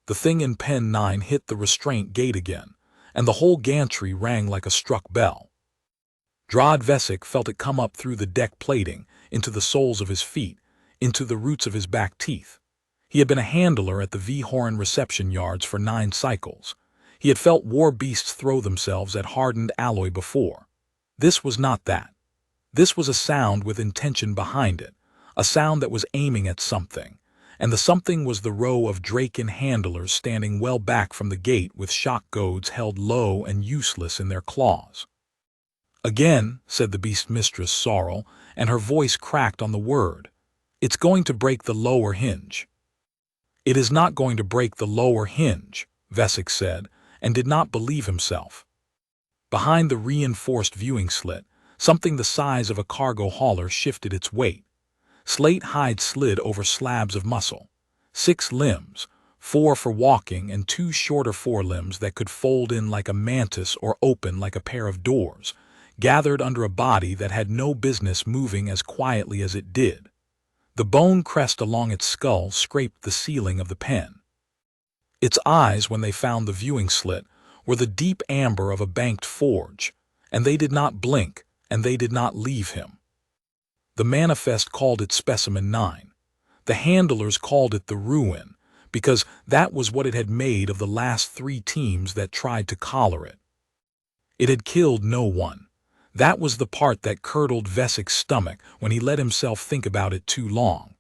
The thing in Pen 9 hit the restraint gate again, and the whole gantry rang like a struck bell. Drod Vesic felt it come up through the deck plating, into the soles of his feet, into the roots of his back teeth. He had been a handler at the V-Horan reception yards for 9 cycles. He had felt war beasts throw themselves at hardened alloy before. This was not that. This was a sound with intention behind it, a sound that was aiming at something, and the something was the row of Draken handlers standing well back from the gate with shock goads held low and useless in their claws. "Again," said the beast mistress Sorrel, and her voice cracked on the word. "It's going to break the lower hinge." "It is not going to break the lower hinge," Vesic said, and did not believe himself. Behind the reinforced viewing slit, something the size of a cargo hauler shifted its weight. Slate hide slid over slabs of muscle. 6 limbs, 4 for walking and 2 shorter forelimbs that could fold in like a mantis or open like a pair of doors, gathered under a body that had no business moving as quietly as it did. The bone crest along its skull scraped the ceiling of the pen. Its eyes, when they found the viewing slit, were the deep amber of a banked forge, and they did not blink, and they did not leave him. The manifest called it Specimen 9. The handlers called it the Ruin, because that was what it had made of the last 3 teams that tried to collar it. It had killed no one. That was the part that curdled Vesic's stomach when he let himself think about it too long.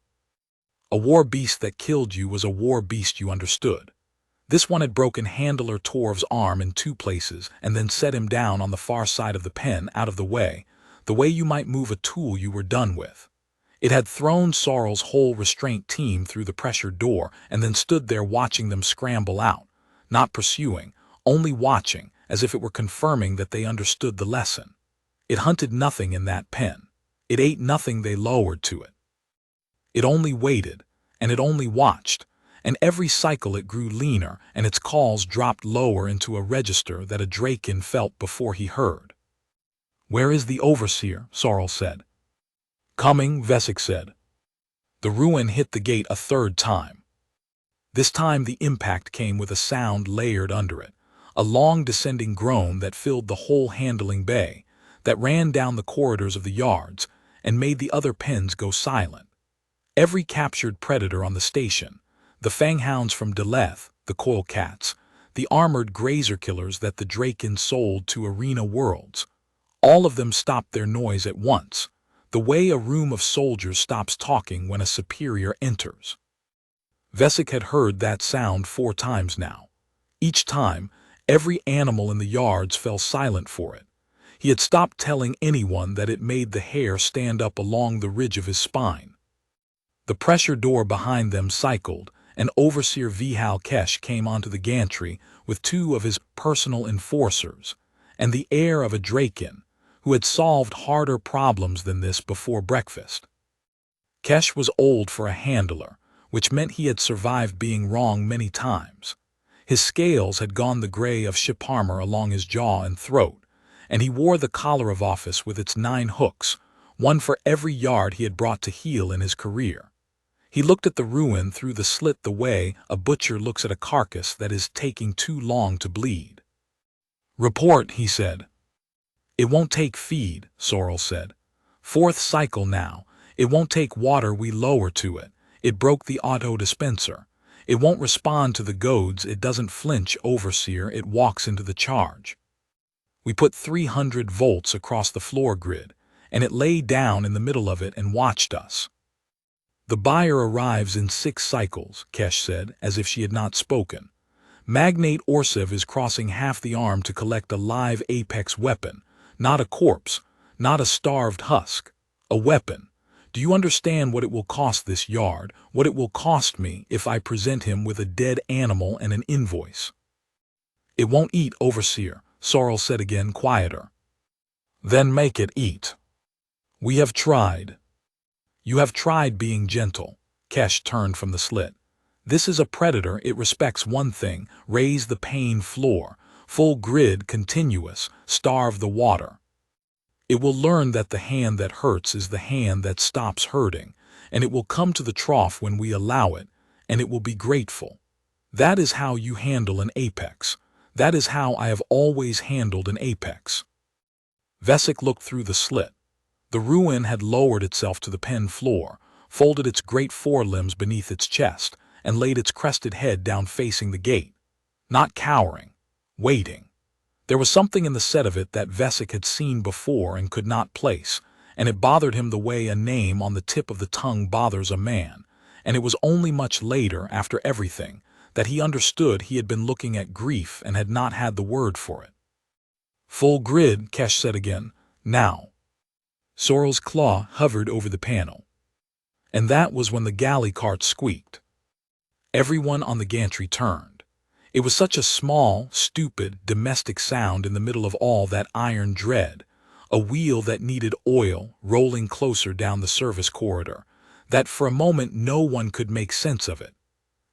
A war beast that killed you was a war beast you understood. This one had broken Handler Torv's arm in 2 places and then set him down on the far side of the pen out of the way you might move a tool you were done with. It had thrown Sorrel's whole restraint team through the pressure door and then stood there watching them scramble out, not pursuing, only watching, as if it were confirming that they understood the lesson. It hunted nothing in that pen. It ate nothing they lowered to it. It only waited, and it only watched, and every cycle it grew leaner and its calls dropped lower into a register that a Draken felt before he heard. "Where is the overseer?" Sorrel said. "Coming," Vesic said. The Ruin hit the gate a 3rd time. This time the impact came with a sound layered under it, a long descending groan that filled the whole handling bay, that ran down the corridors of the yards and made the other pens go silent. Every captured predator on the station, the fanghounds from Deleth, the coil cats, the armored grazer killers that the Draken sold to Arena Worlds, all of them stopped their noise at once, the way a room of soldiers stops talking when a superior enters. Vesic had heard that sound 4 times now. Each time, every animal in the yards fell silent for it. He had stopped telling anyone that it made the hair stand up along the ridge of his spine. The pressure door behind them cycled, and Overseer Vihal Kesh came onto the gantry with 2 of his personal enforcers, and the air of a Draken, who had solved harder problems than this before breakfast. Kesh was old for a handler, which meant he had survived being wrong many times. His scales had gone the gray of ship armor along his jaw and throat, and he wore the collar of office with its 9 hooks, one for every yard he had brought to heel in his career. He looked at the Ruin through the slit the way a butcher looks at a carcass that is taking too long to bleed. "Report," he said. "It won't take feed," Sorrel said. "4th cycle now. It won't take water we lower to it. It broke the auto dispenser. It won't respond to the goads. It doesn't flinch, Overseer. It walks into the charge. We put 300 volts across the floor grid, and it lay down in the middle of it and watched us." "The buyer arrives in 6 cycles," Kesh said, as if she had not spoken. "Magnate Orsev is crossing half the arm to collect a live apex weapon, not a corpse, not a starved husk. A weapon. Do you understand what it will cost this yard, what it will cost me if I present him with a dead animal and an invoice?" "It won't eat, Overseer," Sorrel said again, quieter. "Then make it eat. We have tried." "You have tried being gentle." Kesh turned from the slit. "This is a predator. It respects one thing: raise the pane floor, full grid, continuous, starve the water. It will learn that the hand that hurts is the hand that stops hurting, and it will come to the trough when we allow it, and it will be grateful. That is how you handle an apex. That is how I have always handled an apex. Vesic looked through the slit. The ruin had lowered itself to the pen floor, folded its great forelimbs beneath its chest, and laid its crested head down facing the gate. Not cowering, waiting. There was something in the set of it that Vesic had seen before and could not place, and it bothered him the way a name on the tip of the tongue bothers a man, and it was only much later, after everything, that he understood he had been looking at grief and had not had the word for it. Full grid, Kesh said again. Now. Sorrel's claw hovered over the panel. And that was when the galley cart squeaked. Everyone on the gantry turned. It was such a small, stupid, domestic sound in the middle of all that iron dread, a wheel that needed oil rolling closer down the service corridor, that for a moment no one could make sense of it.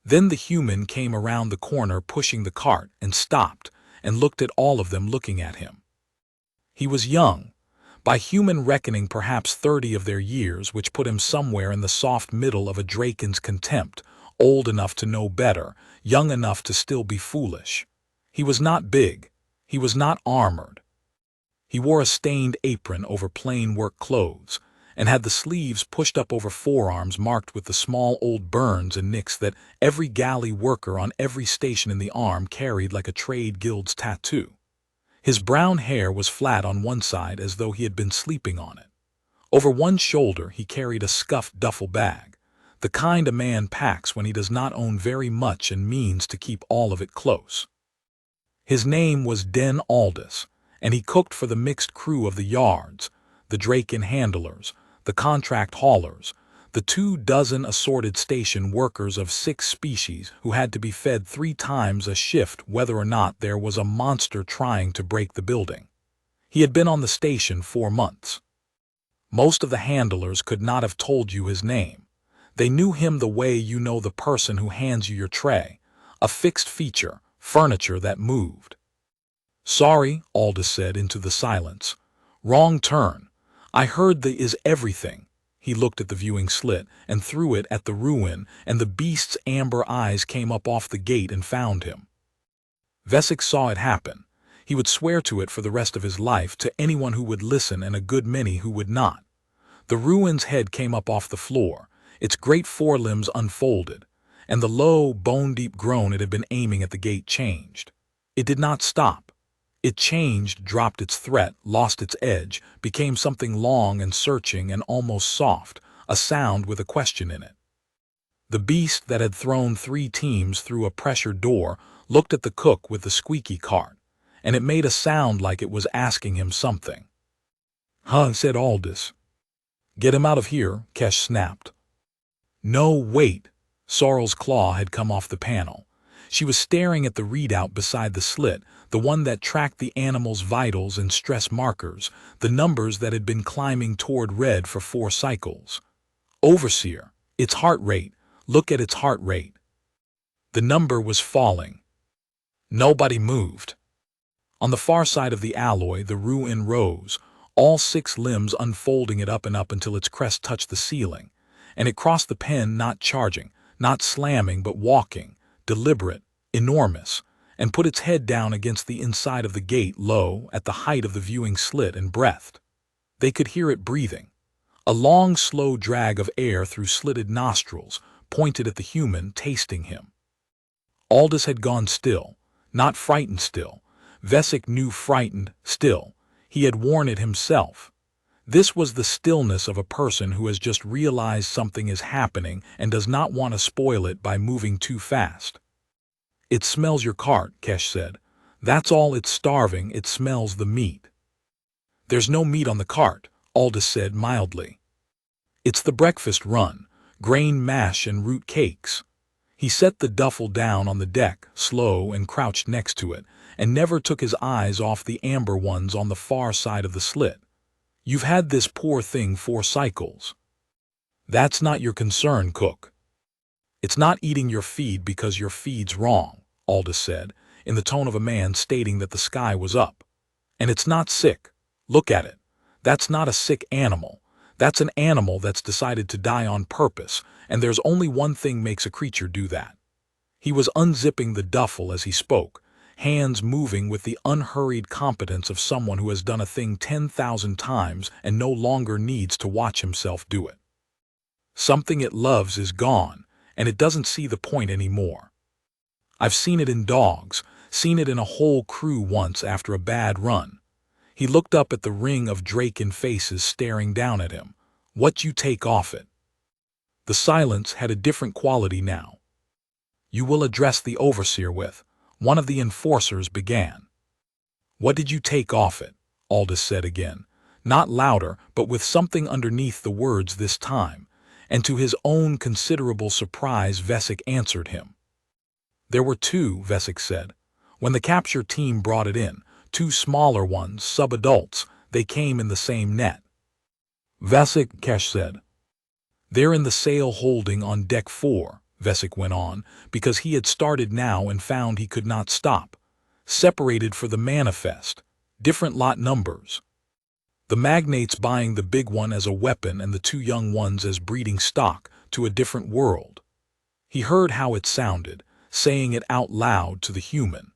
Then the human came around the corner pushing the cart and stopped and looked at all of them looking at him. He was young, by human reckoning perhaps 30 of their years, which put him somewhere in the soft middle of a Draken's contempt, old enough to know better, young enough to still be foolish. He was not big. He was not armored. He wore a stained apron over plain work clothes, and had the sleeves pushed up over forearms marked with the small old burns and nicks that every galley worker on every station in the arm carried like a trade guild's tattoo. His brown hair was flat on one side as though he had been sleeping on it. Over one shoulder he carried a scuffed duffel bag, the kind a man packs when he does not own very much and means to keep all of it close. His name was Den Aldous, and he cooked for the mixed crew of the yards, the Draken handlers, the contract haulers, the 24 assorted station workers of 6 species who had to be fed 3 times a shift whether or not there was a monster trying to break the building. He had been on the station 4 months. Most of the handlers could not have told you his name. They knew him the way you know the person who hands you your tray, a fixed feature, furniture that moved. Sorry, Aldous said into the silence. Wrong turn. I heard the is everything. He looked at the viewing slit and threw it at the ruin, and the beast's amber eyes came up off the gate and found him. Vesic saw it happen. He would swear to it for the rest of his life to anyone who would listen and a good many who would not. The ruin's head came up off the floor, its great forelimbs unfolded, and the low, bone-deep groan it had been aiming at the gate changed. It did not stop. It changed, dropped its threat, lost its edge, became something long and searching and almost soft, a sound with a question in it. The beast that had thrown 3 teams through a pressure door looked at the cook with the squeaky cart, and it made a sound like it was asking him something. Huh, said Aldous. Get him out of here, Kesh snapped. No, wait. Sorrel's claw had come off the panel. She was staring at the readout beside the slit, the one that tracked the animal's vitals and stress markers, the numbers that had been climbing toward red for 4 cycles. Overseer, its heart rate, look at its heart rate. The number was falling. Nobody moved. On the far side of the alloy, the ruin rose, all 6 limbs unfolding it up and up until its crest touched the ceiling, and it crossed the pen not charging, not slamming but walking, deliberate, enormous, and put its head down against the inside of the gate low at the height of the viewing slit and breathed. They could hear it breathing. A long, slow drag of air through slitted nostrils, pointed at the human, tasting him. Aldous had gone still, not frightened still. Vesic knew frightened still. He had worn it himself. This was the stillness of a person who has just realized something is happening and does not want to spoil it by moving too fast. It smells your cart, Kesh said. That's all it's starving, it smells the meat. There's no meat on the cart, Aldous said mildly. It's the breakfast run, grain mash and root cakes. He set the duffel down on the deck, slow, and crouched next to it, and never took his eyes off the amber ones on the far side of the slit. You've had this poor thing 4 cycles. That's not your concern, cook. It's not eating your feed because your feed's wrong, Aldous said, in the tone of a man stating that the sky was up. And it's not sick. Look at it. That's not a sick animal. That's an animal that's decided to die on purpose, and there's only one thing makes a creature do that. He was unzipping the duffel as he spoke, hands moving with the unhurried competence of someone who has done a thing 10,000 times and no longer needs to watch himself do it. Something it loves is gone, and it doesn't see the point anymore. I've seen it in dogs, seen it in a whole crew once after a bad run. He looked up at the ring of Draken faces staring down at him. What you take off it? The silence had a different quality now. You will address the overseer with, one of the enforcers began. What did you take off it? Aldous said again, not louder, but with something underneath the words this time, and to his own considerable surprise Vesic answered him. There were two, Vesic said. When the capture team brought it in, two smaller ones, sub-adults, they came in the same net. Vesic, Kesh said. They're in the sail holding on deck 4, Vesic went on, because he had started now and found he could not stop. Separated for the manifest, different lot numbers. The magnates buying the big one as a weapon and the two young ones as breeding stock to a different world. He heard how it sounded, saying it out loud to the human.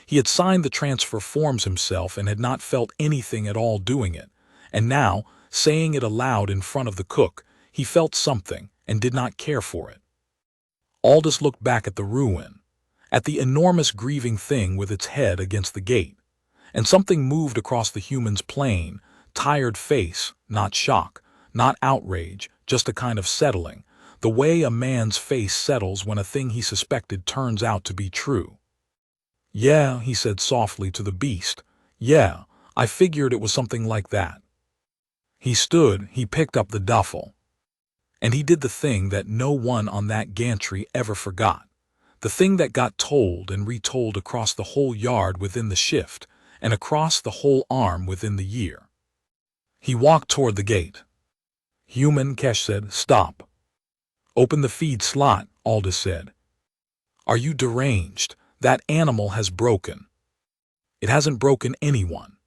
He had signed the transfer forms himself and had not felt anything at all doing it, and now, saying it aloud in front of the cook, he felt something and did not care for it. Aldous looked back at the ruin, at the enormous grieving thing with its head against the gate, and something moved across the human's plain, tired face, not shock, not outrage, just a kind of settling, the way a man's face settles when a thing he suspected turns out to be true. Yeah, he said softly to the beast. Yeah, I figured it was something like that. He stood, he picked up the duffel. And he did the thing that no one on that gantry ever forgot. The thing that got told and retold across the whole yard within the shift, and across the whole arm within the year. He walked toward the gate. Human, Kesh said, stop. Open the feed slot, Aldous said. Are you deranged? That animal has broken. It hasn't broken anyone.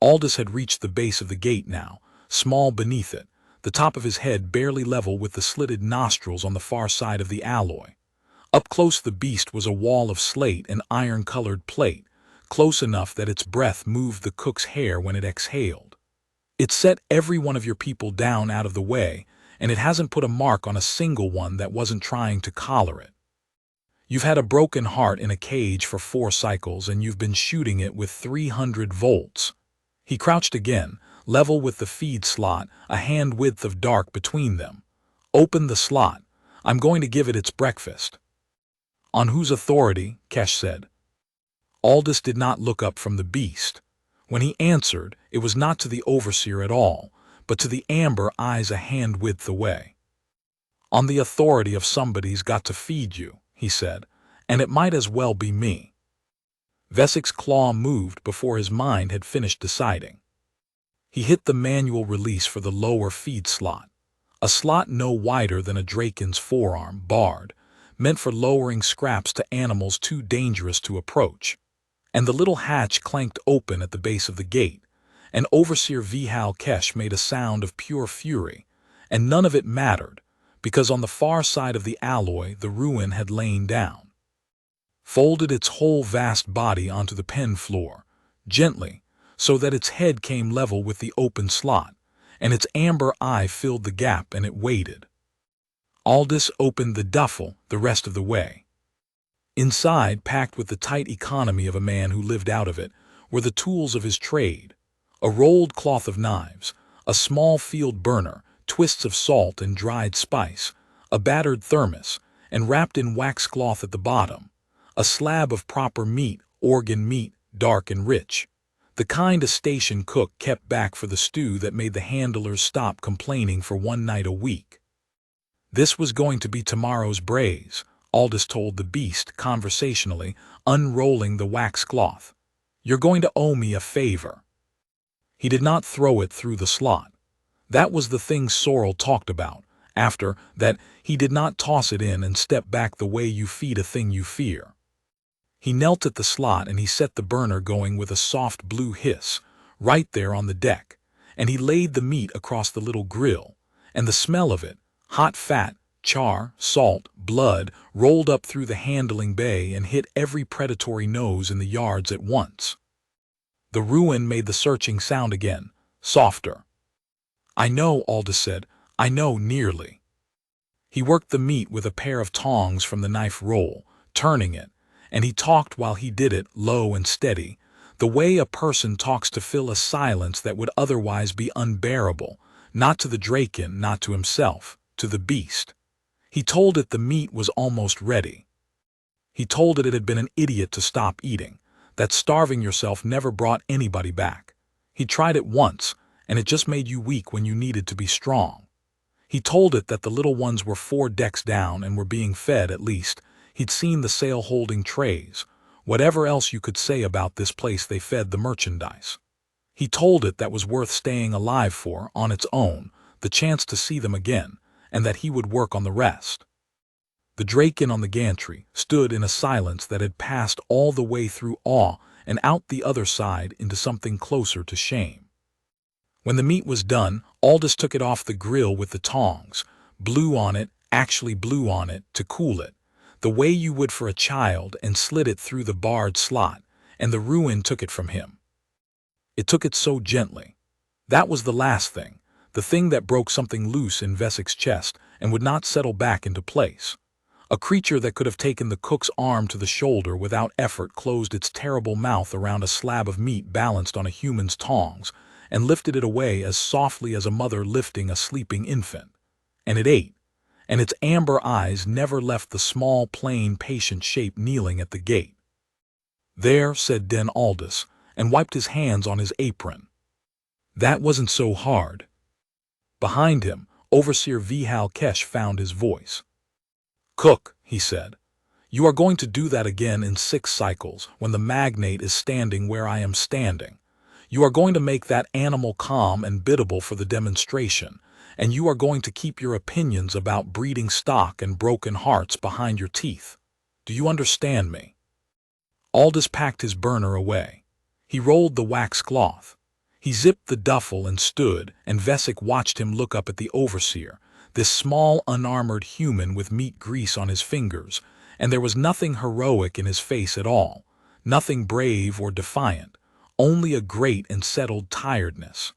Aldous had reached the base of the gate now, small beneath it, the top of his head barely level with the slitted nostrils on the far side of the alloy. Up close the beast was a wall of slate and iron-colored plate, close enough that its breath moved the cook's hair when it exhaled. It set every one of your people down out of the way, and it hasn't put a mark on a single one that wasn't trying to collar it. You've had a broken heart in a cage for 4 cycles, and you've been shooting it with 300 volts. He crouched again, level with the feed slot, a hand width of dark between them. Open the slot. I'm going to give it its breakfast. On whose authority? Kesh said. Aldous did not look up from the beast. When he answered, it was not to the overseer at all, but to the amber eyes a hand width away. On the authority of somebody's got to feed you, he said, and it might as well be me. Vesic's claw moved before his mind had finished deciding. He hit the manual release for the lower feed slot, a slot no wider than a Draken's forearm, barred, meant for lowering scraps to animals too dangerous to approach. And the little hatch clanked open at the base of the gate, and Overseer Vihal Kesh made a sound of pure fury, and none of it mattered, because on the far side of the alloy the ruin had lain down. Folded its whole vast body onto the pen floor, gently, so that its head came level with the open slot, and its amber eye filled the gap, and it waited. Aldous opened the duffel the rest of the way. Inside, packed with the tight economy of a man who lived out of it, were the tools of his trade, a rolled cloth of knives, a small field burner, twists of salt and dried spice, a battered thermos, and wrapped in waxcloth at the bottom, a slab of proper meat, organ meat, dark and rich, the kind a station cook kept back for the stew that made the handlers stop complaining for 1 night a week. This was going to be tomorrow's braise, Aldous told the beast conversationally, unrolling the waxcloth. You're going to owe me a favor. He did not throw it through the slot. That was the thing Sorrel talked about. After that, he did not toss it in and step back the way you feed a thing you fear. He knelt at the slot and he set the burner going with a soft blue hiss, right there on the deck, and he laid the meat across the little grill, and the smell of it, hot fat, Char, salt, blood rolled up through the handling bay and hit every predatory nose in the yards at once. The ruin made the searching sound again, softer. "I know," Aldous said. "I know nearly." He worked the meat with a pair of tongs from the knife roll, turning it, and he talked while he did it, low and steady, the way a person talks to fill a silence that would otherwise be unbearable, not to the Draken, not to himself, to the beast. He told it the meat was almost ready. He told it had been an idiot to stop eating, that starving yourself never brought anybody back. He tried it once, and it just made you weak when you needed to be strong. He told it that the little ones were 4 decks down and were being fed at least. He'd seen the sail holding trays. Whatever else you could say about this place, they fed the merchandise. He told it that was worth staying alive for, on its own, the chance to see them again, and that he would work on the rest. The Draken on the gantry stood in a silence that had passed all the way through awe and out the other side into something closer to shame. When the meat was done, Aldous took it off the grill with the tongs, blew on it, actually blew on it, to cool it, the way you would for a child, and slid it through the barred slot, and the ruin took it from him. It took it so gently. That was the last thing, the thing that broke something loose in Vesik's chest and would not settle back into place. A creature that could have taken the cook's arm to the shoulder without effort closed its terrible mouth around a slab of meat balanced on a human's tongs, and lifted it away as softly as a mother lifting a sleeping infant. And it ate, and its amber eyes never left the small, plain, patient shape kneeling at the gate. "There," said Den Aldous, and wiped his hands on his apron. "That wasn't so hard." Behind him, Overseer Vihal Kesh found his voice. "Cook," he said, "you are going to do that again in 6 cycles, when the magnate is standing where I am standing. You are going to make that animal calm and biddable for the demonstration, and you are going to keep your opinions about breeding stock and broken hearts behind your teeth. Do you understand me?" Aldous packed his burner away. He rolled the wax cloth. He zipped the duffel and stood, and Vesik watched him look up at the Overseer, this small, unarmored human with meat grease on his fingers, and there was nothing heroic in his face at all, nothing brave or defiant, only a great and settled tiredness.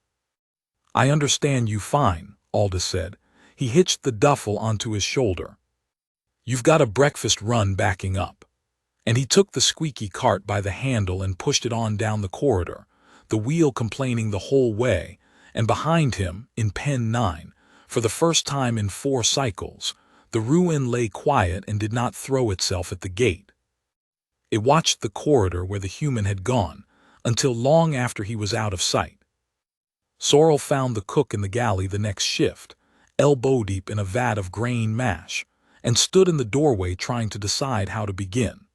"I understand you fine," Aldous said. He hitched the duffel onto his shoulder. "You've got a breakfast run backing up." And he took the squeaky cart by the handle and pushed it on down the corridor, the wheel complaining the whole way, and behind him, in Pen 9, for the first time in 4 cycles, the ruin lay quiet and did not throw itself at the gate. It watched the corridor where the human had gone, until long after he was out of sight. Sorrel found the cook in the galley the next shift, elbow-deep in a vat of grain mash, and stood in the doorway trying to decide how to begin.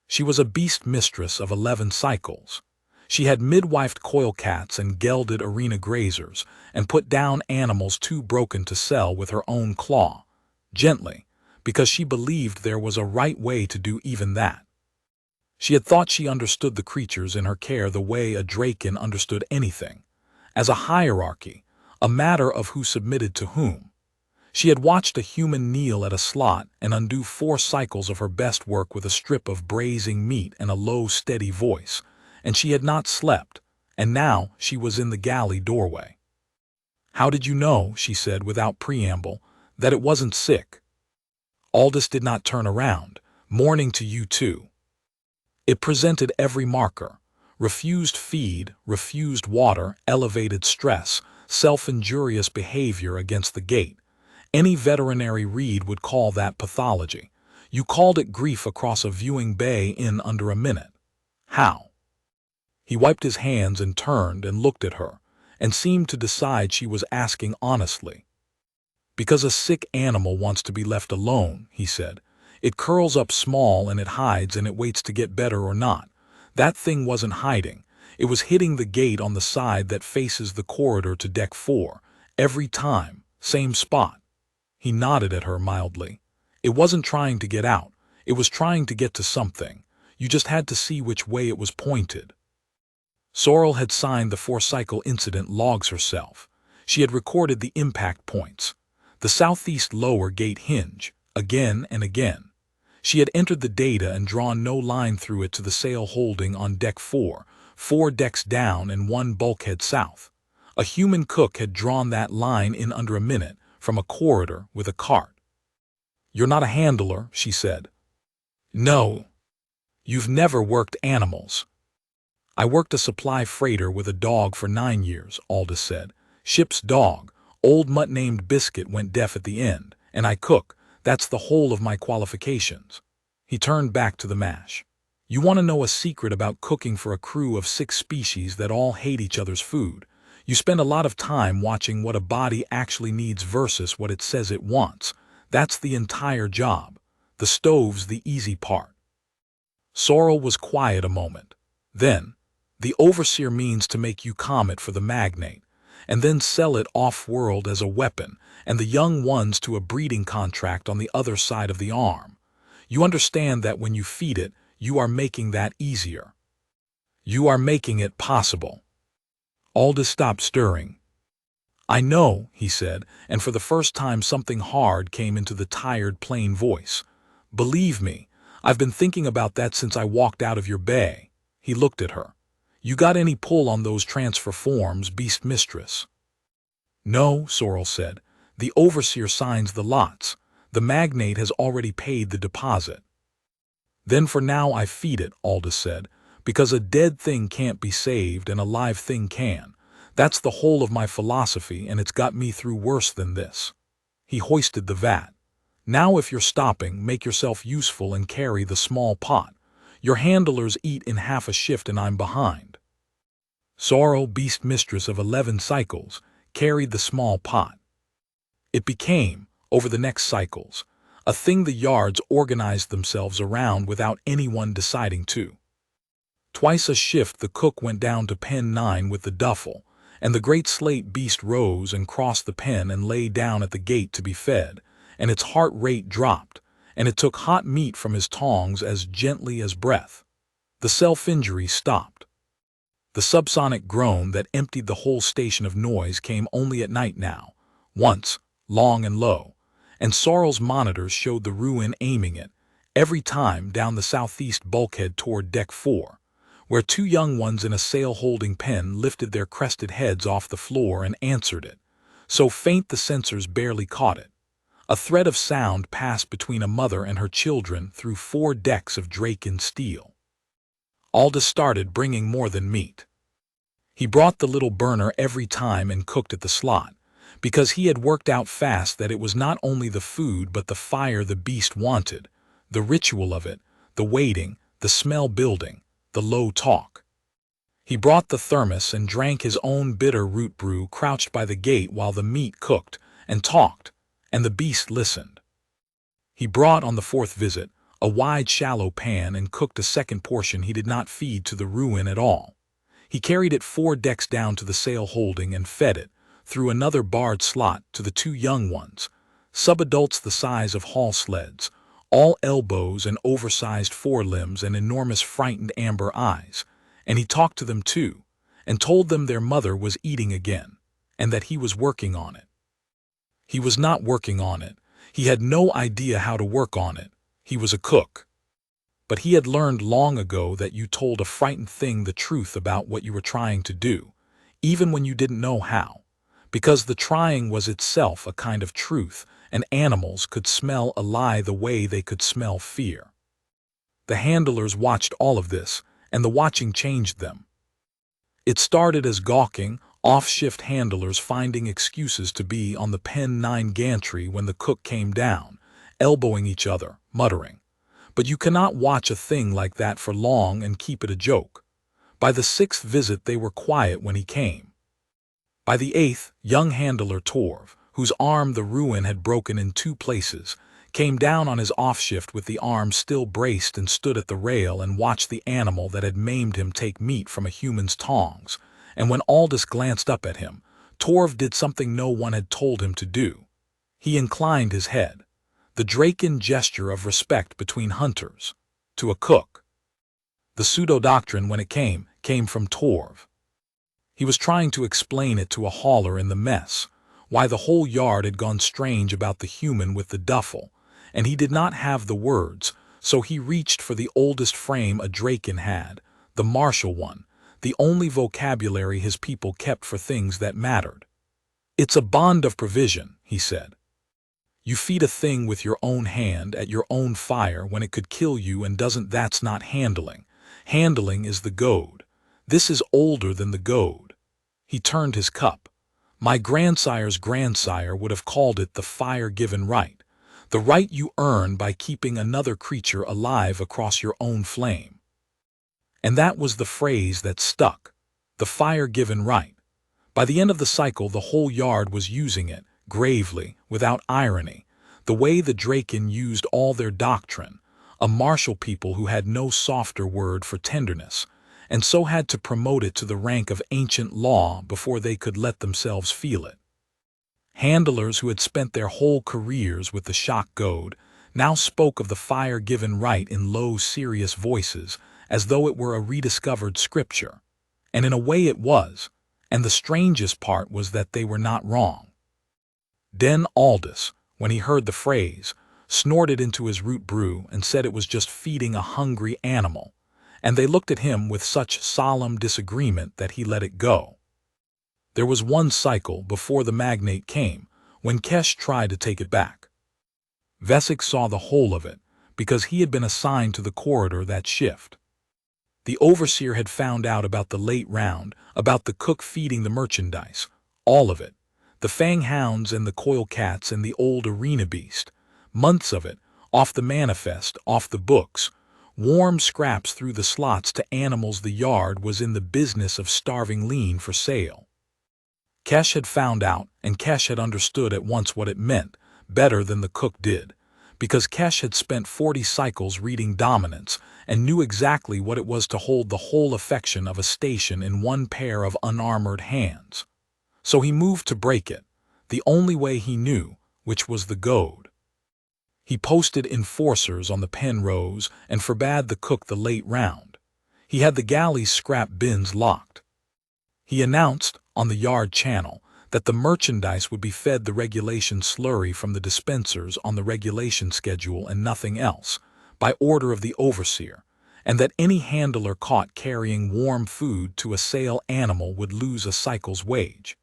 She was a beast mistress of 11 cycles. She had midwifed coil cats and gelded arena grazers, and put down animals too broken to sell with her own claw, gently, because she believed there was a right way to do even that. She had thought she understood the creatures in her care the way a Draken understood anything, as a hierarchy, a matter of who submitted to whom. She had watched a human kneel at a slot and undo 4 cycles of her best work with a strip of braising meat and a low, steady voice, and she had not slept, and now she was in the galley doorway. "How did you know," she said without preamble, "that it wasn't sick?" Aldous did not turn around. "Morning to you too." It presented every marker: refused feed, refused water, elevated stress, self-injurious behavior against the gate. Any veterinary read would call that pathology. You called it grief across a viewing bay in under a minute. How? He wiped his hands and turned and looked at her, and seemed to decide she was asking honestly. "Because a sick animal wants to be left alone," he said. "It curls up small and it hides and it waits to get better or not. That thing wasn't hiding. It was hitting the gate on the side that faces the corridor to deck 4, every time, same spot." He nodded at her mildly. "It wasn't trying to get out. It was trying to get to something. You just had to see which way it was pointed." Sorrel had signed the 4-cycle incident logs herself. She had recorded the impact points. The southeast lower gate hinge, again and again. She had entered the data and drawn no line through it to the sail holding on deck 4, 4 decks down and 1 bulkhead south. A human cook had drawn that line in under a minute, from a corridor with a cart. "You're not a handler," she said. "No. You've never worked animals." "I worked a supply freighter with a dog for 9 years, Aldous said. "Ship's dog. Old mutt named Biscuit went deaf at the end, and I cook. That's the whole of my qualifications." He turned back to the mash. "You want to know a secret about cooking for a crew of 6 species that all hate each other's food? You spend a lot of time watching what a body actually needs versus what it says it wants. That's the entire job. The stove's the easy part." Sorrel was quiet a moment. Then, "The overseer means to make you comet for the magnate, and then sell it off-world as a weapon, and the young ones to a breeding contract on the other side of the arm. You understand that when you feed it, you are making that easier. You are making it possible." Aldous stopped stirring. "I know," he said, and for the first time something hard came into the tired, plain voice. "Believe me, I've been thinking about that since I walked out of your bay." He looked at her. "You got any pull on those transfer forms, beast mistress?" "No," Sorrel said. "The overseer signs the lots. The magnate has already paid the deposit." "Then for now I feed it," Aldous said, "because a dead thing can't be saved and a live thing can. That's the whole of my philosophy, and it's got me through worse than this." He hoisted the vat. "Now if you're stopping, make yourself useful and carry the small pot. Your handlers eat in half a shift and I'm behind." Sorrel, beast mistress of 11 cycles, carried the small pot. It became, over the next cycles, a thing the yards organized themselves around without anyone deciding to. Twice a shift the cook went down to pen 9 with the duffel, and the great slate beast rose and crossed the pen and lay down at the gate to be fed, and its heart rate dropped, and it took hot meat from his tongs as gently as breath. The self-injury stopped. The subsonic groan that emptied the whole station of noise came only at night now, once, long and low, and Sorrel's monitors showed the ruin aiming it, every time down the southeast bulkhead toward deck 4, where 2 young ones in a sail-holding pen lifted their crested heads off the floor and answered it, so faint the sensors barely caught it. A thread of sound passed between a mother and her children through 4 decks of Draken steel. Aldous started bringing more than meat. He brought the little burner every time and cooked at the slot, because he had worked out fast that it was not only the food but the fire the beast wanted, the ritual of it, the waiting, the smell building, the low talk. He brought the thermos and drank his own bitter root brew crouched by the gate while the meat cooked and talked, and the beast listened. He brought on the 4th visit a wide shallow pan and cooked a second portion he did not feed to the ruin at all. He carried it 4 decks down to the sail holding and fed it, through another barred slot, to the 2 young ones, subadults the size of hall sleds, all elbows and oversized forelimbs and enormous frightened amber eyes, and he talked to them too, and told them their mother was eating again, and that he was working on it. He was not working on it. He had no idea how to work on it. He was a cook. But he had learned long ago that you told a frightened thing the truth about what you were trying to do, even when you didn't know how, because the trying was itself a kind of truth, and animals could smell a lie the way they could smell fear. The handlers watched all of this, and the watching changed them. It started as gawking, off-shift handlers finding excuses to be on the pen 9 gantry when the cook came down, elbowing each other, muttering. But you cannot watch a thing like that for long and keep it a joke. By the 6th visit they were quiet when he came. By the 8th, young handler Torv, whose arm the ruin had broken in 2 places, came down on his off-shift with the arm still braced and stood at the rail and watched the animal that had maimed him take meat from a human's tongs, and when Aldous glanced up at him, Torv did something no one had told him to do. He inclined his head, the Draken gesture of respect between hunters, to a cook. The pseudo-doctrine, when it came from Torv. He was trying to explain it to a hauler in the mess, why the whole yard had gone strange about the human with the duffel, and he did not have the words, so he reached for the oldest frame a Draken had, the martial one, the only vocabulary his people kept for things that mattered. "It's a bond of provision," he said. "You feed a thing with your own hand at your own fire when it could kill you, and that's not handling. Handling is the goad. This is older than the goad." He turned his cup. "My grandsire's grandsire would have called it the fire-given right, the right you earn by keeping another creature alive across your own flame." And that was the phrase that stuck, the fire-given right. By the end of the cycle, the whole yard was using it, gravely, without irony, the way the Draken used all their doctrine, a martial people who had no softer word for tenderness, and so had to promote it to the rank of ancient law before they could let themselves feel it. Handlers who had spent their whole careers with the shock goad now spoke of the fire-given right in low, serious voices, as though it were a rediscovered scripture. And in a way it was, and the strangest part was that they were not wrong. Den Aldous, when he heard the phrase, snorted into his root brew and said it was just feeding a hungry animal, and they looked at him with such solemn disagreement that he let it go. There was one cycle before the magnate came, when Kesh tried to take it back. Vesic saw the whole of it, because he had been assigned to the corridor that shift. The overseer had found out about the late round, about the cook feeding the merchandise, all of it, the fang hounds and the coil cats and the old arena beast, months of it, off the manifest, off the books, warm scraps through the slots to animals the yard was in the business of starving lean for sale. Kesh had found out, and Kesh had understood at once what it meant, better than the cook did, because Kesh had spent 40 cycles reading Dominance and knew exactly what it was to hold the whole affection of a station in one pair of unarmored hands. So he moved to break it, the only way he knew, which was the goad. He posted enforcers on the pen rows and forbade the cook the late round. He had the galley's scrap bins locked. He announced, on the yard channel, that the merchandise would be fed the regulation slurry from the dispensers on the regulation schedule and nothing else, by order of the overseer, and that any handler caught carrying warm food to a sale animal would lose a cycle's wage.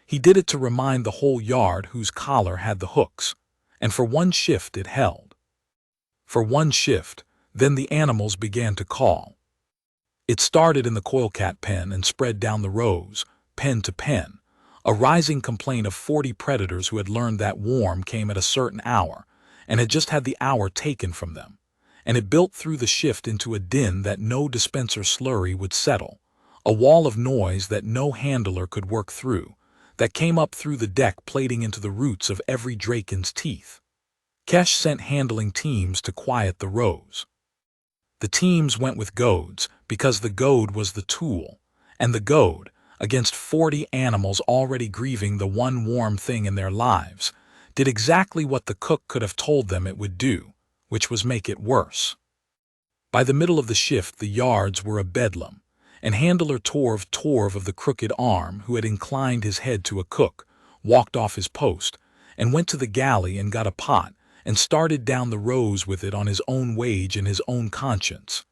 He did it to remind the whole yard whose collar had the hooks, and for one shift it held. For one shift, then the animals began to call. It started in the coilcat pen and spread down the rows, pen to pen, a rising complaint of 40 predators who had learned that warm came at a certain hour and had just had the hour taken from them, and it built through the shift into a din that no dispenser slurry would settle, a wall of noise that no handler could work through, that came up through the deck plating into the roots of every Draken's teeth. Kesh sent handling teams to quiet the rows. The teams went with goads because the goad was the tool, and the goad, against 40 animals already grieving the one warm thing in their lives, did exactly what the cook could have told them it would do, which was make it worse. By the middle of the shift the yards were a bedlam, and handler Torv of the crooked arm, who had inclined his head to a cook, walked off his post, and went to the galley and got a pot, and started down the rows with it on his own wage and his own conscience.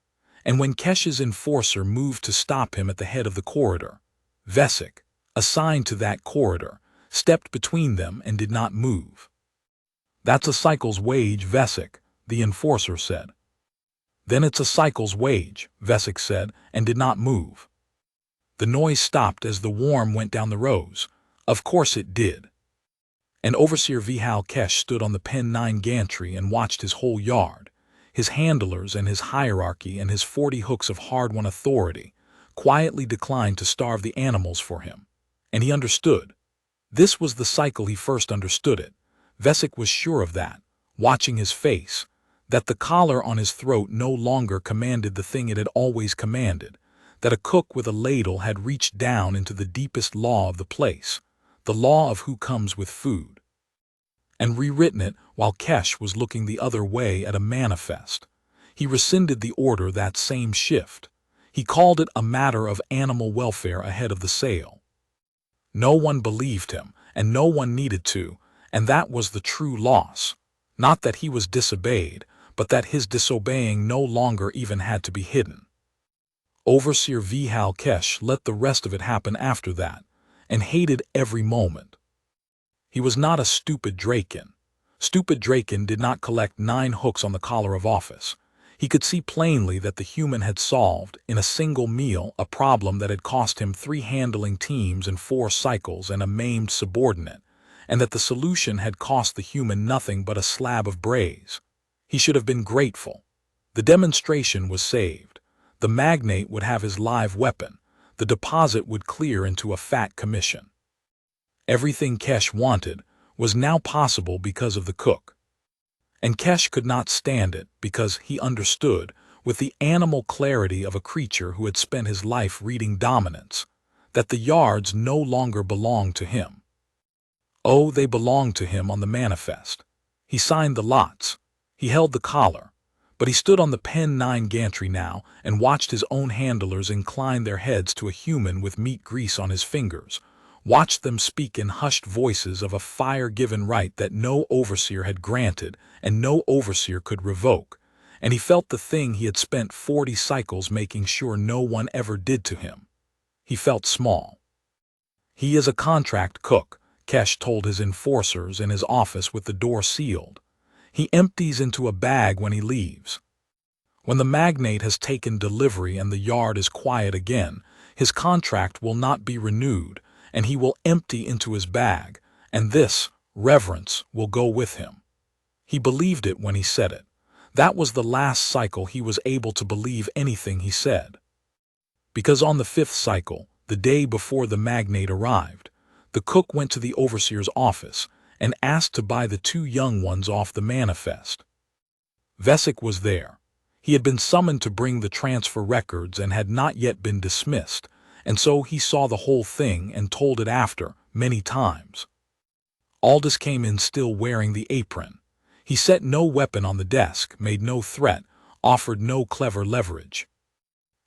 And when Kesh's enforcer moved to stop him at the head of the corridor, Vesic, assigned to that corridor, stepped between them and did not move. "That's a cycle's wage, Vesic," the enforcer said. "Then it's a cycle's wage," Vesic said, and did not move. The noise stopped as the warm went down the rows. Of course it did. And Overseer Vihal Kesh stood on the pen 9 gantry and watched his whole yard, his handlers and his hierarchy and his 40 hooks of hard-won authority, quietly declined to starve the animals for him. And he understood. This was the cycle he first understood it. Vesic was sure of that, watching his face, that the collar on his throat no longer commanded the thing it had always commanded, that a cook with a ladle had reached down into the deepest law of the place, the law of who comes with food, and rewritten it while Kesh was looking the other way at a manifest. He rescinded the order that same shift. He called it a matter of animal welfare ahead of the sale. No one believed him, and no one needed to, and that was the true loss. Not that he was disobeyed, but that his disobeying no longer even had to be hidden. Overseer Vihal Kesh let the rest of it happen after that, and hated every moment. He was not a stupid Draken. Stupid Draken did not collect 9 hooks on the collar of office. He could see plainly that the human had solved, in a single meal, a problem that had cost him 3 handling teams and 4 cycles and a maimed subordinate, and that the solution had cost the human nothing but a slab of braise. He should have been grateful. The demonstration was saved. The magnate would have his live weapon. The deposit would clear into a fat commission. Everything Kesh wanted was now possible because of the cook. And Kesh could not stand it because he understood, with the animal clarity of a creature who had spent his life reading dominance, that the yards no longer belonged to him. Oh, they belonged to him on the manifest. He signed the lots. He held the collar. But he stood on the pen 9 gantry now and watched his own handlers incline their heads to a human with meat grease on his fingers, watched them speak in hushed voices of a fire-given right that no overseer had granted and no overseer could revoke, and he felt the thing he had spent 40 cycles making sure no one ever did to him. He felt small. He is a contract cook, Kesh told his enforcers in his office with the door sealed. He empties into a bag when he leaves. When the magnate has taken delivery and the yard is quiet again, his contract will not be renewed, and he will empty into his bag, and this, reverence, will go with him. He believed it when he said it. That was the last cycle he was able to believe anything he said. Because on the 5th cycle, the day before the magnate arrived, the cook went to the overseer's office and asked to buy the 2 young ones off the manifest. Vesic was there. He had been summoned to bring the transfer records and had not yet been dismissed, and so he saw the whole thing and told it after, many times. Aldous came in still wearing the apron. He set no weapon on the desk, made no threat, offered no clever leverage.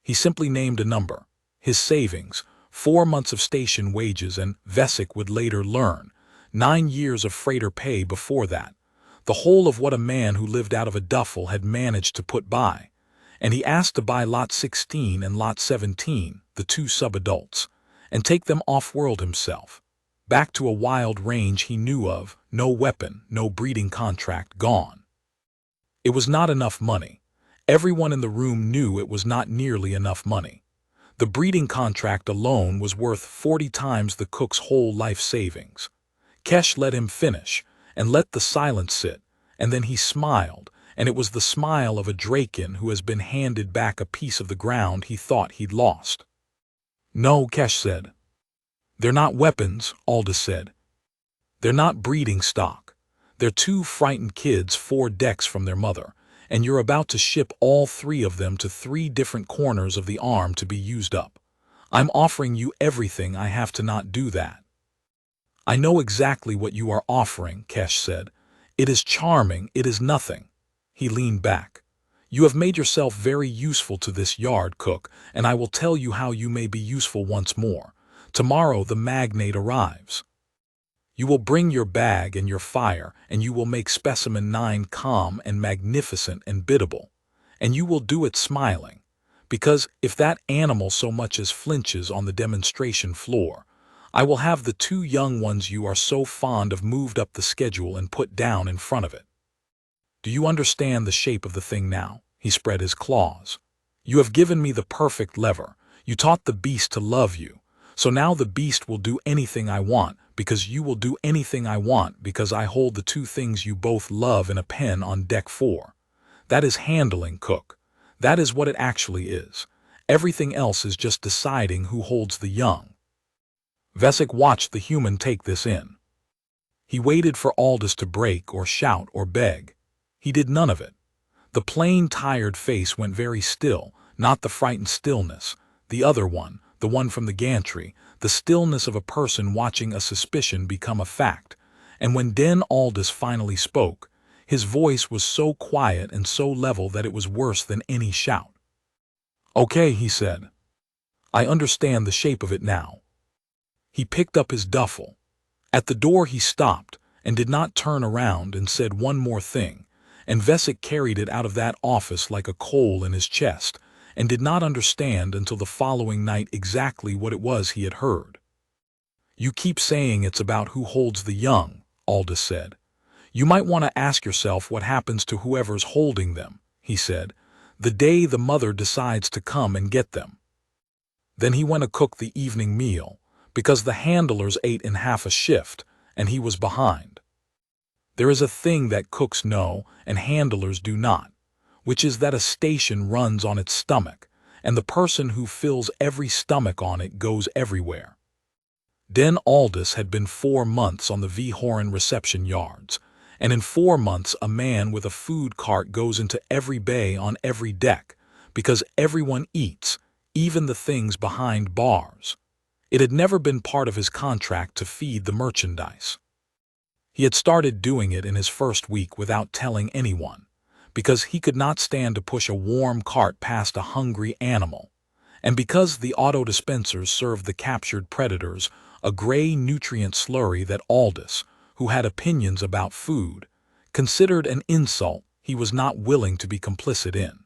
He simply named a number, his savings, 4 months of station wages, and Vesic would later learn, 9 years of freighter pay before that, the whole of what a man who lived out of a duffel had managed to put by, and he asked to buy Lot 16 and Lot 17, the 2 sub-adults, and take them off-world himself, back to a wild range he knew of, no weapon, no breeding contract, gone. It was not enough money. Everyone in the room knew it was not nearly enough money. The breeding contract alone was worth 40 times the cook's whole life savings. Kesh let him finish, and let the silence sit, and then he smiled, and it was the smile of a Draken who has been handed back a piece of the ground he thought he'd lost. No, Kesh said. They're not weapons, Aldous said. They're not breeding stock. They're 2 frightened kids 4 decks from their mother, and you're about to ship all 3 of them to 3 different corners of the arm to be used up. I'm offering you everything I have to not do that. I know exactly what you are offering, Kesh said. It is charming, it is nothing. He leaned back. You have made yourself very useful to this yard, cook, and I will tell you how you may be useful once more. Tomorrow the magnate arrives. You will bring your bag and your fire, and you will make specimen 9 calm and magnificent and biddable. And you will do it smiling, because if that animal so much as flinches on the demonstration floor, I will have the 2 young ones you are so fond of moved up the schedule and put down in front of it. Do you understand the shape of the thing now? He spread his claws. You have given me the perfect lever. You taught the beast to love you. So now the beast will do anything I want, because you will do anything I want, because I hold the 2 things you both love in a pen on deck 4. That is handling, cook. That is what it actually is. Everything else is just deciding who holds the young. Vesic watched the human take this in. He waited for Aldous to break or shout or beg. He did none of it. The plain, tired face went very still, not the frightened stillness, the other one, the one from the gantry, the stillness of a person watching a suspicion become a fact. And when Den Aldous finally spoke, his voice was so quiet and so level that it was worse than any shout. Okay, he said. I understand the shape of it now. He picked up his duffel. At the door he stopped and did not turn around and said one more thing, and Vesic carried it out of that office like a coal in his chest and did not understand until the following night exactly what it was he had heard. "You keep saying it's about who holds the young," Aldous said. "You might want to ask yourself what happens to whoever's holding them," he said, "the day the mother decides to come and get them." Then he went to cook the evening meal, because the handlers ate in half a shift, and he was behind. There is a thing that cooks know and handlers do not, which is that a station runs on its stomach, and the person who fills every stomach on it goes everywhere. Den Aldous had been 4 months on the V. Horan reception yards, and in 4 months a man with a food cart goes into every bay on every deck, because everyone eats, even the things behind bars. It had never been part of his contract to feed the merchandise. He had started doing it in his first week without telling anyone, because he could not stand to push a warm cart past a hungry animal, and because the auto dispensers served the captured predators a gray nutrient slurry that Aldous, who had opinions about food, considered an insult he was not willing to be complicit in.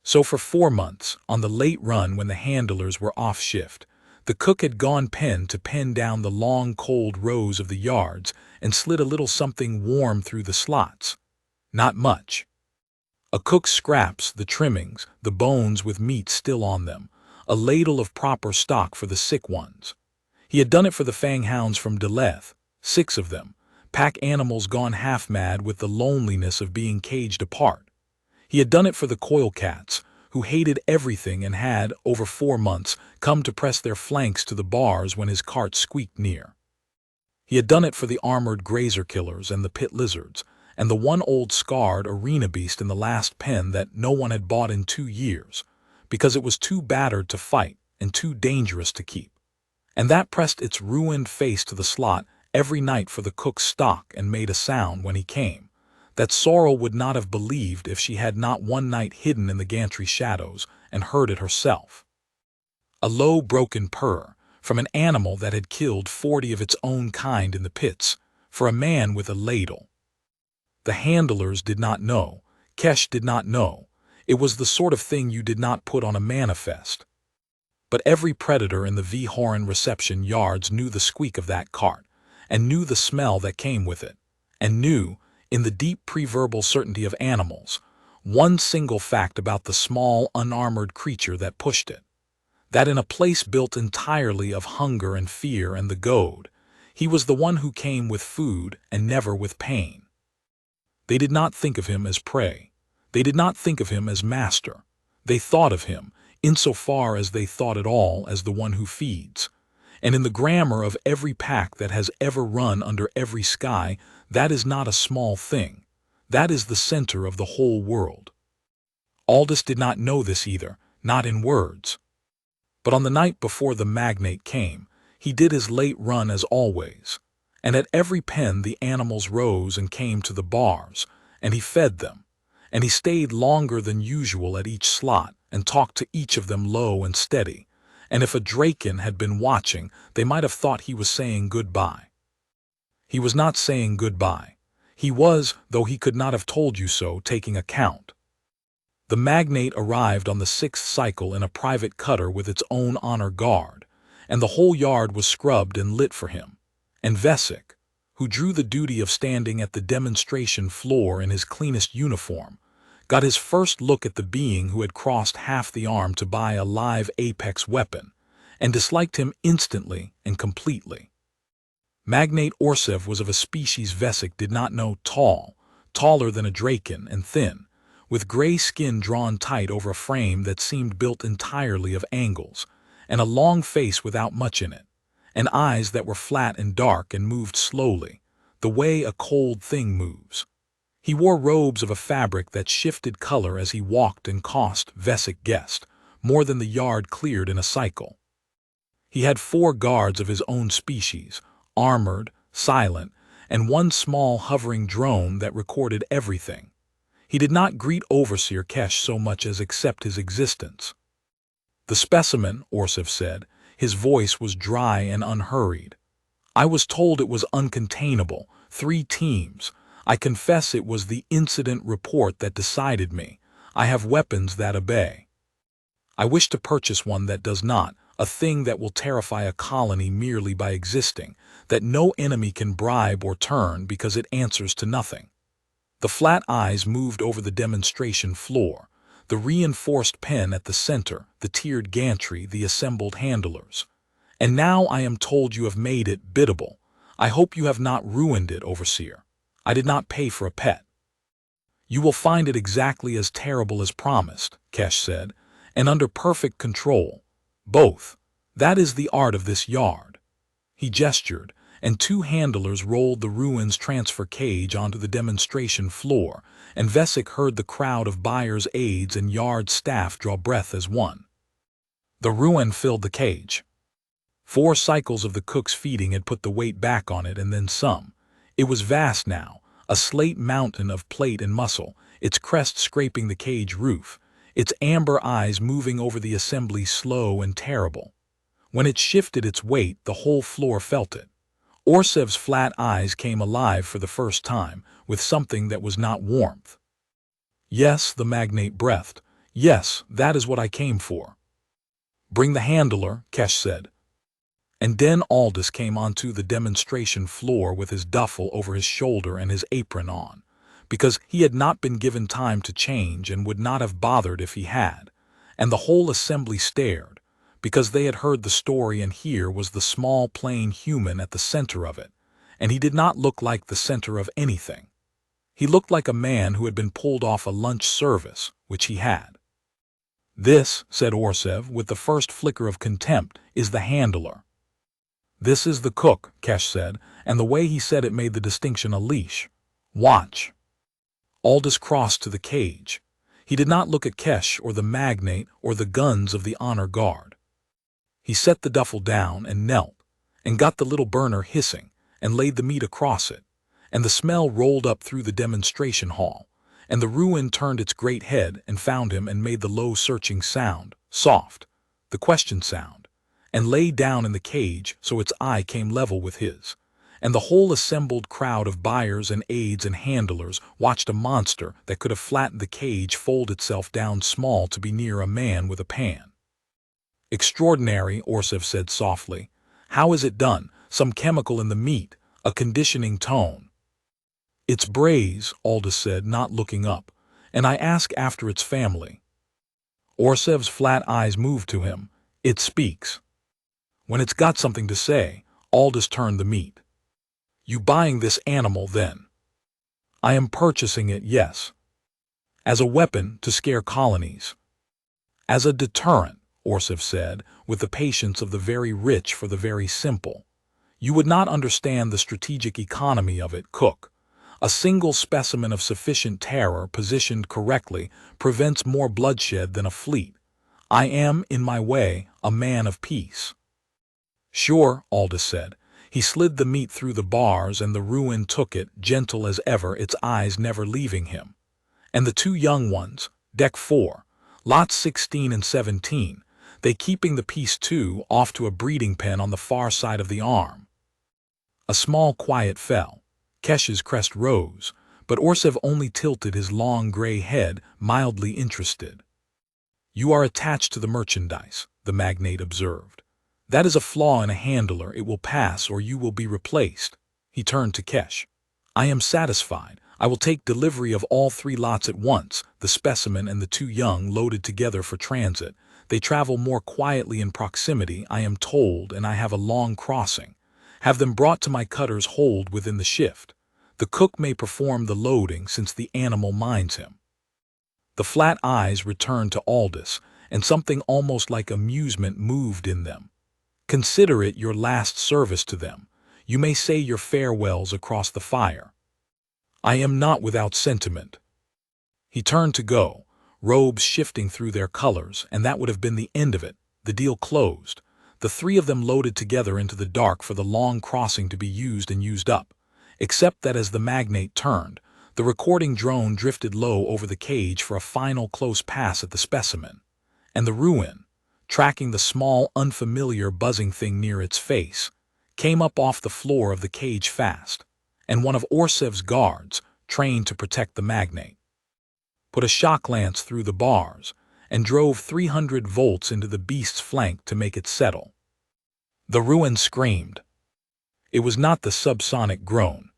So for 4 months, on the late run when the handlers were off shift, the cook had gone pen to pen down the long cold rows of the yards and slid a little something warm through the slots. Not much. A cook's scraps, the trimmings, the bones with meat still on them, a ladle of proper stock for the sick ones. He had done it for the fanghounds from Deleth, 6 of them, pack animals gone half-mad with the loneliness of being caged apart. He had done it for the coil cats, who hated everything and had, over 4 months, come to press their flanks to the bars when his cart squeaked near. He had done it for the armored grazer killers and the pit lizards, and the one old scarred arena beast in the last pen that no one had bought in 2 years, because it was too battered to fight and too dangerous to keep. And that pressed its ruined face to the slot every night for the cook's stock and made a sound when he came, that Sorrel would not have believed if she had not one night hidden in the gantry shadows and heard it herself. A low broken purr, from an animal that had killed 40 of its own kind in the pits, for a man with a ladle. The handlers did not know, Kesh did not know, it was the sort of thing you did not put on a manifest. But every predator in the V. Horan reception yards knew the squeak of that cart, and knew the smell that came with it, and knew, in the deep pre-verbal certainty of animals, one single fact about the small, unarmored creature that pushed it, that in a place built entirely of hunger and fear and the goad, he was the one who came with food and never with pain. They did not think of him as prey. They did not think of him as master. They thought of him, insofar as they thought at all, as the one who feeds. And in the grammar of every pack that has ever run under every sky, that is not a small thing. That is the center of the whole world. Aldous did not know this either, not in words. But on the night before the magnate came, he did his late run as always, and at every pen the animals rose and came to the bars, and he fed them, and he stayed longer than usual at each slot and talked to each of them low and steady, and if a Draken had been watching, they might have thought he was saying goodbye. He was not saying goodbye. He was, though he could not have told you so, taking account. The magnate arrived on the 6th cycle in a private cutter with its own honor guard, and the whole yard was scrubbed and lit for him, and Vesic, who drew the duty of standing at the demonstration floor in his cleanest uniform, got his first look at the being who had crossed half the arm to buy a live apex weapon, and disliked him instantly and completely. Magnate Orsev was of a species Vesic did not know, taller than a Draken and thin, with gray skin drawn tight over a frame that seemed built entirely of angles, and a long face without much in it, and eyes that were flat and dark and moved slowly, the way a cold thing moves. He wore robes of a fabric that shifted color as he walked and cost, Vesic guessed, more than the yard cleared in a cycle. He had 4 guards of his own species, armored, silent, and one small hovering drone that recorded everything. He did not greet Overseer Kesh so much as accept his existence. "The specimen," Orsev said. His voice was dry and unhurried. I was told it was uncontainable, 3 teams. I confess it was the incident report that decided me. I have weapons that obey. I wish to purchase one that does not, a thing that will terrify a colony merely by existing, that no enemy can bribe or turn because it answers to nothing. The flat eyes moved over the demonstration floor, the reinforced pen at the center, the tiered gantry, the assembled handlers. And now I am told you have made it biddable. I hope you have not ruined it, Overseer. I did not pay for a pet. You will find it exactly as terrible as promised, Kesh said, and under perfect control. Both. That is the art of this yard. He gestured, and 2 handlers rolled the ruin's transfer cage onto the demonstration floor, and Vesic heard the crowd of buyers' aides and yard staff draw breath as one. The ruin filled the cage. 4 cycles of the cook's feeding had put the weight back on it and then some. It was vast now, a slate mountain of plate and muscle, its crest scraping the cage roof, its amber eyes moving over the assembly slow and terrible. When it shifted its weight, the whole floor felt it. Orsev's flat eyes came alive for the first time, with something that was not warmth. Yes, the magnate breathed. Yes, that is what I came for. Bring the handler, Kesh said. And then Aldous came onto the demonstration floor with his duffel over his shoulder and his apron on, because he had not been given time to change and would not have bothered if he had, and the whole assembly stared, because they had heard the story and here was the small plain human at the center of it, and he did not look like the center of anything. He looked like a man who had been pulled off a lunch service, which he had. This, said Orsev with the first flicker of contempt, is the handler. This is the cook, Kesh said, and the way he said it made the distinction a leash. Watch. Aldous crossed to the cage. He did not look at Kesh or the magnate or the guns of the honor guard. He set the duffel down and knelt, and got the little burner hissing, and laid the meat across it, and the smell rolled up through the demonstration hall, and the ruin turned its great head and found him and made the low searching sound, soft, the question sound, and lay down in the cage so its eye came level with his, and the whole assembled crowd of buyers and aides and handlers watched a monster that could have flattened the cage fold itself down small to be near a man with a pan. Extraordinary, Orsev said softly. How is it done? Some chemical in the meat, a conditioning tone. It's braise, Aldous said, not looking up, and I ask after its family. Orsev's flat eyes moved to him. It speaks. When it's got something to say, Aldous turned the meat. You buying this animal, then? I am purchasing it, yes. As a weapon to scare colonies. As a deterrent, Orsev said, with the patience of the very rich for the very simple. You would not understand the strategic economy of it, Cook. A single specimen of sufficient terror positioned correctly prevents more bloodshed than a fleet. I am, in my way, a man of peace. Sure, Aldous said. He slid the meat through the bars and the ruin took it, gentle as ever, its eyes never leaving him. And the 2 young ones, deck 4, lots 16 and 17, they keeping the peace too, off to a breeding pen on the far side of the arm. A small quiet fell. Kesh's crest rose, but Orsev only tilted his long gray head, mildly interested. You are attached to the merchandise, the magnate observed. That is a flaw in a handler. It will pass or you will be replaced. He turned to Kesh. I am satisfied. I will take delivery of all 3 lots at once, the specimen and the 2 young loaded together for transit. They travel more quietly in proximity, I am told, and I have a long crossing. Have them brought to my cutter's hold within the shift. The cook may perform the loading since the animal minds him. The flat eyes returned to Aldous, and something almost like amusement moved in them. Consider it your last service to them. You may say your farewells across the fire. I am not without sentiment. He turned to go, robes shifting through their colors, and that would have been the end of it, the deal closed. The 3 of them loaded together into the dark for the long crossing to be used and used up, except that as the magnate turned, the recording drone drifted low over the cage for a final close pass at the specimen, and the ruin, tracking the small, unfamiliar buzzing thing near its face, came up off the floor of the cage fast, and one of Orsev's guards, trained to protect the magnate, put a shock lance through the bars and drove 300 volts into the beast's flank to make it settle. The ruin screamed. It was not the subsonic groan.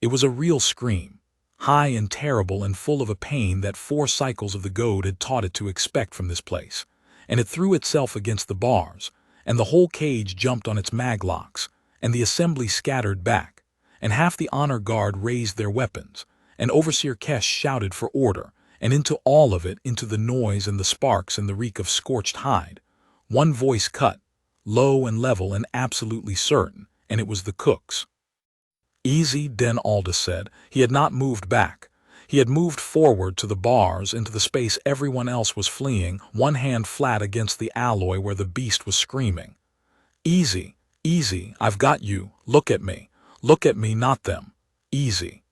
It was a real scream, high and terrible and full of a pain that 4 cycles of the goad had taught it to expect from this place, and it threw itself against the bars, and the whole cage jumped on its maglocks, and the assembly scattered back, and half the honor guard raised their weapons, and Overseer Kesh shouted for order, and into all of it, into the noise and the sparks and the reek of scorched hide, one voice cut, low and level and absolutely certain, and it was the cook's. Easy, Den Aldous said. He had not moved back. He had moved forward to the bars, into the space everyone else was fleeing, one hand flat against the alloy where the beast was screaming. Easy, easy, I've got you, look at me, not them, easy.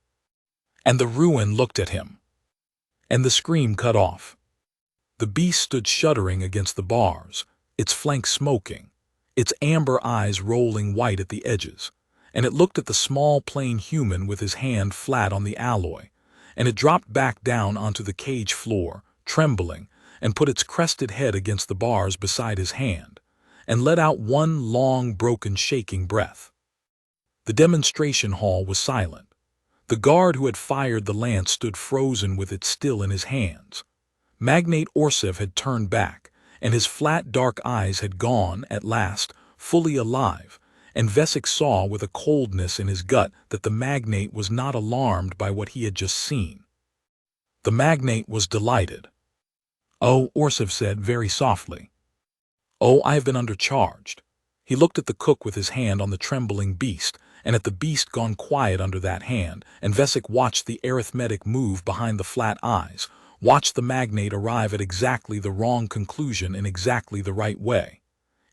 And the ruin looked at him. And the scream cut off. The beast stood shuddering against the bars, its flank smoking, its amber eyes rolling white at the edges, and it looked at the small plain human with his hand flat on the alloy, and it dropped back down onto the cage floor, trembling, and put its crested head against the bars beside his hand, and let out one long, broken, shaking breath. The demonstration hall was silent. The guard who had fired the lance stood frozen with it still in his hands. Magnate Orsev had turned back, and his flat dark eyes had gone, at last, fully alive, and Vesik saw with a coldness in his gut that the magnate was not alarmed by what he had just seen. The magnate was delighted. "Oh," Orsev said very softly. "Oh, I have been undercharged." He looked at the cook with his hand on the trembling beast, and at the beast gone quiet under that hand, and Vesik watched the arithmetic move behind the flat eyes, watched the magnate arrive at exactly the wrong conclusion in exactly the right way.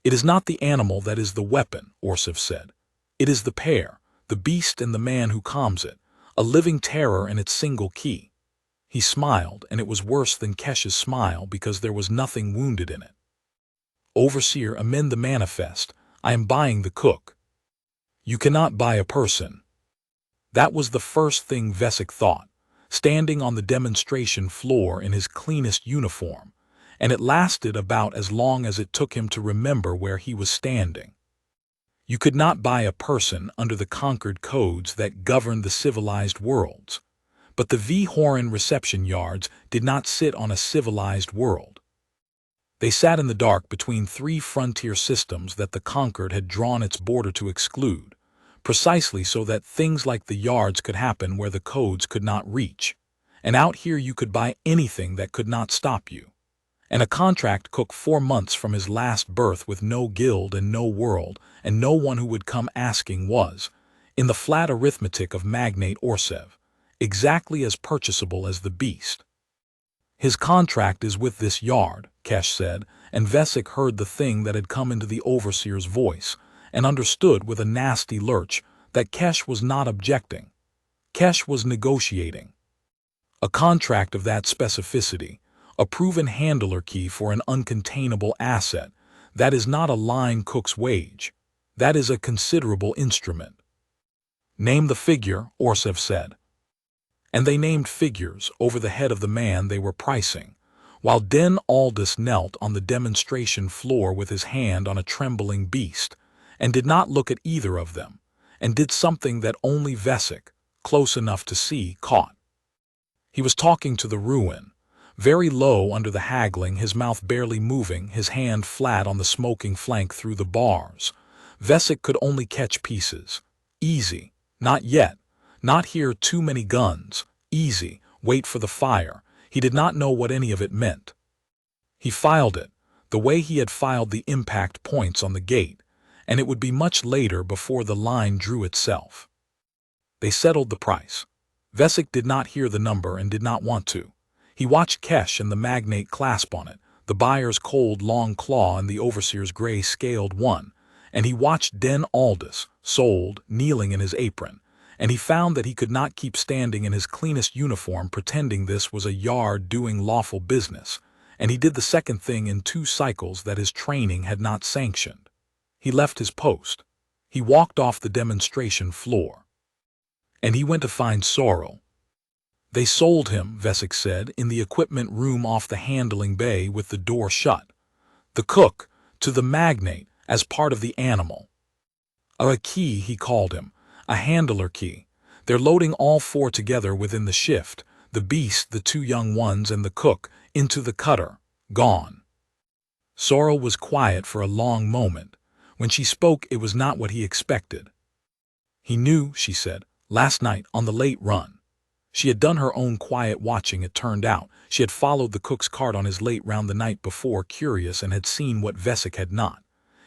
"It is not the animal that is the weapon," Orsev said. "It is the pair, the beast and the man who calms it, a living terror and its single key." He smiled, and it was worse than Kesh's smile because there was nothing wounded in it. "Overseer, amend the manifest. I am buying the cook." "You cannot buy a person." That was the first thing Vesik thought, standing on the demonstration floor in his cleanest uniform, and it lasted about as long as it took him to remember where he was standing. You could not buy a person under the conquered codes that governed the civilized worlds, but the V-Horan reception yards did not sit on a civilized world. They sat in the dark between 3 frontier systems that the conquered had drawn its border to exclude, precisely so that things like the yards could happen where the codes could not reach, and out here you could buy anything that could not stop you. And a contract cook 4 months from his last birth with no guild and no world, and no one who would come asking was, in the flat arithmetic of Magnate Orsev, exactly as purchasable as the beast. "His contract is with this yard," Kesh said, and Vesik heard the thing that had come into the overseer's voice, and understood with a nasty lurch that Kesh was not objecting. Kesh was negotiating. A contract of that specificity, a proven handler key for an uncontainable asset, that is not a line cook's wage. That is a considerable instrument. "Name the figure," Orsev said. And they named figures over the head of the man they were pricing, while Den Aldous knelt on the demonstration floor with his hand on a trembling beast, and did not look at either of them, and did something that only Vesik, close enough to see, caught. He was talking to the ruin, very low under the haggling, his mouth barely moving, his hand flat on the smoking flank through the bars. Vesik could only catch pieces. Easy. Not yet. Not here, too many guns. Easy. Wait for the fire. He did not know what any of it meant. He filed it, the way he had filed the impact points on the gate, and it would be much later before the line drew itself. They settled the price. Vesik did not hear the number and did not want to. He watched Kesh and the magnate clasp on it, the buyer's cold long claw and the overseer's gray scaled one, and he watched Den Aldous, sold, kneeling in his apron, and he found that he could not keep standing in his cleanest uniform pretending this was a yard doing lawful business, and he did the second thing in 2 cycles that his training had not sanctioned. He left his post. He walked off the demonstration floor. And he went to find Sorrel. They sold him, Vesic said, in the equipment room off the handling bay with the door shut. The cook, to the magnate, as part of the animal. A key, he called him, a handler key. They're loading all four together within the shift, the beast, the two young ones, and the cook, into the cutter, gone. Sorrel was quiet for a long moment. When she spoke, it was not what he expected. He knew, she said, last night on the late run. She had done her own quiet watching, it turned out. She had followed the cook's cart on his late round the night before, curious, and had seen what Vesic had not.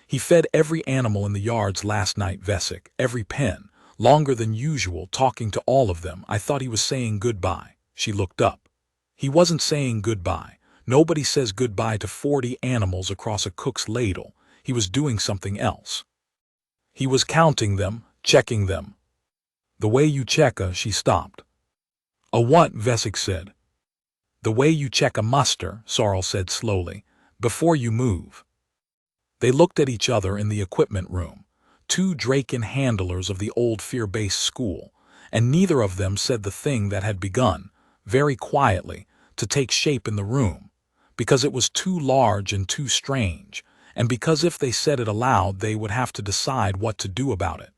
He fed every animal in the yards last night, Vesic, every pen, longer than usual, talking to all of them. I thought he was saying goodbye. She looked up. He wasn't saying goodbye. Nobody says goodbye to 40 animals across a cook's ladle. He was doing something else. He was counting them, checking them. The way you check a, she stopped. A what? Vesic said. The way you check a muster, Sorrel said slowly, before you move. They looked at each other in the equipment room, two Draken handlers of the old fear-based school, and neither of them said the thing that had begun, very quietly, to take shape in the room, because it was too large and too strange, and because if they said it aloud they would have to decide what to do about it.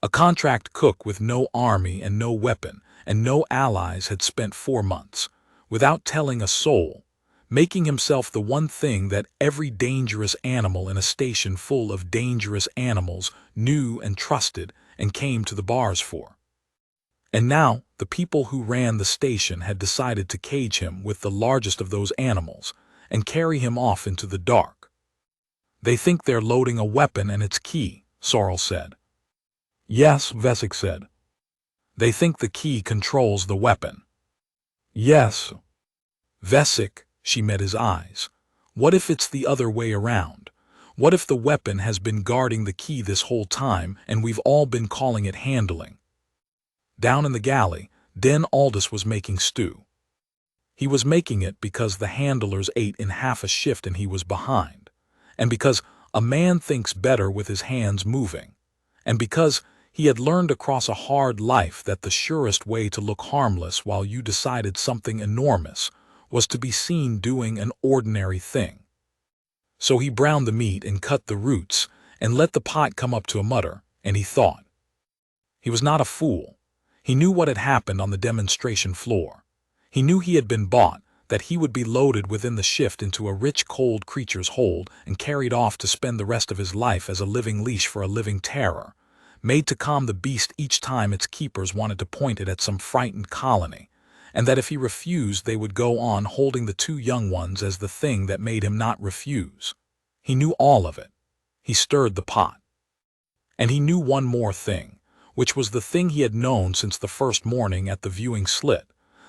A contract cook with no army and no weapon and no allies had spent 4 months, without telling a soul, making himself the one thing that every dangerous animal in a station full of dangerous animals knew and trusted and came to the bars for. And now the people who ran the station had decided to cage him with the largest of those animals and carry him off into the dark. They think they're loading a weapon and it's key, Sorrel said. Yes, Vesic said. They think the key controls the weapon. Yes. Vesic, she met his eyes. What if it's the other way around? What if the weapon has been guarding the key this whole time and we've all been calling it handling? Down in the galley, Den Aldous was making stew. He was making it because the handlers ate in half a shift and he was behind, and because a man thinks better with his hands moving, and because he had learned across a hard life that the surest way to look harmless while you decided something enormous was to be seen doing an ordinary thing. So he browned the meat and cut the roots and let the pot come up to a mutter, and he thought. He was not a fool. He knew what had happened on the demonstration floor. He knew he had been bought, that he would be loaded within the shift into a rich cold creature's hold and carried off to spend the rest of his life as a living leash for a living terror, made to calm the beast each time its keepers wanted to point it at some frightened colony, and that if he refused they would go on holding the two young ones as the thing that made him not refuse. He knew all of it. He stirred the pot. And he knew one more thing, which was the thing he had known since the first morning at the viewing slit,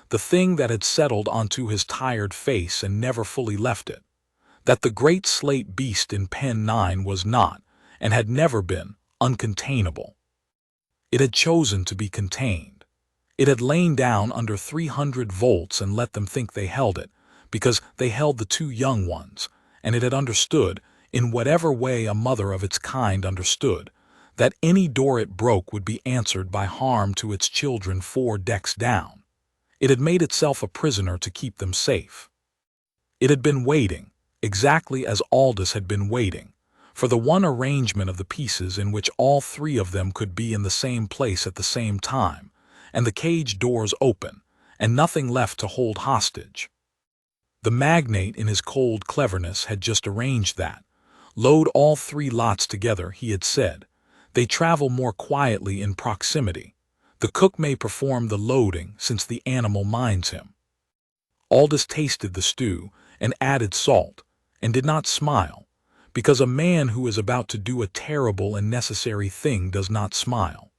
the thing that had settled onto his tired face and never fully left it, that the great slate beast in Pen 9 was not, and had never been, uncontainable. It had chosen to be contained. It had lain down under 300 volts and let them think they held it, because they held the two young ones, and it had understood, in whatever way a mother of its kind understood, that any door it broke would be answered by harm to its children 4 decks down. It had made itself a prisoner to keep them safe. It had been waiting, exactly as Aldous had been waiting, for the one arrangement of the pieces in which all 3 of them could be in the same place at the same time, and the cage doors open, and nothing left to hold hostage. The magnate in his cold cleverness had just arranged that. Load all 3 lots together, he had said. They travel more quietly in proximity. The cook may perform the loading since the animal minds him. Aldous tasted the stew and added salt, and did not smile, because a man who is about to do a terrible and necessary thing does not smile.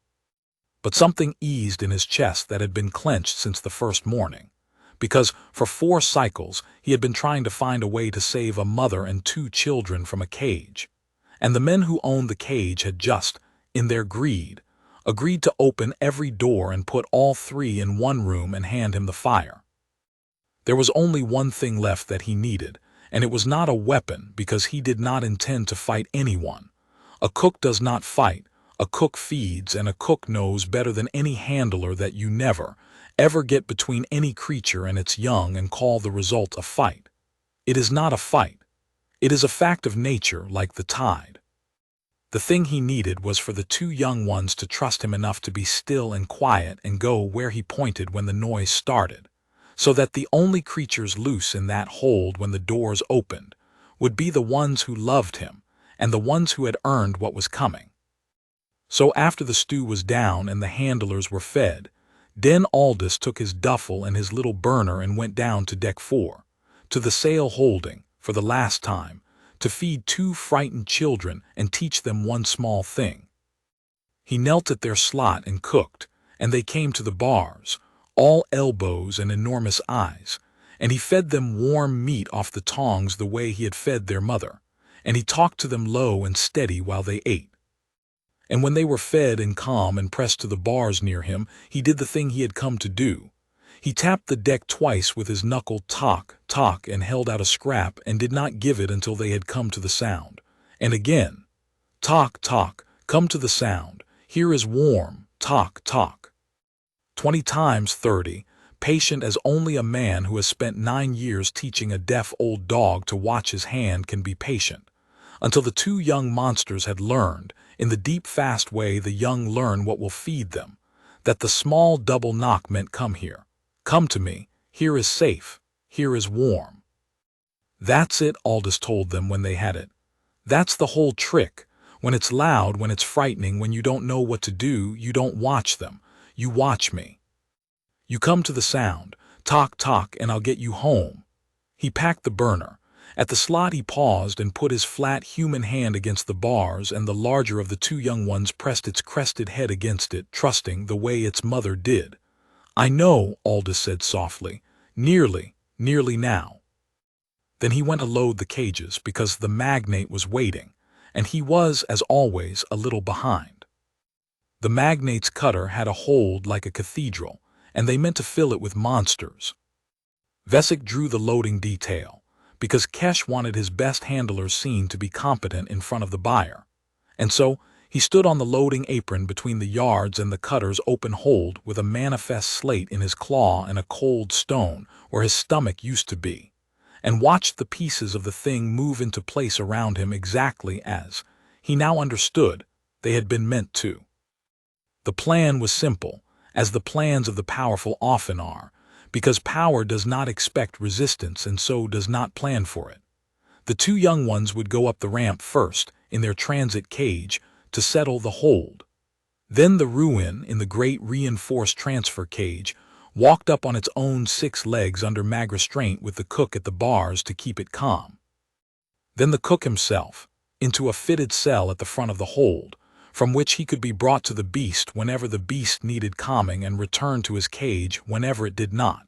But something eased in his chest that had been clenched since the first morning, because for 4 cycles he had been trying to find a way to save a mother and 2 children from a cage. And the men who owned the cage had just, in their greed, agreed to open every door and put all 3 in one room and hand him the fire. There was only one thing left that he needed, and it was not a weapon because he did not intend to fight anyone. A cook does not fight, a cook feeds, and a cook knows better than any handler that you never, ever get between any creature and its young and call the result a fight. It is not a fight. It is a fact of nature like the tide. The thing he needed was for the two young ones to trust him enough to be still and quiet and go where he pointed when the noise started, so that the only creatures loose in that hold when the doors opened would be the ones who loved him and the ones who had earned what was coming. So after the stew was down and the handlers were fed, Den Aldous took his duffel and his little burner and went down to deck 4, to the sail holding, for the last time, to feed two frightened children and teach them one small thing. He knelt at their slot and cooked, and they came to the bars, all elbows and enormous eyes, and he fed them warm meat off the tongs the way he had fed their mother, and he talked to them low and steady while they ate. And when they were fed and calm and pressed to the bars near him, he did the thing he had come to do. He tapped the deck twice with his knuckle, tock, tock, and held out a scrap and did not give it until they had come to the sound. And again, tock, tock, come to the sound, here is warm, tock, tock. 20 times 30, patient as only a man who has spent 9 years teaching a deaf old dog to watch his hand can be patient, until the two young monsters had learned, in the deep fast way the young learn what will feed them, that the small double knock meant come here. Come to me, here is safe, here is warm. That's it, Aldous told them when they had it. That's the whole trick. When it's loud, when it's frightening, when you don't know what to do, you don't watch them. You watch me. You come to the sound, tock, tock, and I'll get you home. He packed the burner. At the slot he paused and put his flat human hand against the bars, and the larger of the two young ones pressed its crested head against it, trusting the way its mother did. I know, Aldous said softly. Nearly now. Then he went to load the cages because the magnate was waiting, and he was, as always, a little behind. The magnate's cutter had a hold like a cathedral, and they meant to fill it with monsters. Vesic drew the loading detail, because Kesh wanted his best handlers seen to be competent in front of the buyer, and so he stood on the loading apron between the yards and the cutter's open hold with a manifest slate in his claw and a cold stone where his stomach used to be, and watched the pieces of the thing move into place around him exactly as, he now understood, they had been meant to. The plan was simple, as the plans of the powerful often are, because power does not expect resistance and so does not plan for it. The two young ones would go up the ramp first, in their transit cage, to settle the hold. Then the ruin, in the great reinforced transfer cage, walked up on its own 6 legs under mag restraint with the cook at the bars to keep it calm. Then the cook himself, into a fitted cell at the front of the hold, from which he could be brought to the beast whenever the beast needed calming and returned to his cage whenever it did not.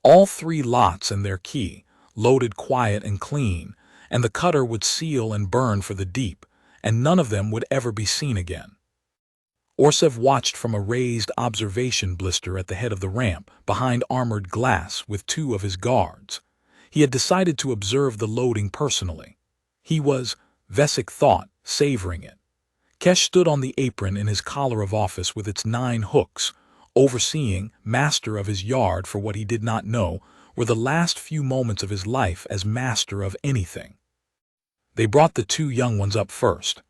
All 3 lots and their key, loaded quiet and clean, and the cutter would seal and burn for the deep, and none of them would ever be seen again. Orsev watched from a raised observation blister at the head of the ramp, behind armored glass with 2 of his guards. He had decided to observe the loading personally. He was, Vesic thought, savoring it. Kesh stood on the apron in his collar of office with its 9 hooks, overseeing, master of his yard for what he did not know were the last few moments of his life as master of anything. They brought the 2 young ones up first.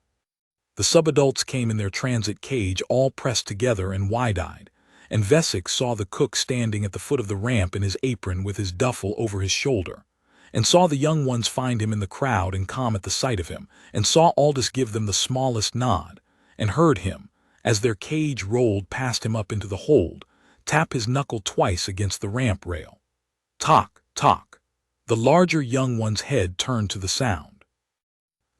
The subadults came in their transit cage all pressed together and wide-eyed, and Vesic saw the cook standing at the foot of the ramp in his apron with his duffel over his shoulder, and saw the young ones find him in the crowd and calm at the sight of him, and saw Aldous give them the smallest nod, and heard him, as their cage rolled past him up into the hold, tap his knuckle twice against the ramp rail. Tock, tock. The larger young one's head turned to the sound.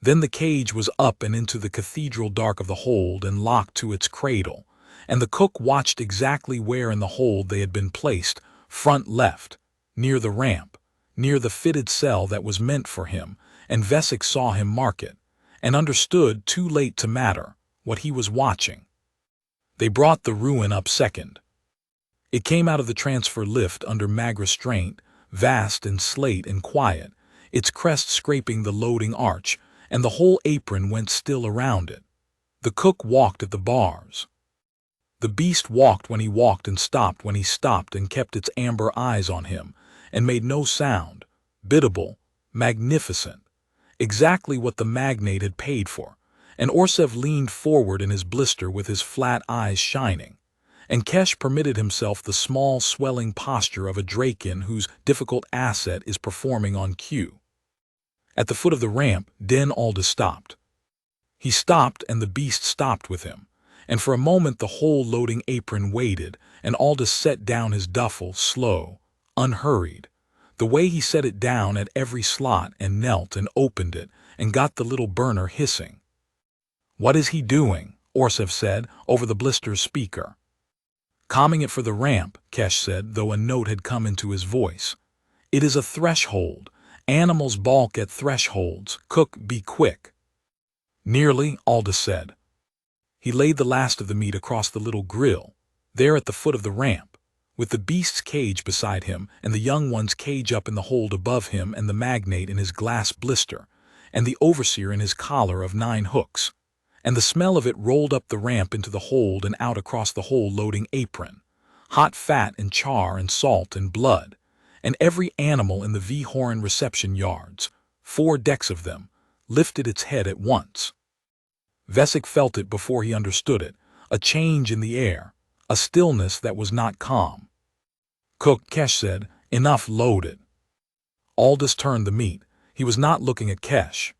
Then the cage was up and into the cathedral dark of the hold and locked to its cradle, and the cook watched exactly where in the hold they had been placed, front left, near the ramp, near the fitted cell that was meant for him, and Vesic saw him mark it, and understood, too late to matter, what he was watching. They brought the ruin up second. It came out of the transfer lift under mag restraint, vast and slate and quiet, its crest scraping the loading arch, and the whole apron went still around it. The cook walked at the bars. The beast walked when he walked and stopped when he stopped and kept its amber eyes on him, and made no sound. Biddable, magnificent, exactly what the magnate had paid for, and Orsev leaned forward in his blister with his flat eyes shining, and Kesh permitted himself the small swelling posture of a Draken whose difficult asset is performing on cue. At the foot of the ramp, Den Aldous stopped. He stopped and the beast stopped with him, and for a moment the whole loading apron waited, and Aldous set down his duffel, slow, unhurried, the way he set it down at every slot, and knelt and opened it and got the little burner hissing. "What is he doing?" Orsev said over the blister's speaker. "Calming it for the ramp," Kesh said, though a note had come into his voice. "It is a threshold. Animals balk at thresholds. Cook, be quick." "Nearly," Aldous said. He laid the last of the meat across the little grill, there at the foot of the ramp, with the beast's cage beside him and the young one's cage up in the hold above him and the magnate in his glass blister and the overseer in his collar of 9 hooks, and the smell of it rolled up the ramp into the hold and out across the whole loading apron, hot fat and char and salt and blood, and every animal in the V-Horan reception yards, 4 decks of them, lifted its head at once. Vesic felt it before he understood it, a change in the air, a stillness that was not calm. "Cook," Kesh said, "enough, load it." Aldous turned the meat. He was not looking at Kesh.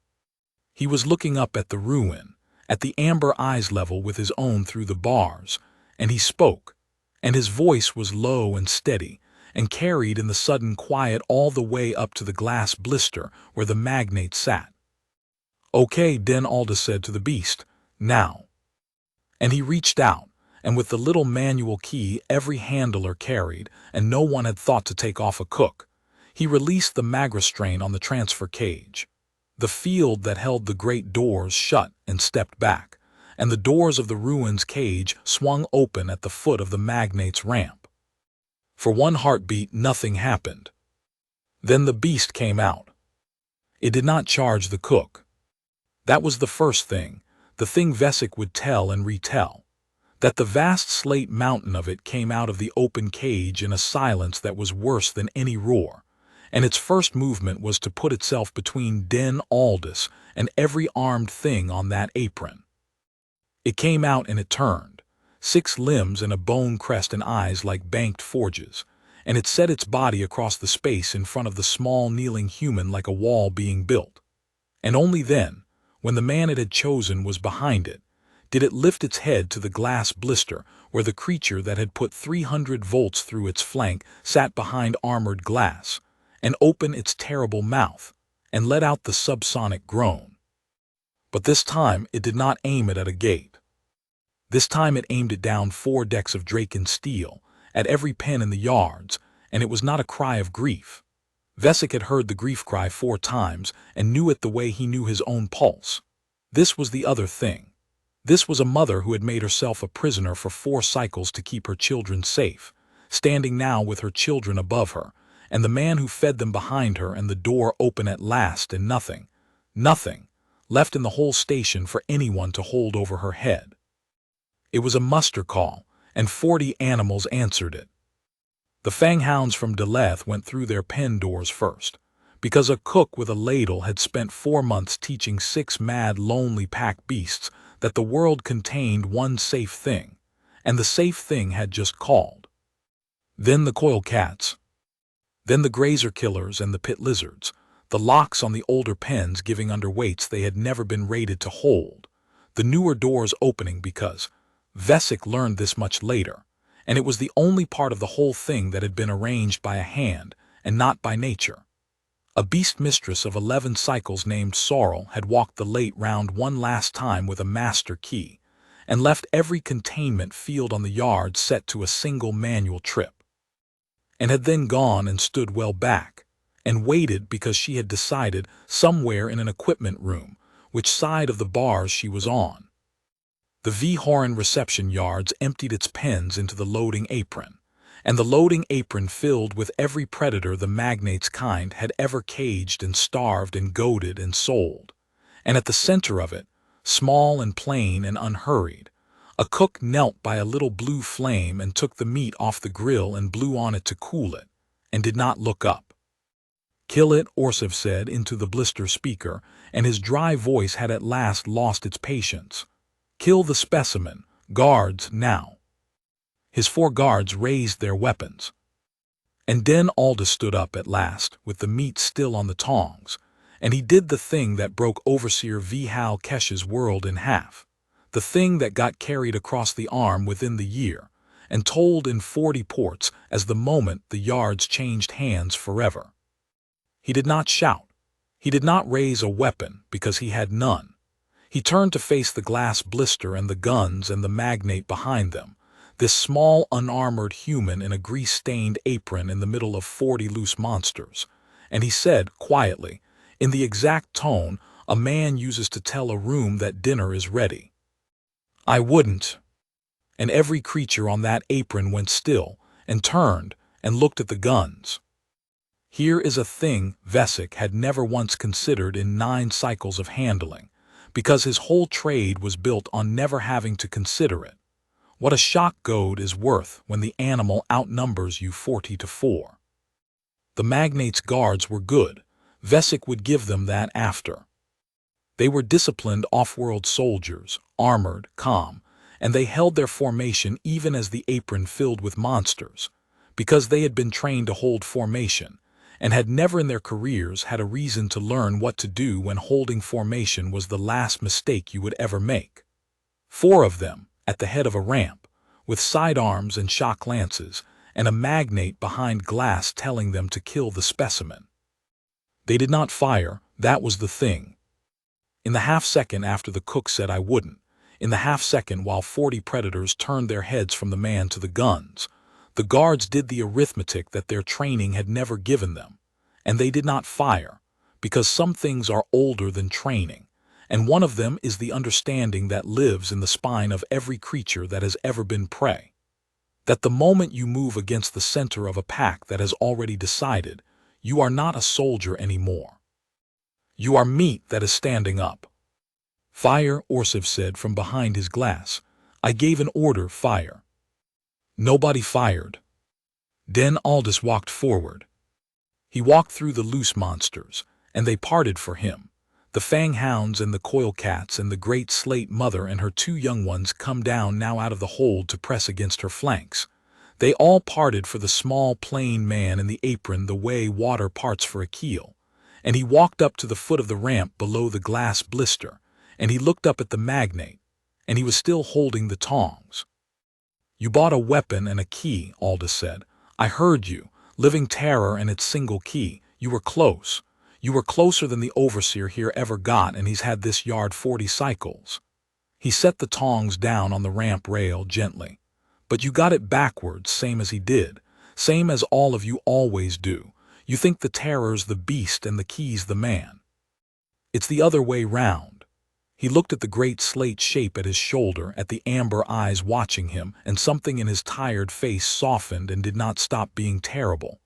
He was looking up at the ruin, at the amber eyes level with his own through the bars, and he spoke, and his voice was low and steady, and carried in the sudden quiet all the way up to the glass blister where the magnate sat. "Okay," Den Aldous said to the beast, "now." And he reached out, and with the little manual key every handler carried, and no one had thought to take off a cook, he released the magrastrain on the transfer cage. The field that held the great doors shut and stepped back, and the doors of the ruins cage swung open at the foot of the magnate's ramp. For one heartbeat nothing happened. Then the beast came out. It did not charge the cook. That was the first thing, the thing Vesic would tell and retell, that the vast slate mountain of it came out of the open cage in a silence that was worse than any roar, and its first movement was to put itself between Den Aldous and every armed thing on that apron. It came out and it turned, 6 limbs and a bone crest and eyes like banked forges, and it set its body across the space in front of the small kneeling human like a wall being built. And only then, when the man it had chosen was behind it, did it lift its head to the glass blister where the creature that had put 300 volts through its flank sat behind armored glass, and open its terrible mouth, and let out the subsonic groan. But this time it did not aim it at a gate. This time it aimed it down 4 decks of Draken steel, at every pen in the yards, and it was not a cry of grief. Vesic had heard the grief cry 4 times and knew it the way he knew his own pulse. This was the other thing. This was a mother who had made herself a prisoner for 4 cycles to keep her children safe, standing now with her children above her, and the man who fed them behind her and the door open at last and nothing, left in the whole station for anyone to hold over her head. It was a muster call, and 40 animals answered it. The fanghounds from Deleth went through their pen doors first, because a cook with a ladle had spent 4 months teaching 6 mad, lonely pack beasts that the world contained one safe thing, and the safe thing had just called. Then the coil cats. Then the grazer killers and the pit lizards, the locks on the older pens giving underweights they had never been rated to hold, the newer doors opening because Vesic learned this much later, and it was the only part of the whole thing that had been arranged by a hand and not by nature. A beast mistress of 11 cycles named Sorrel had walked the late round one last time with a master key, and left every containment field on the yard set to a single manual trip, and had then gone and stood well back, and waited because she had decided somewhere in an equipment room which side of the bars she was on. The V-Horan reception yards emptied its pens into the loading apron, and the loading apron filled with every predator the magnate's kind had ever caged and starved and goaded and sold, And at the center of it, small and plain and unhurried, a cook knelt by a little blue flame and took the meat off the grill and blew on it to cool it, and did not look up. "Kill it," Orsif said into the blister speaker, and his dry voice had at last lost its patience. "Kill the specimen. Guards, now." His 4 guards raised their weapons. And then Alda stood up at last, with the meat still on the tongs, and he did the thing that broke Overseer V. Hal Kesh's world in half, the thing that got carried across the arm within the year, and told in 40 ports as the moment the yards changed hands forever. He did not shout. He did not raise a weapon, because he had none. He turned to face the glass blister and the guns and the magnate behind them, this small unarmored human in a grease-stained apron in the middle of 40 loose monsters, and he said quietly, in the exact tone a man uses to tell a room that dinner is ready, "I wouldn't." And every creature on that apron went still, and turned, and looked at the guns. Here is a thing Vesic had never once considered in 9 cycles of handling, because his whole trade was built on never having to consider it. What a shock goad is worth when the animal outnumbers you 40-4. The magnate's guards were good. Vesic would give them that after. They were disciplined off-world soldiers, armored, calm, and they held their formation even as the apron filled with monsters, because they had been trained to hold formation, and had never in their careers had a reason to learn what to do when holding formation was the last mistake you would ever make. 4 of them, at the head of a ramp, with sidearms and shock lances, and a magnate behind glass telling them to kill the specimen. They did not fire, that was the thing. In the half-second after the cook said "I wouldn't," in the half-second while 40 predators turned their heads from the man to the guns, the guards did the arithmetic that their training had never given them, and they did not fire, because some things are older than training, and one of them is the understanding that lives in the spine of every creature that has ever been prey. That the moment you move against the center of a pack that has already decided, you are not a soldier anymore. You are meat that is standing up. "Fire," Orsif said from behind his glass. "I gave an order, fire." Nobody fired. Then Aldous walked forward. He walked through the loose monsters, and they parted for him. The fang hounds and the coil cats and the great slate mother and her 2 young ones come down now out of the hold to press against her flanks. They all parted for the small plain man in the apron the way water parts for a keel, and he walked up to the foot of the ramp below the glass blister, and he looked up at the magnate, and he was still holding the tongs. "You bought a weapon and a key," Aldous said. "I heard you. Living terror and its single key. You were close. You were closer than the overseer here ever got, and he's had this yard 40 cycles." He set the tongs down on the ramp rail gently. "But you got it backwards, same as he did. Same as all of you always do. You think the terror's the beast and the key's the man. It's the other way round." He looked at the great slate shape at his shoulder, at the amber eyes watching him, and something in his tired face softened and did not stop being terrible.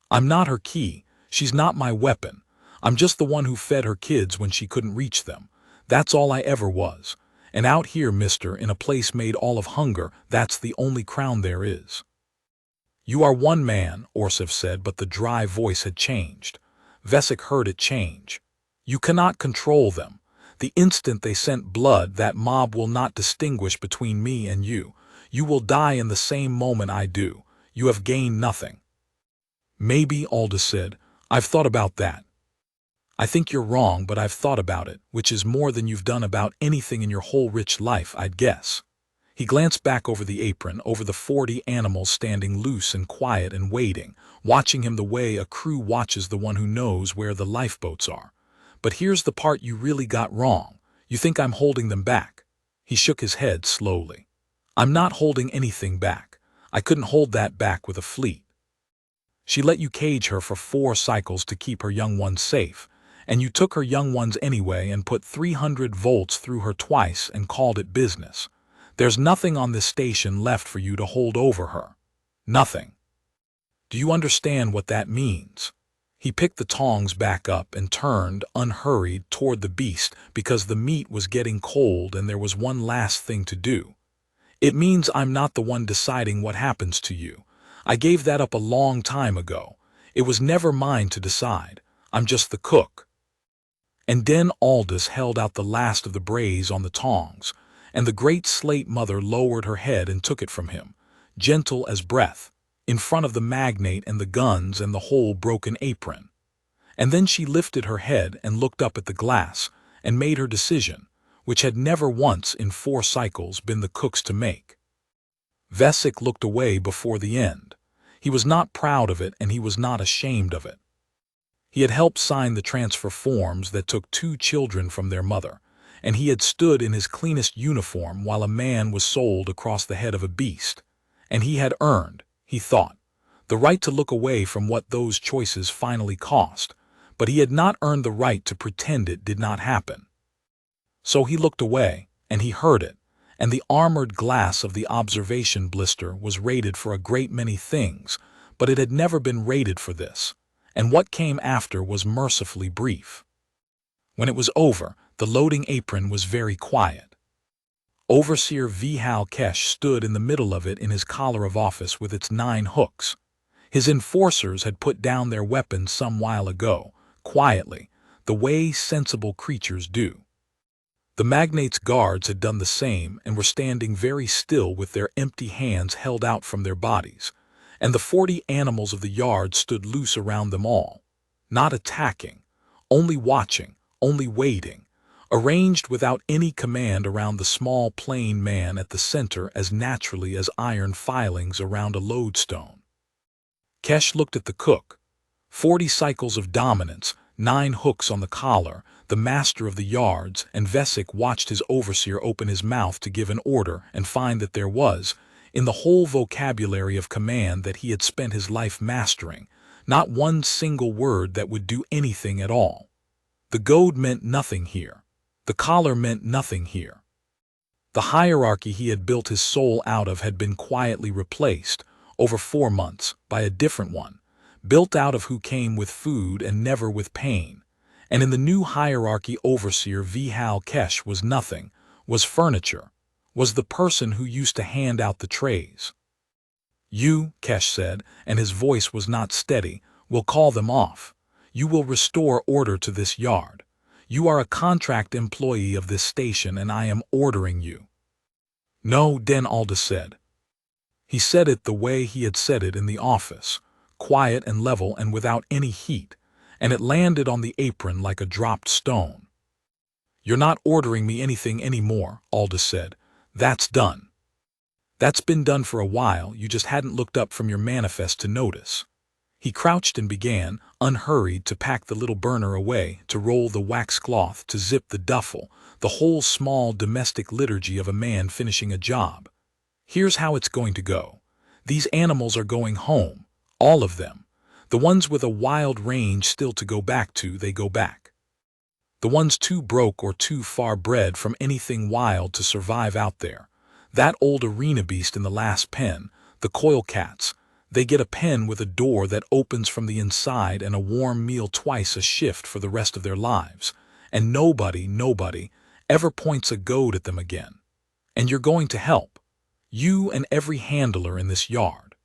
"I'm not her key. She's not my weapon. I'm just the one who fed her kids when she couldn't reach them. That's all I ever was. And out here, mister, in a place made all of hunger, that's the only crown there is." "You are one man," Orsif said, but the dry voice had changed. Vesic heard it change. "You cannot control them. The instant they scent blood, that mob will not distinguish between me and you. You will die in the same moment I do. You have gained nothing." "Maybe," Aldous said. "I've thought about that. I think you're wrong, but I've thought about it, which is more than you've done about anything in your whole rich life, I'd guess." He glanced back over the apron, over the 40 animals standing loose and quiet and waiting, watching him the way a crew watches the one who knows where the lifeboats are. "But here's the part you really got wrong. You think I'm holding them back." He shook his head slowly. "I'm not holding anything back. I couldn't hold that back with a fleet. She let you cage her for 4 cycles to keep her young ones safe, and you took her young ones anyway and put 300 volts through her twice and called it business. There's nothing on this station left for you to hold over her. Nothing. Do you understand what that means?" He picked the tongs back up and turned, unhurried, toward the beast because the meat was getting cold and there was one last thing to do. It means I'm not the one deciding what happens to you. I gave that up a long time ago. It was never mine to decide. I'm just the cook. And then Aldous held out the last of the braise on the tongs, and the great slate mother lowered her head and took it from him, gentle as breath, in front of the magnate and the guns and the whole broken apron. And then she lifted her head and looked up at the glass and made her decision, which had never once in 4 cycles been the cook's to make. Vesic looked away before the end. He was not proud of it and he was not ashamed of it. He had helped sign the transfer forms that took 2 children from their mother, and he had stood in his cleanest uniform while a man was sold across the head of a beast, and he had earned, he thought, the right to look away from what those choices finally cost, but he had not earned the right to pretend it did not happen. So he looked away, and he heard it, and the armored glass of the observation blister was rated for a great many things, but it had never been rated for this, and what came after was mercifully brief. When it was over, the loading apron was very quiet. Overseer V. Hal Kesh stood in the middle of it in his collar of office with its 9 hooks. His enforcers had put down their weapons some while ago, quietly, the way sensible creatures do. The magnate's guards had done the same and were standing very still with their empty hands held out from their bodies, and the 40 animals of the yard stood loose around them all, not attacking, only watching, only waiting, arranged without any command around the small plain man at the center as naturally as iron filings around a lodestone. Kesh looked at the cook. 40 cycles of dominance, 9 hooks on the collar, the master of the yards, and Vesic watched his overseer open his mouth to give an order and find that there was, in the whole vocabulary of command that he had spent his life mastering, not one single word that would do anything at all. The goad meant nothing here. The collar meant nothing here. The hierarchy he had built his soul out of had been quietly replaced, over 4 months, by a different one, built out of who came with food and never with pain. And in the new hierarchy, Overseer V. Hal Kesh was nothing, was furniture, was the person who used to hand out the trays. You, Kesh said, and his voice was not steady, will call them off. You will restore order to this yard. You are a contract employee of this station and I am ordering you. No, Den Aldous said. He said it the way he had said it in the office, quiet and level and without any heat, and it landed on the apron like a dropped stone. You're not ordering me anything anymore, Aldous said. That's done. That's been done for a while, you just hadn't looked up from your manifest to notice. He crouched and began, unhurried, to pack the little burner away, to roll the wax cloth, to zip the duffel, the whole small domestic liturgy of a man finishing a job. Here's how it's going to go. These animals are going home, all of them. The ones with a wild range still to go back to, they go back. The ones too broke or too far bred from anything wild to survive out there, that old arena beast in the last pen, the coil cats, they get a pen with a door that opens from the inside and a warm meal twice a shift for the rest of their lives, and nobody ever points a goad at them again. And you're going to help. You and every handler in this yard.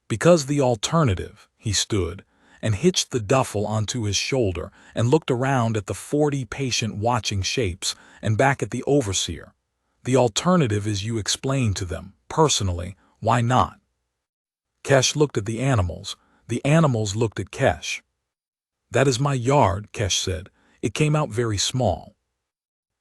Because the alternative, he stood, and hitched the duffel onto his shoulder and looked around at the 40 patient watching shapes and back at the overseer. The alternative is you explain to them, personally, why not. Kesh looked at the animals looked at Kesh. That is my yard, Kesh said. It came out very small.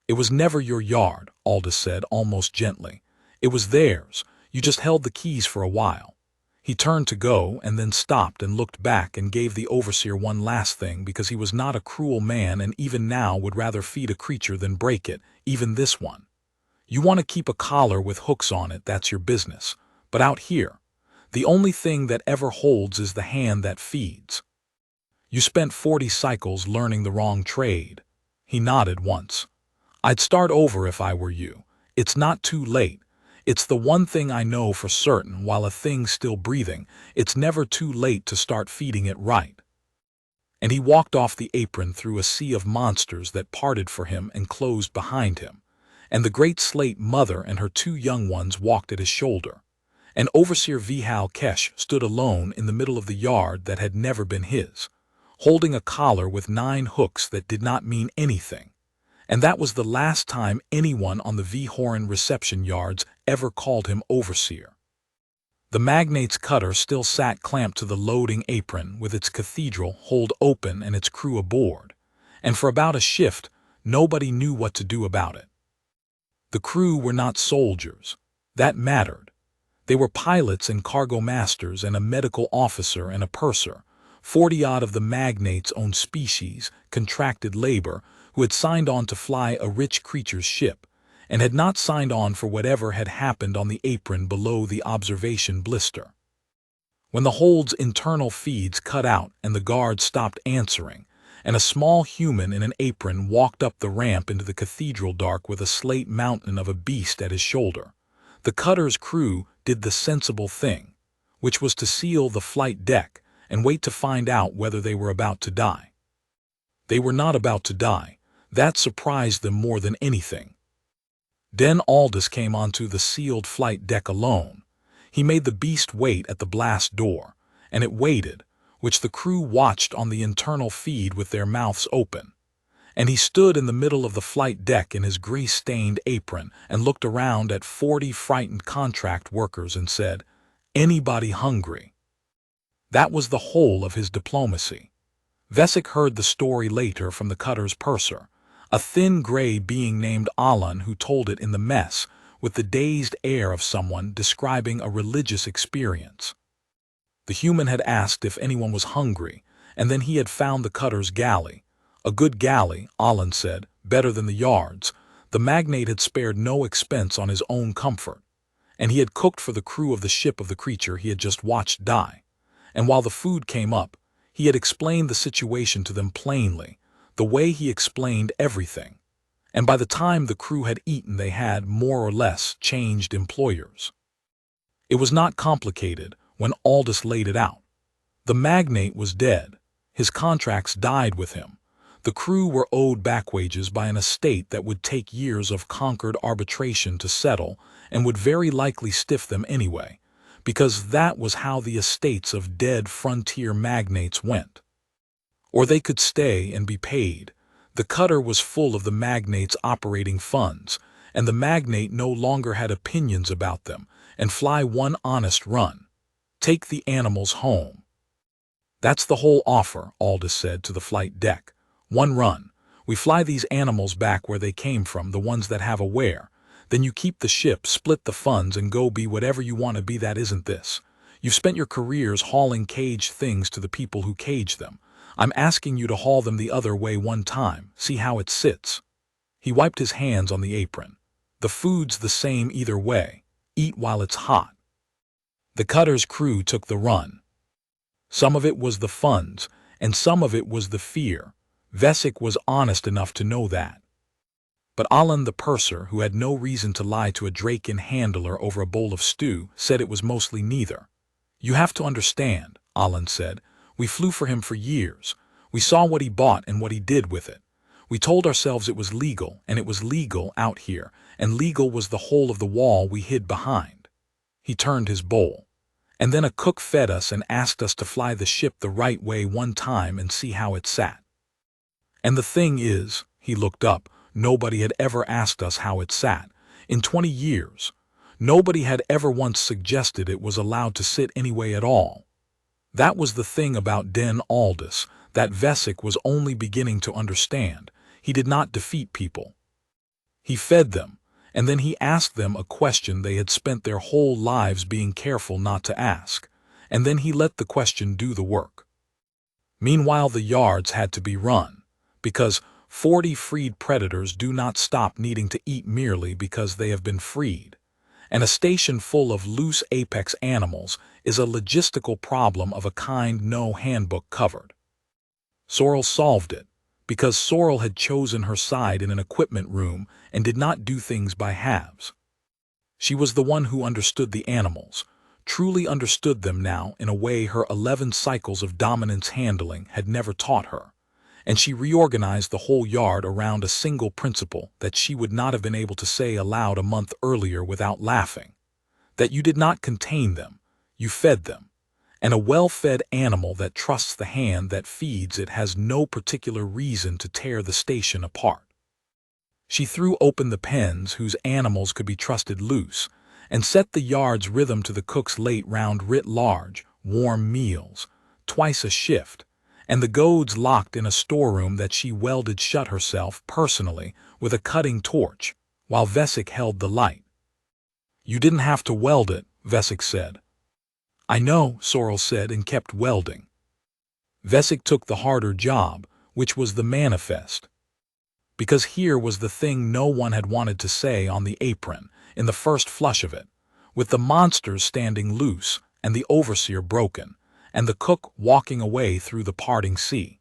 It was never your yard, Aldous said almost gently. It was theirs. You just held the keys for a while. He turned to go and then stopped and looked back and gave the overseer one last thing because he was not a cruel man and even now would rather feed a creature than break it, even this one. You want to keep a collar with hooks on it, that's your business. But out here, the only thing that ever holds is the hand that feeds. You spent 40 cycles learning the wrong trade. He nodded once. I'd start over if I were you. It's not too late. It's the one thing I know for certain, while a thing's still breathing, it's never too late to start feeding it right. and he walked off the apron through a sea of monsters that parted for him and closed behind him, and the great slate mother and her 2 young ones walked at his shoulder, and Overseer Vihal Kesh stood alone in the middle of the yard that had never been his, holding a collar with 9 hooks that did not mean anything, and that was the last time anyone on the V-Horan reception yards ever called him Overseer. The magnate's cutter still sat clamped to the loading apron with its cathedral hold open and its crew aboard, and for about a shift nobody knew what to do about it. The crew were not soldiers. That mattered. They were pilots and cargo masters and a medical officer and a purser, 40-odd of the magnate's own species, contracted labor, who had signed on to fly a rich creature's ship, and had not signed on for whatever had happened on the apron below the observation blister. When the hold's internal feeds cut out and the guard stopped answering, and a small human in an apron walked up the ramp into the cathedral dark with a slate mountain of a beast at his shoulder, the cutter's crew did the sensible thing, which was to seal the flight deck and wait to find out whether they were about to die. They were not about to die. That surprised them more than anything. Den Aldous came onto the sealed flight deck alone. He made the beast wait at the blast door, and it waited, which the crew watched on the internal feed with their mouths open. And he stood in the middle of the flight deck in his grease-stained apron and looked around at 40 frightened contract workers and said, "Anybody hungry?" That was the whole of his diplomacy. Vesic heard the story later from the cutter's purser, a thin gray being named Alan who told it in the mess with the dazed air of someone describing a religious experience. The human had asked if anyone was hungry, and then he had found the cutter's galley. A good galley, Alan said, better than the yards. The magnate had spared no expense on his own comfort, and he had cooked for the crew of the ship of the creature he had just watched die. And while the food came up, he had explained the situation to them plainly, the way he explained everything. And by the time the crew had eaten they had, more or less, changed employers. It was not complicated when Aldous laid it out. The magnate was dead. His contracts died with him. The crew were owed back wages by an estate that would take years of conquered arbitration to settle and would very likely stiff them anyway, because that was how the estates of dead frontier magnates went. Or they could stay and be paid. The cutter was full of the magnate's operating funds, and the magnate no longer had opinions about them, and fly one honest run. Take the animals home. That's the whole offer, Aldous said to the flight deck. One run. We fly these animals back where they came from, the ones that have a wear. Then you keep the ship, split the funds, and go be whatever you want to be. That isn't this. You've spent your careers hauling caged things to the people who cage them. I'm asking you to haul them the other way one time. See how it sits. He wiped his hands on the apron. The food's the same either way. Eat while it's hot. The cutter's crew took the run. Some of it was the funds, and some of it was the fear. Vesic was honest enough to know that. But Alan the purser, who had no reason to lie to a Draken handler over a bowl of stew, said it was mostly neither. You have to understand, Alan said. We flew for him for years. We saw what he bought and what he did with it. We told ourselves it was legal, and it was legal out here, and legal was the hole of the wall we hid behind. He turned his bowl. And then a cook fed us and asked us to fly the ship the right way one time and see how it sat. And the thing is, he looked up, nobody had ever asked us how it sat. In 20 years, nobody had ever once suggested it was allowed to sit anyway at all. That was the thing about Den Aldous that Vesic was only beginning to understand. He did not defeat people. He fed them, and then he asked them a question they had spent their whole lives being careful not to ask, and then he let the question do the work. Meanwhile, the yards had to be run, because 40 freed predators do not stop needing to eat merely because they have been freed. And a station full of loose apex animals is a logistical problem of a kind no handbook covered. Sorrel solved it, because Sorrel had chosen her side in an equipment room and did not do things by halves. She was the one who understood the animals, truly understood them now in a way her 11 cycles of dominance handling had never taught her, and she reorganized the whole yard around a single principle that she would not have been able to say aloud a month earlier without laughing: that you did not contain them, you fed them. And a well-fed animal that trusts the hand that feeds it has no particular reason to tear the station apart. She threw open the pens whose animals could be trusted loose, and set the yard's rhythm to the cook's late round writ large, warm meals, twice a shift, and the goads locked in a storeroom that she welded shut herself personally with a cutting torch, while Vesic held the light. "You didn't have to weld it," Vesic said. "I know," Sorrel said, and kept welding. Vesic took the harder job, which was the manifest. Because here was the thing no one had wanted to say on the apron, in the first flush of it, with the monsters standing loose, and the overseer broken, and the cook walking away through the parting sea.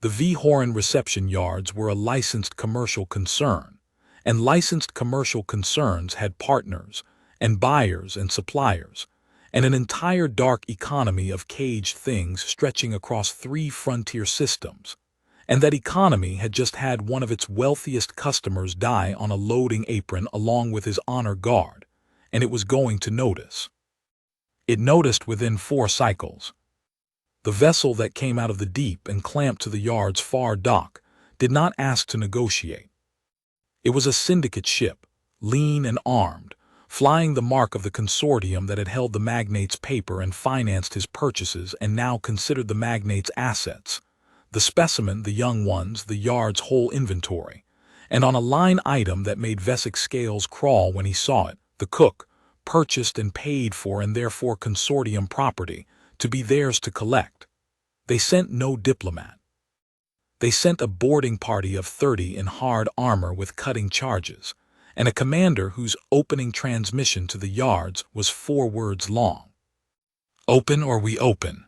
The V. Horan reception yards were a licensed commercial concern, and licensed commercial concerns had partners, and buyers and suppliers, and an entire dark economy of caged things stretching across 3 frontier systems, and that economy had just had one of its wealthiest customers die on a loading apron along with his honor guard, and it was going to notice. It noticed within 4 cycles. The vessel that came out of the deep and clamped to the yard's far dock did not ask to negotiate. It was a syndicate ship, lean and armed, flying the mark of the consortium that had held the magnate's paper and financed his purchases and now considered the magnate's assets, the specimen, the young ones, the yard's whole inventory, and on a line item that made Vesic's scales crawl when he saw it, the cook, purchased and paid for and therefore consortium property, to be theirs to collect. They sent no diplomat. They sent a boarding party of 30 in hard armor with cutting charges, and a commander whose opening transmission to the yards was 4 words long. "Open or we open."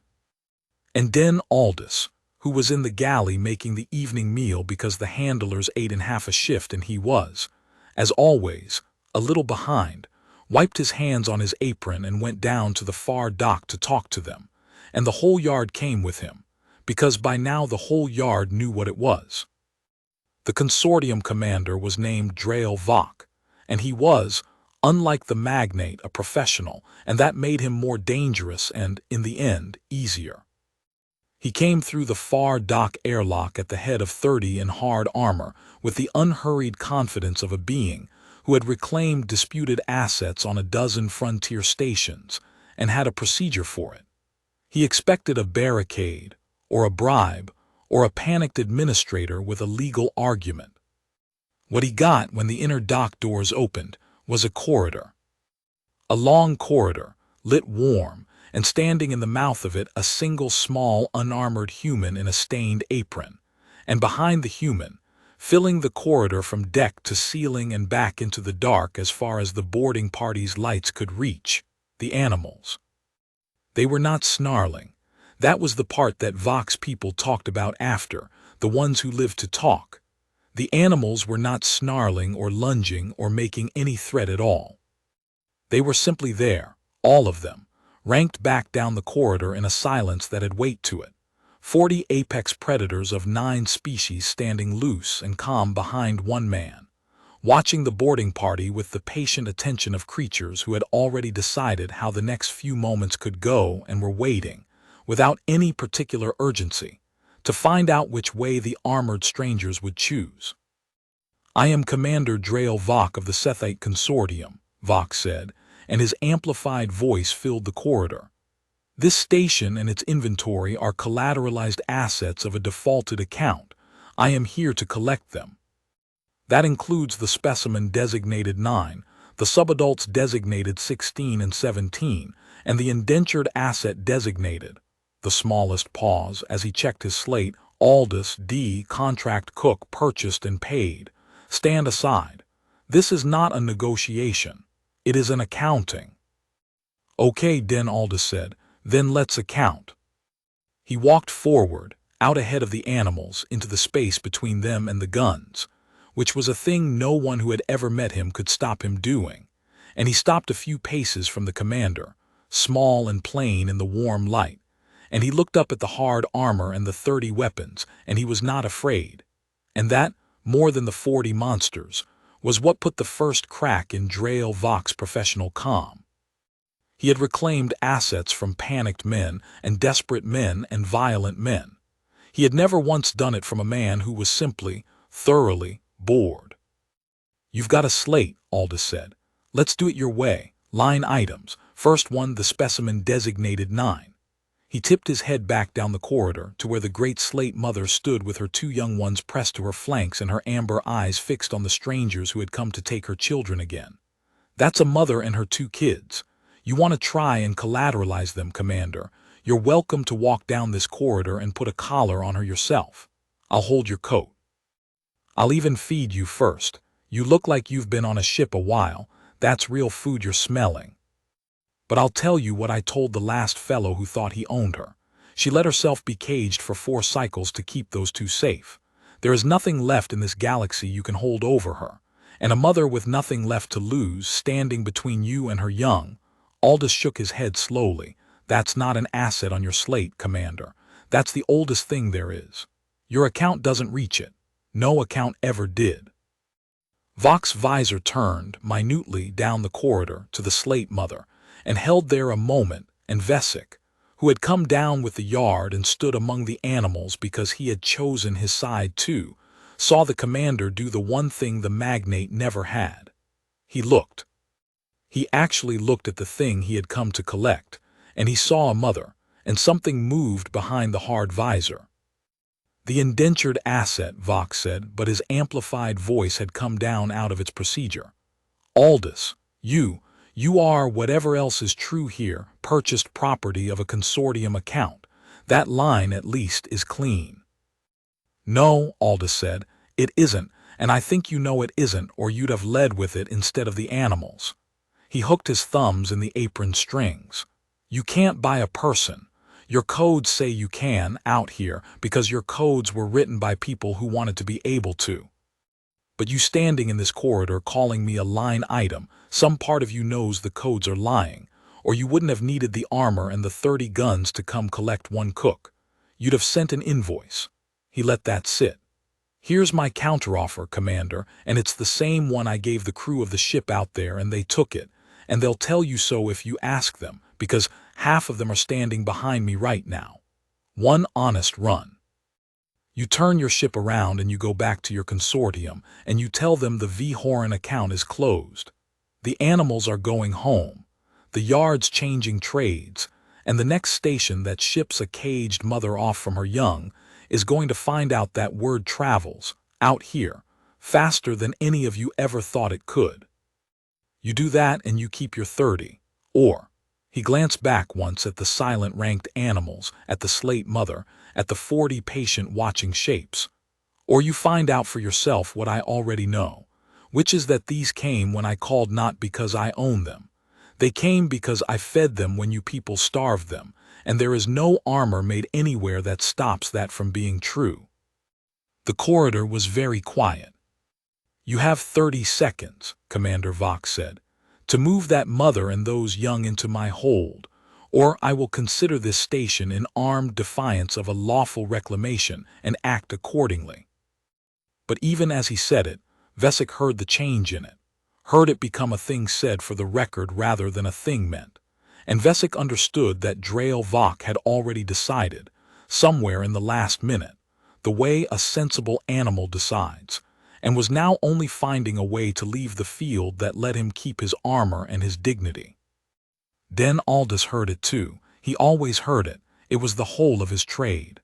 And Den Aldous, who was in the galley making the evening meal because the handlers ate in half a shift and he was, as always, a little behind, wiped his hands on his apron and went down to the far dock to talk to them, and the whole yard came with him, because by now the whole yard knew what it was. The consortium commander was named Drael Vok, and he was, unlike the magnate, a professional, and that made him more dangerous and, in the end, easier. He came through the far dock airlock at the head of 30 in hard armor with the unhurried confidence of a being who had reclaimed disputed assets on a dozen frontier stations and had a procedure for it. He expected a barricade, or a bribe, or a panicked administrator with a legal argument. What he got when the inner dock doors opened was a corridor. A long corridor, lit warm, and standing in the mouth of it a single small unarmored human in a stained apron, and behind the human, filling the corridor from deck to ceiling and back into the dark as far as the boarding party's lights could reach, the animals. They were not snarling. That was the part that Vok's people talked about after, the ones who lived to talk. The animals were not snarling or lunging or making any threat at all. They were simply there, all of them, ranked back down the corridor in a silence that had weight to it. 40 apex predators of 9 species standing loose and calm behind one man, watching the boarding party with the patient attention of creatures who had already decided how the next few moments could go and were waiting, without any particular urgency, to find out which way the armored strangers would choose. "I am Commander Drael Vok of the Sethite Consortium," Vok said, and his amplified voice filled the corridor. "This station and its inventory are collateralized assets of a defaulted account. I am here to collect them. That includes the specimen designated 9, the subadults designated 16 and 17, and the indentured asset designated," the smallest pause as he checked his slate, "Aldous D. contract cook purchased and paid. Stand aside. This is not a negotiation. It is an accounting." "Okay," Den Aldous said, "then let's account." He walked forward, out ahead of the animals, into the space between them and the guns, which was a thing no one who had ever met him could stop him doing, and he stopped a few paces from the commander, small and plain in the warm light, and he looked up at the hard armor and the 30 weapons, and he was not afraid. And that, more than the 40 monsters, was what put the first crack in Duffel Vach's professional calm. He had reclaimed assets from panicked men and desperate men and violent men. He had never once done it from a man who was simply, thoroughly bored. "You've got a slate," Aldous said. "Let's do it your way. Line items. First one, the specimen designated 9. He tipped his head back down the corridor to where the great slate mother stood with her 2 young ones pressed to her flanks and her amber eyes fixed on the strangers who had come to take her children again. "That's a mother and her 2 kids. You want to try and collateralize them, Commander. You're welcome to walk down this corridor and put a collar on her yourself. I'll hold your coat. I'll even feed you first. You look like you've been on a ship a while. That's real food you're smelling. But I'll tell you what I told the last fellow who thought he owned her. She let herself be caged for 4 cycles to keep those 2 safe. There is nothing left in this galaxy you can hold over her. And a mother with nothing left to lose standing between you and her young." Aldous shook his head slowly. "That's not an asset on your slate, Commander. That's the oldest thing there is. Your account doesn't reach it. No account ever did." Vach's visor turned minutely down the corridor to the slate mother, and held there a moment, and Vesic, who had come down with the yard and stood among the animals because he had chosen his side too, saw the commander do the one thing the magnate never had. He looked. He actually looked at the thing he had come to collect, and he saw a mother, and something moved behind the hard visor. "The indentured asset," Vach said, but his amplified voice had come down out of its procedure. "Aldous, you are, whatever else is true here, purchased property of a consortium account. That line, at least, is clean." "No," Aldous said, "it isn't, and I think you know it isn't, or you'd have led with it instead of the animals." He hooked his thumbs in the apron strings. "You can't buy a person. Your codes say you can, out here, because your codes were written by people who wanted to be able to. But you standing in this corridor calling me a line item, some part of you knows the codes are lying, or you wouldn't have needed the armor and the 30 guns to come collect 1 cook. You'd have sent an invoice." He let that sit. "Here's my counteroffer, Commander, and it's the same one I gave the crew of the ship out there, and they took it, and they'll tell you so if you ask them, because half of them are standing behind me right now. 1 honest run. You turn your ship around and you go back to your consortium, and you tell them the V. Horan account is closed. The animals are going home. The yard's changing trades, and the next station that ships a caged mother off from her young is going to find out that word travels, out here, faster than any of you ever thought it could. You do that and you keep your 30, or—" He glanced back once at the silent ranked animals, at the slate mother, at the 40 patient watching shapes. "Or you find out for yourself what I already know, which is that these came when I called, not because I own them. They came because I fed them when you people starved them, and there is no armor made anywhere that stops that from being true." The corridor was very quiet. "You have 30 seconds, Commander Vach said, to move that mother and those young into my hold, or I will consider this station in armed defiance of a lawful reclamation and act accordingly." But even as he said it, Vesic heard the change in it, heard it become a thing said for the record rather than a thing meant, and Vesic understood that Duffel Vach had already decided, somewhere in the last minute, the way a sensible animal decides, and was now only finding a way to leave the field that let him keep his armor and his dignity. Then Aldous heard it too. He always heard it. It was the whole of his trade.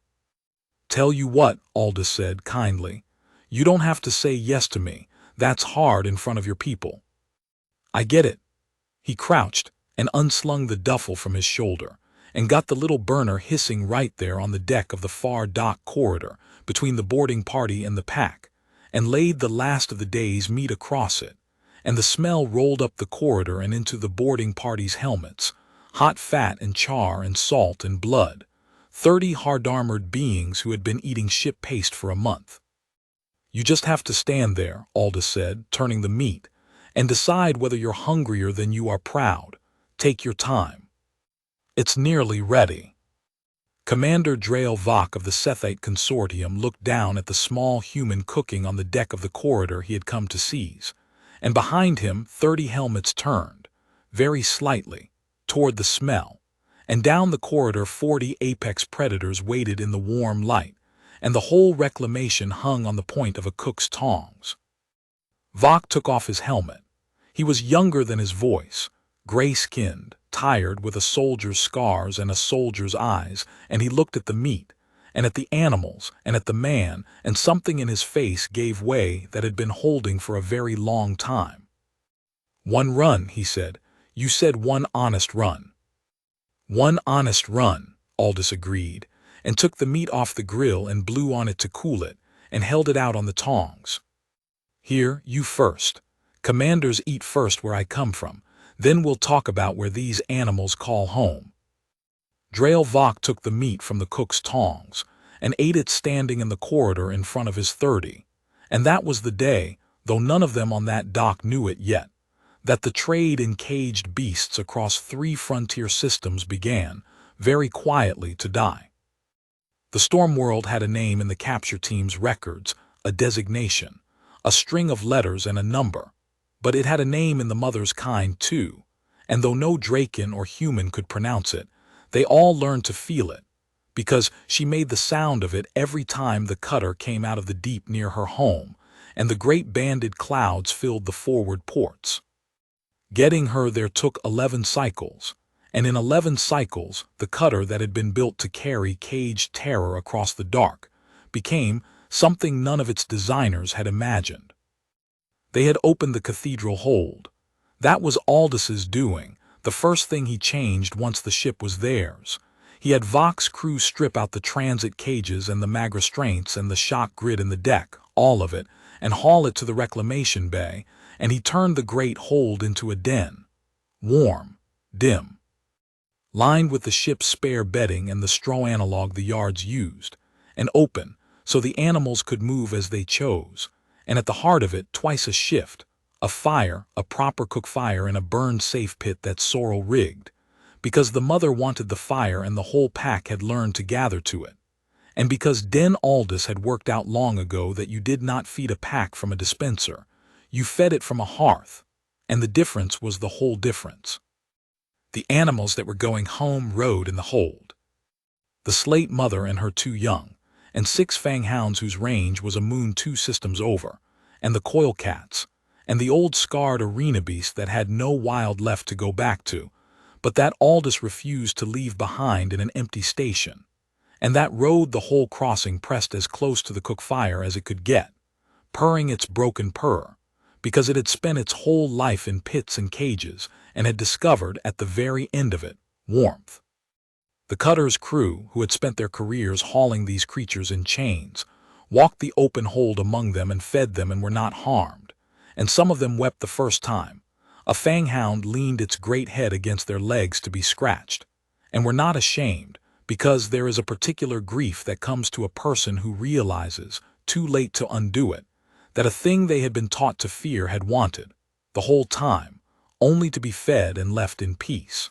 "Tell you what," Aldous said kindly, "you don't have to say yes to me. That's hard in front of your people." "I get it." He crouched and unslung the duffel from his shoulder, and got the little burner hissing right there on the deck of the far dock corridor, between the boarding party and the pack, and laid the last of the day's meat across it, and the smell rolled up the corridor and into the boarding party's helmets, hot fat and char and salt and blood, 30 hard-armored beings who had been eating ship paste for a month. "You just have to stand there," Aldous said, turning the meat, "and decide whether you're hungrier than you are proud. Take your time." It's nearly ready. Commander Drael Vok of the Sethite Consortium looked down at the small human cooking on the deck of the corridor he had come to seize, and behind him 30 helmets turned, very slightly, toward the smell, and down the corridor 40 apex predators waited in the warm light, and the whole reclamation hung on the point of a cook's tongs. Vok took off his helmet. He was younger than his voice, gray-skinned, tired with a soldier's scars and a soldier's eyes, and he looked at the meat, and at the animals, and at the man, and something in his face gave way that had been holding for a very long time. "One run," he said. "You said one honest run." "One honest run," Aldous agreed, and took the meat off the grill and blew on it to cool it, and held it out on the tongs. "Here, you first. Commanders eat first where I come from. Then we'll talk about where these animals call home." Drael Vok took the meat from the cook's tongs and ate it standing in the corridor in front of his 30. And that was the day, though none of them on that dock knew it yet, that the trade in caged beasts across 3 frontier systems began, very quietly, to die. The Storm World had a name in the capture team's records, a designation, a string of letters and a number. But it had a name in the mother's kind, too, and though no Draken or human could pronounce it, they all learned to feel it, because she made the sound of it every time the cutter came out of the deep near her home, and the great banded clouds filled the forward ports. Getting her there took 11 cycles, and in 11 cycles the cutter that had been built to carry caged terror across the dark became something none of its designers had imagined. They had opened the cathedral hold. That was Aldous' doing, the first thing he changed once the ship was theirs. He had Vok's crew strip out the transit cages and the mag restraints and the shock grid in the deck, all of it, and haul it to the reclamation bay, and he turned the great hold into a den. Warm, dim, lined with the ship's spare bedding and the straw analog the yards used, and open, so the animals could move as they chose. And at the heart of it, twice a shift, a fire, a proper cook fire in a burn-safe pit that Sorrel rigged, because the mother wanted the fire and the whole pack had learned to gather to it, and because Den Aldous had worked out long ago that you did not feed a pack from a dispenser, you fed it from a hearth, and the difference was the whole difference. The animals that were going home rode in the hold. The Slate mother and her 2 young, and 6 fang hounds whose range was a moon 2 systems over, and the coil cats, and the old scarred arena beast that had no wild left to go back to, but that Aldous refused to leave behind in an empty station, and that rode the whole crossing pressed as close to the cook fire as it could get, purring its broken purr, because it had spent its whole life in pits and cages and had discovered at the very end of it warmth. The cutter's crew, who had spent their careers hauling these creatures in chains, walked the open hold among them and fed them and were not harmed, and some of them wept the first time. A fanghound leaned its great head against their legs to be scratched, and were not ashamed, because there is a particular grief that comes to a person who realizes, too late to undo it, that a thing they had been taught to fear had wanted, the whole time, only to be fed and left in peace.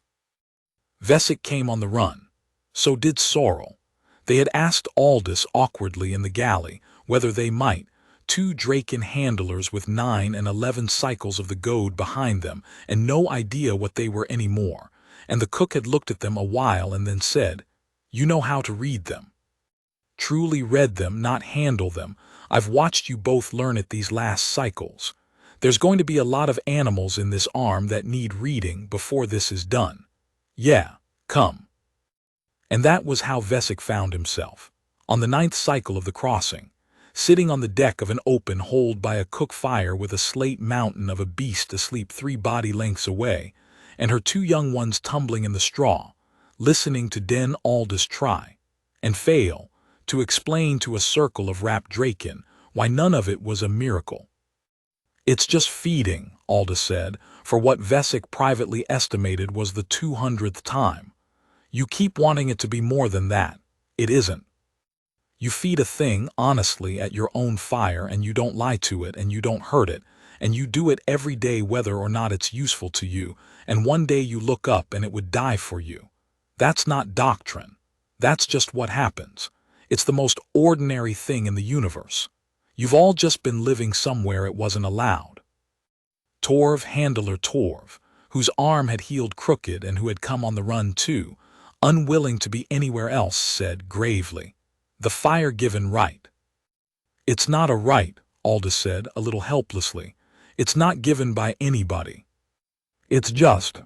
Vesic came on the run. So did Sorrel. They had asked Aldous awkwardly in the galley whether they might, 2 Draken handlers with 9 and 11 cycles of the goad behind them and no idea what they were any more, and the cook had looked at them a while and then said, "You know how to read them." "Truly read them, not handle them. I've watched you both learn it these last cycles. There's going to be a lot of animals in this arm that need reading before this is done. Yeah, come." And that was how Vesic found himself, on the 9th cycle of the crossing, sitting on the deck of an open hold by a cook fire with a slate mountain of a beast asleep 3 body lengths away, and her 2 young ones tumbling in the straw, listening to Den Aldous try, and fail, to explain to a circle of rapt Draken why none of it was a miracle. "It's just feeding," Aldous said, for what Vesic privately estimated was the 200th time. "You keep wanting it to be more than that. It isn't. You feed a thing honestly at your own fire, and you don't lie to it, and you don't hurt it, and you do it every day whether or not it's useful to you, and one day you look up and it would die for you. That's not doctrine. That's just what happens. It's the most ordinary thing in the universe. You've all just been living somewhere it wasn't allowed. Torv, handler Torv, whose arm had healed crooked and who had come on the run too, unwilling to be anywhere else, said gravely, "The fire given right." "It's not a right," Aldous said, a little helplessly. "It's not given by anybody. It's just—"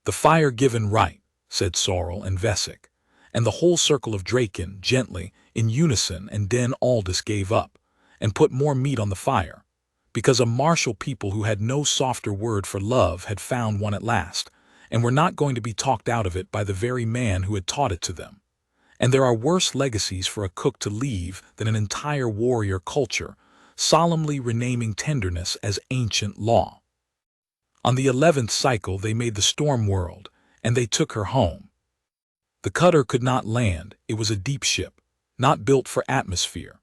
"The fire given right," said Sorrel and Vesic, and the whole circle of Draken, gently, in unison, and then Aldous gave up, and put more meat on the fire, because a martial people who had no softer word for love had found one at last, and were not going to be talked out of it by the very man who had taught it to them. And there are worse legacies for a cook to leave than an entire warrior culture, solemnly renaming tenderness as ancient law. On the 11th cycle they made the storm world, and they took her home. The cutter could not land, it was a deep ship, not built for atmosphere.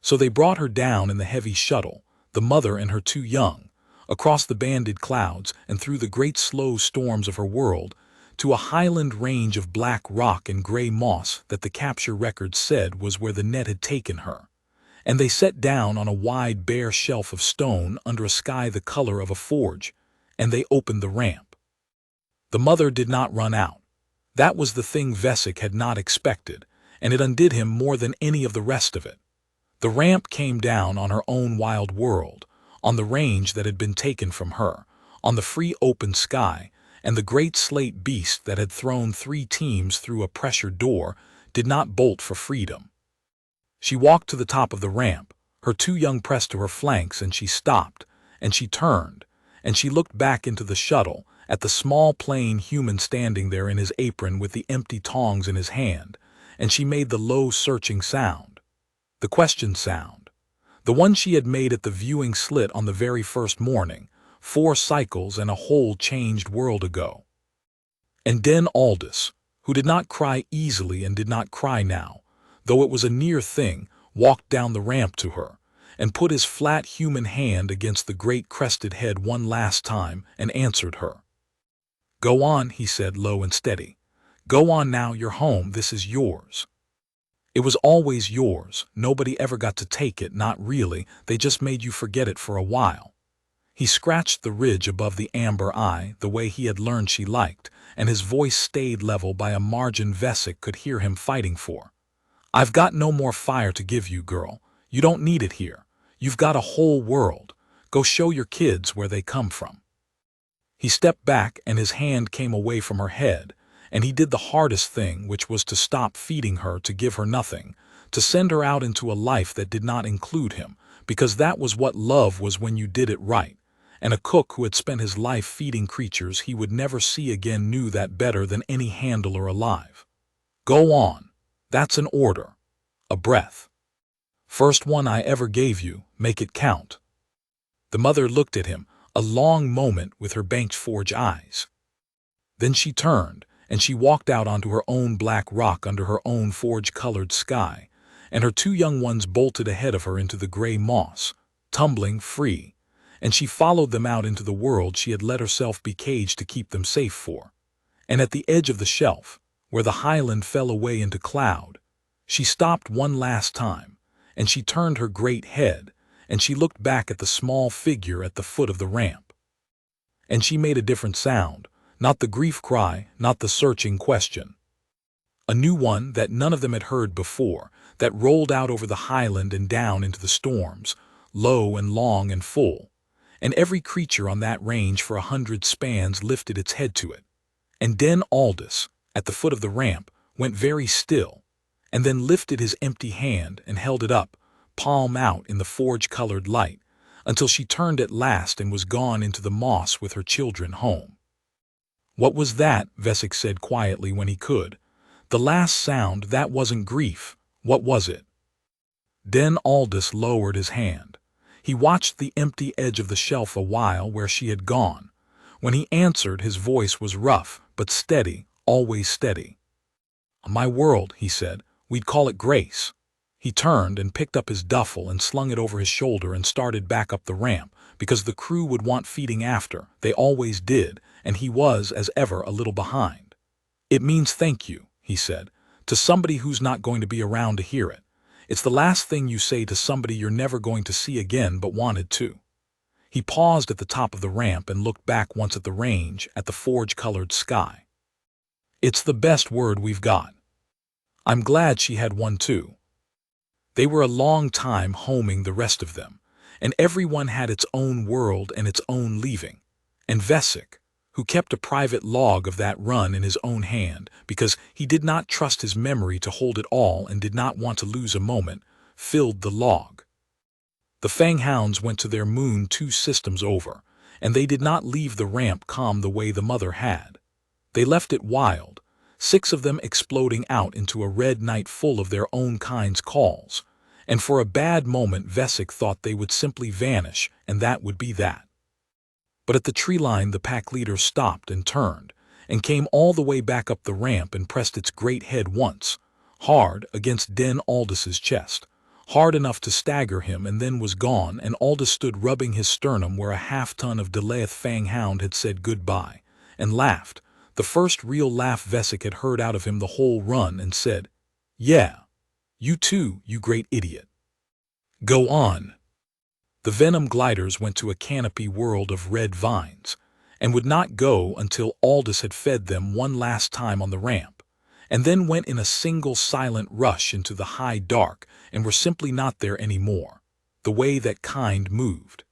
So they brought her down in the heavy shuttle, the mother and her two young, across the banded clouds and through the great slow storms of her world, to a highland range of black rock and gray moss that the capture records said was where the net had taken her. And they set down on a wide bare shelf of stone under a sky the color of a forge, and they opened the ramp. The mother did not run out. That was the thing Vesic had not expected, and it undid him more than any of the rest of it. The ramp came down on her own wild world, on the range that had been taken from her, on the free open sky, and the great slate beast that had thrown 3 teams through a pressure door did not bolt for freedom. She walked to the top of the ramp, her two young pressed to her flanks, and she stopped, and she turned, and she looked back into the shuttle, at the small plain human standing there in his apron with the empty tongs in his hand, and she made the low searching sound. The question sound. The one she had made at the viewing slit on the very first morning, 4 cycles and a whole changed world ago. And then Aldous, who did not cry easily and did not cry now, though it was a near thing, walked down the ramp to her, and put his flat human hand against the great crested head one last time and answered her. "Go on," he said, low and steady. "Go on now, you're home, this is yours. It was always yours, nobody ever got to take it, not really, they just made you forget it for a while." He scratched the ridge above the amber eye the way he had learned she liked, and his voice stayed level by a margin Vesic could hear him fighting for. "I've got no more fire to give you, girl. You don't need it here. You've got a whole world. Go show your kids where they come from." He stepped back and his hand came away from her head, and he did the hardest thing, which was to stop feeding her, to give her nothing, to send her out into a life that did not include him, because that was what love was when you did it right, and a cook who had spent his life feeding creatures he would never see again knew that better than any handler alive. "Go on. That's an order. A breath. First one I ever gave you, make it count." The mother looked at him, a long moment with her banked forge eyes. Then she turned, and she walked out onto her own black rock under her own forge-colored sky, and her two young ones bolted ahead of her into the gray moss, tumbling free, and she followed them out into the world she had let herself be caged to keep them safe for. And at the edge of the shelf, where the highland fell away into cloud, she stopped one last time, and she turned her great head, and she looked back at the small figure at the foot of the ramp. And she made a different sound, not the grief cry, not the searching question. A new one that none of them had heard before, that rolled out over the highland and down into the storms, low and long and full, and every creature on that range for 100 spans lifted its head to it. And then Aldous, at the foot of the ramp, went very still, and then lifted his empty hand and held it up, palm out in the forge-colored light, until she turned at last and was gone into the moss with her children home. "What was that?" Vesic said quietly when he could. "The last sound, that wasn't grief. What was it?" Then Aldous lowered his hand. He watched the empty edge of the shelf a while where she had gone. When he answered, his voice was rough, but steady, always steady. "My world," he said. "We'd call it grace." He turned and picked up his duffel and slung it over his shoulder and started back up the ramp, because the crew would want feeding after, they always did, and he was, as ever, a little behind. "It means thank you," he said, "to somebody who's not going to be around to hear it. It's the last thing you say to somebody you're never going to see again but wanted to." He paused at the top of the ramp and looked back once at the range, at the forge-colored sky. "It's the best word we've got." I'm glad she had one too. They were a long time homing, the rest of them, and everyone had its own world and its own leaving. And Vesic, who kept a private log of that run in his own hand, because he did not trust his memory to hold it all and did not want to lose a moment, filled the log. The Fanghounds went to their moon 2 systems over, and they did not leave the ramp calm the way the mother had. They left it wild, 6 of them exploding out into a red night full of their own kind's calls, and for a bad moment Vesic thought they would simply vanish, and that would be that. But at the tree line the pack leader stopped and turned, and came all the way back up the ramp and pressed its great head once, hard, against Den Aldis's chest, hard enough to stagger him, and then was gone, and Aldis stood rubbing his sternum where a half-ton of Delaeth Fanghound had said goodbye, and laughed, the first real laugh Vesic had heard out of him the whole run, and said, "Yeah, you too, you great idiot. Go on." The Venom gliders went to a canopy world of red vines, and would not go until Aldis had fed them one last time on the ramp, and then went in a single silent rush into the high dark and were simply not there any more, the way that kind moved.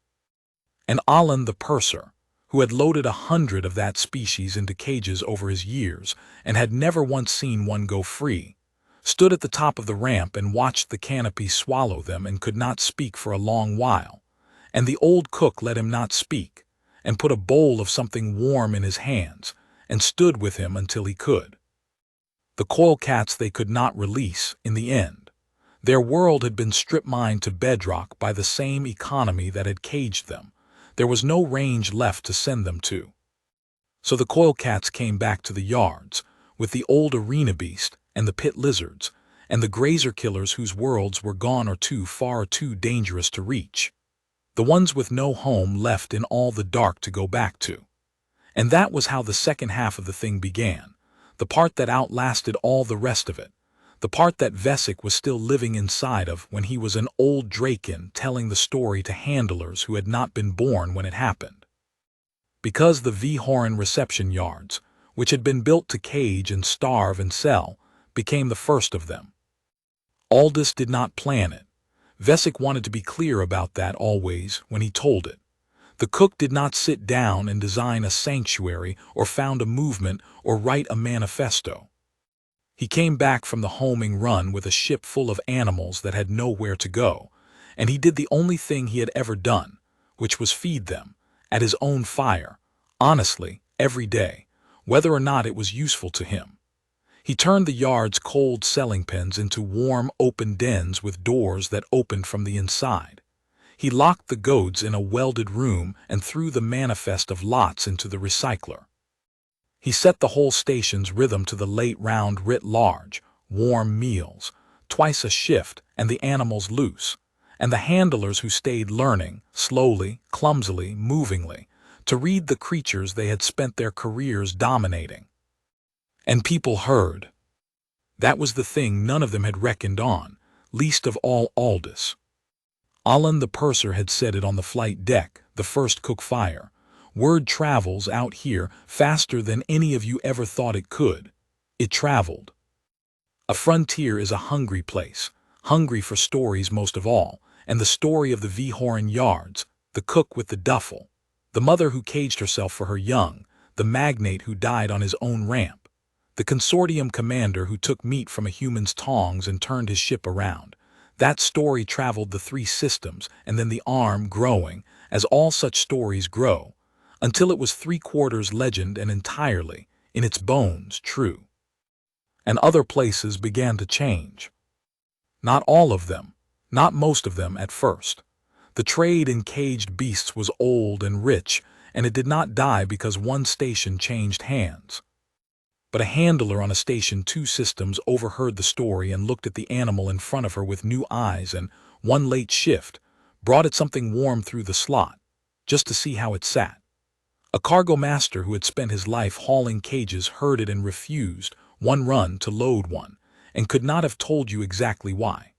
And Alan the purser, who had loaded 100 of that species into cages over his years and had never once seen one go free, stood at the top of the ramp and watched the canopy swallow them and could not speak for a long while, and the old cook let him not speak, and put a bowl of something warm in his hands, and stood with him until he could. The coil cats they could not release in the end. Their world had been strip-mined to bedrock by the same economy that had caged them. There was no range left to send them to. So the coil cats came back to the yards, with the old arena beast, and the pit lizards, and the grazer killers whose worlds were gone or too far or too dangerous to reach. The ones with no home left in all the dark to go back to. And that was how the second half of the thing began, the part that outlasted all the rest of it, the part that Vesic was still living inside of when he was an old Draken telling the story to handlers who had not been born when it happened. Because the V-Horan reception yards, which had been built to cage and starve and sell, became the first of them. Aldis did not plan it. Vesic wanted to be clear about that always when he told it. The cook did not sit down and design a sanctuary or found a movement or write a manifesto. He came back from the homing run with a ship full of animals that had nowhere to go, and he did the only thing he had ever done, which was feed them, at his own fire, honestly, every day, whether or not it was useful to him. He turned the yard's cold selling pens into warm, open dens with doors that opened from the inside. He locked the goads in a welded room and threw the manifest of lots into the recycler. He set the whole station's rhythm to the late round writ large, warm meals, twice a shift, and the animals loose, and the handlers who stayed learning, slowly, clumsily, movingly, to read the creatures they had spent their careers dominating. And people heard. That was the thing none of them had reckoned on, least of all Aldis. Alan the purser had said it on the flight deck, the first cook fire. Word travels out here faster than any of you ever thought it could. It traveled. A frontier is a hungry place, hungry for stories most of all, and the story of the V-Horan yards, the cook with the duffel, the mother who caged herself for her young, the magnate who died on his own ramp, the consortium commander who took meat from a human's tongs and turned his ship around. That story traveled the 3 systems, and then the arm growing, as all such stories grow, until it was 3/4 legend and entirely, in its bones, true. And other places began to change. Not all of them, not most of them at first. The trade in caged beasts was old and rich, and it did not die because one station changed hands. But a handler on a Station 2 systems overheard the story and looked at the animal in front of her with new eyes, and, one late shift, brought it something warm through the slot, just to see how it sat. A cargo master who had spent his life hauling cages heard it and refused one run to load one, and could not have told you exactly why.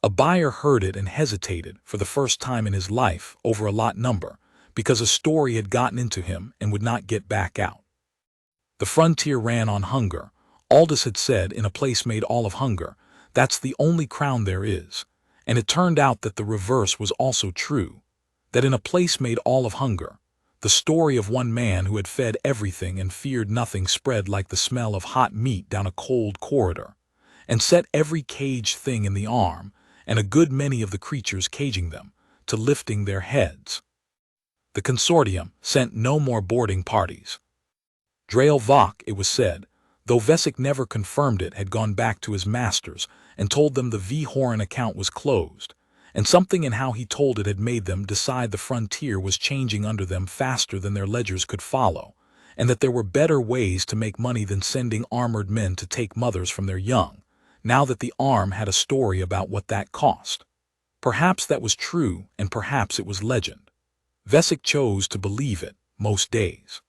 A buyer heard it and hesitated for the first time in his life over a lot number, because a story had gotten into him and would not get back out. The frontier ran on hunger. Aldous had said, in a place made all of hunger, that's the only crown there is. And it turned out that the reverse was also true, that in a place made all of hunger, the story of one man who had fed everything and feared nothing spread like the smell of hot meat down a cold corridor, and set every caged thing in the arm, and a good many of the creatures caging them, to lifting their heads. The consortium sent no more boarding parties. Drael Vok, it was said, though Vesic never confirmed it, had gone back to his masters and told them the V. Horan account was closed, and something in how he told it had made them decide the frontier was changing under them faster than their ledgers could follow, and that there were better ways to make money than sending armored men to take mothers from their young, now that the arm had a story about what that cost. Perhaps that was true, and perhaps it was legend. Vesic chose to believe it most days.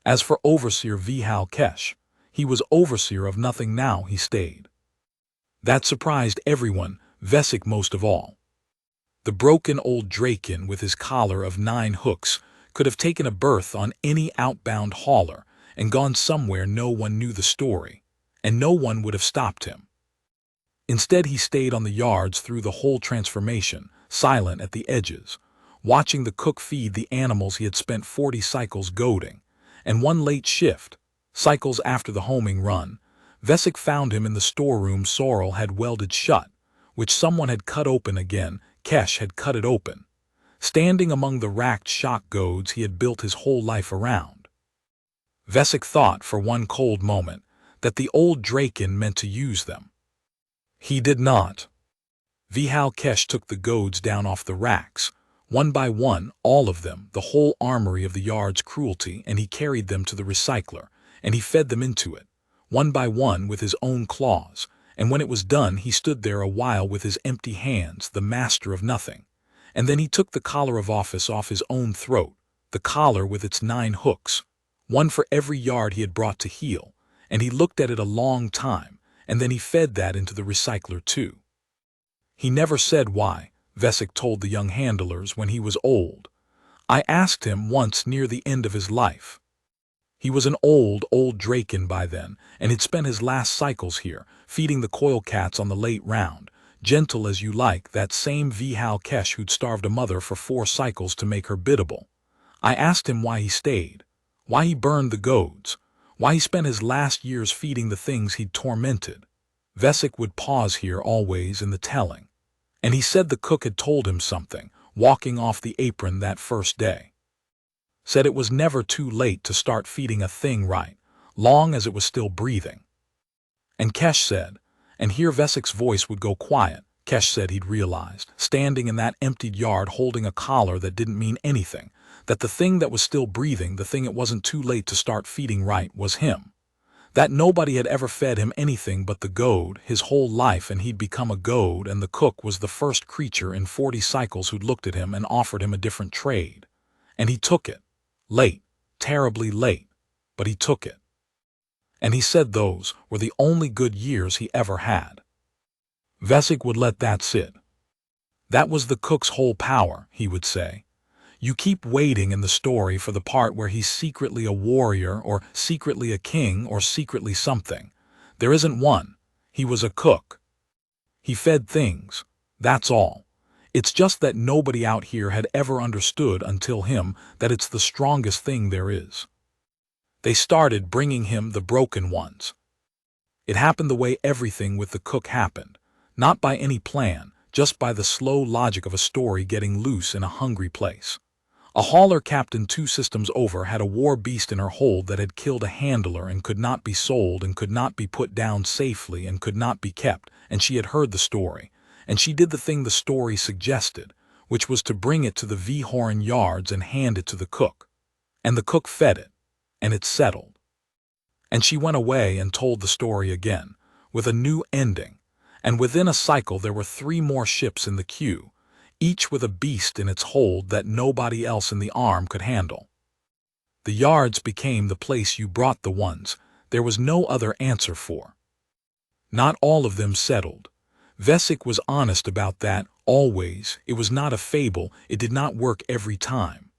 As for Overseer Vihal Kesh, he was overseer of nothing now. He stayed. That surprised everyone, Vesic most of all. The broken old Draken with his collar of 9 hooks could have taken a berth on any outbound hauler and gone somewhere no one knew the story, and no one would have stopped him. Instead, he stayed on the yards through the whole transformation, silent at the edges, watching the cook feed the animals he had spent 40 cycles goading, and one late shift, cycles after the homing run, Vesic found him in the storeroom Sorrel had welded shut, which someone had cut open again. Kesh had cut it open, standing among the racked shock goads he had built his whole life around. Vesic thought for one cold moment that the old Draken meant to use them. He did not. Vihal Kesh took the goads down off the racks, one by one, all of them, the whole armory of the yard's cruelty, and he carried them to the recycler, and he fed them into it, one by one with his own claws, and when it was done he stood there a while with his empty hands, the master of nothing, and then he took the collar of office off his own throat, the collar with its 9 hooks, one for every yard he had brought to heel, and he looked at it a long time, and then he fed that into the recycler too. He never said why, Vesic told the young handlers when he was old. I asked him once near the end of his life. He was an old Draken by then, and he'd spent his last cycles here, feeding the coil cats on the late round, gentle as you like, that same Vihal Kesh who'd starved a mother for 4 cycles to make her biddable. I asked him why he stayed, why he burned the goads, why he spent his last years feeding the things he'd tormented. Vesic would pause here always in the telling, and he said the cook had told him something, walking off the apron that first day. Said it was never too late to start feeding a thing right, long as it was still breathing. And Kesh said, and here Vesic's voice would go quiet, Kesh said he'd realized, standing in that emptied yard holding a collar that didn't mean anything, that the thing that was still breathing, the thing it wasn't too late to start feeding right, was him. That nobody had ever fed him anything but the goad his whole life, and he'd become a goad, and the cook was the first creature in 40 cycles who'd looked at him and offered him a different trade. And he took it. Late, terribly late, but he took it. And he said those were the only good years he ever had. Vesic would let that sit. That was the cook's whole power, he would say. You keep waiting in the story for the part where he's secretly a warrior, or secretly a king, or secretly something. There isn't one. He was a cook. He fed things. That's all. It's just that nobody out here had ever understood until him that it's the strongest thing there is. They started bringing him the broken ones. It happened the way everything with the cook happened, not by any plan, just by the slow logic of a story getting loose in a hungry place. A hauler captain 2 systems over had a war beast in her hold that had killed a handler and could not be sold and could not be put down safely and could not be kept, and she had heard the story, and she did the thing the story suggested, which was to bring it to the V. Horan yards and hand it to the cook. And the cook fed it, and it settled. And she went away and told the story again, with a new ending, and within a cycle there were 3 more ships in the queue, each with a beast in its hold that nobody else in the arm could handle. The yards became the place you brought the ones there was no other answer for. Not all of them settled. Vesic was honest about that, always. It was not a fable, it did not work every time.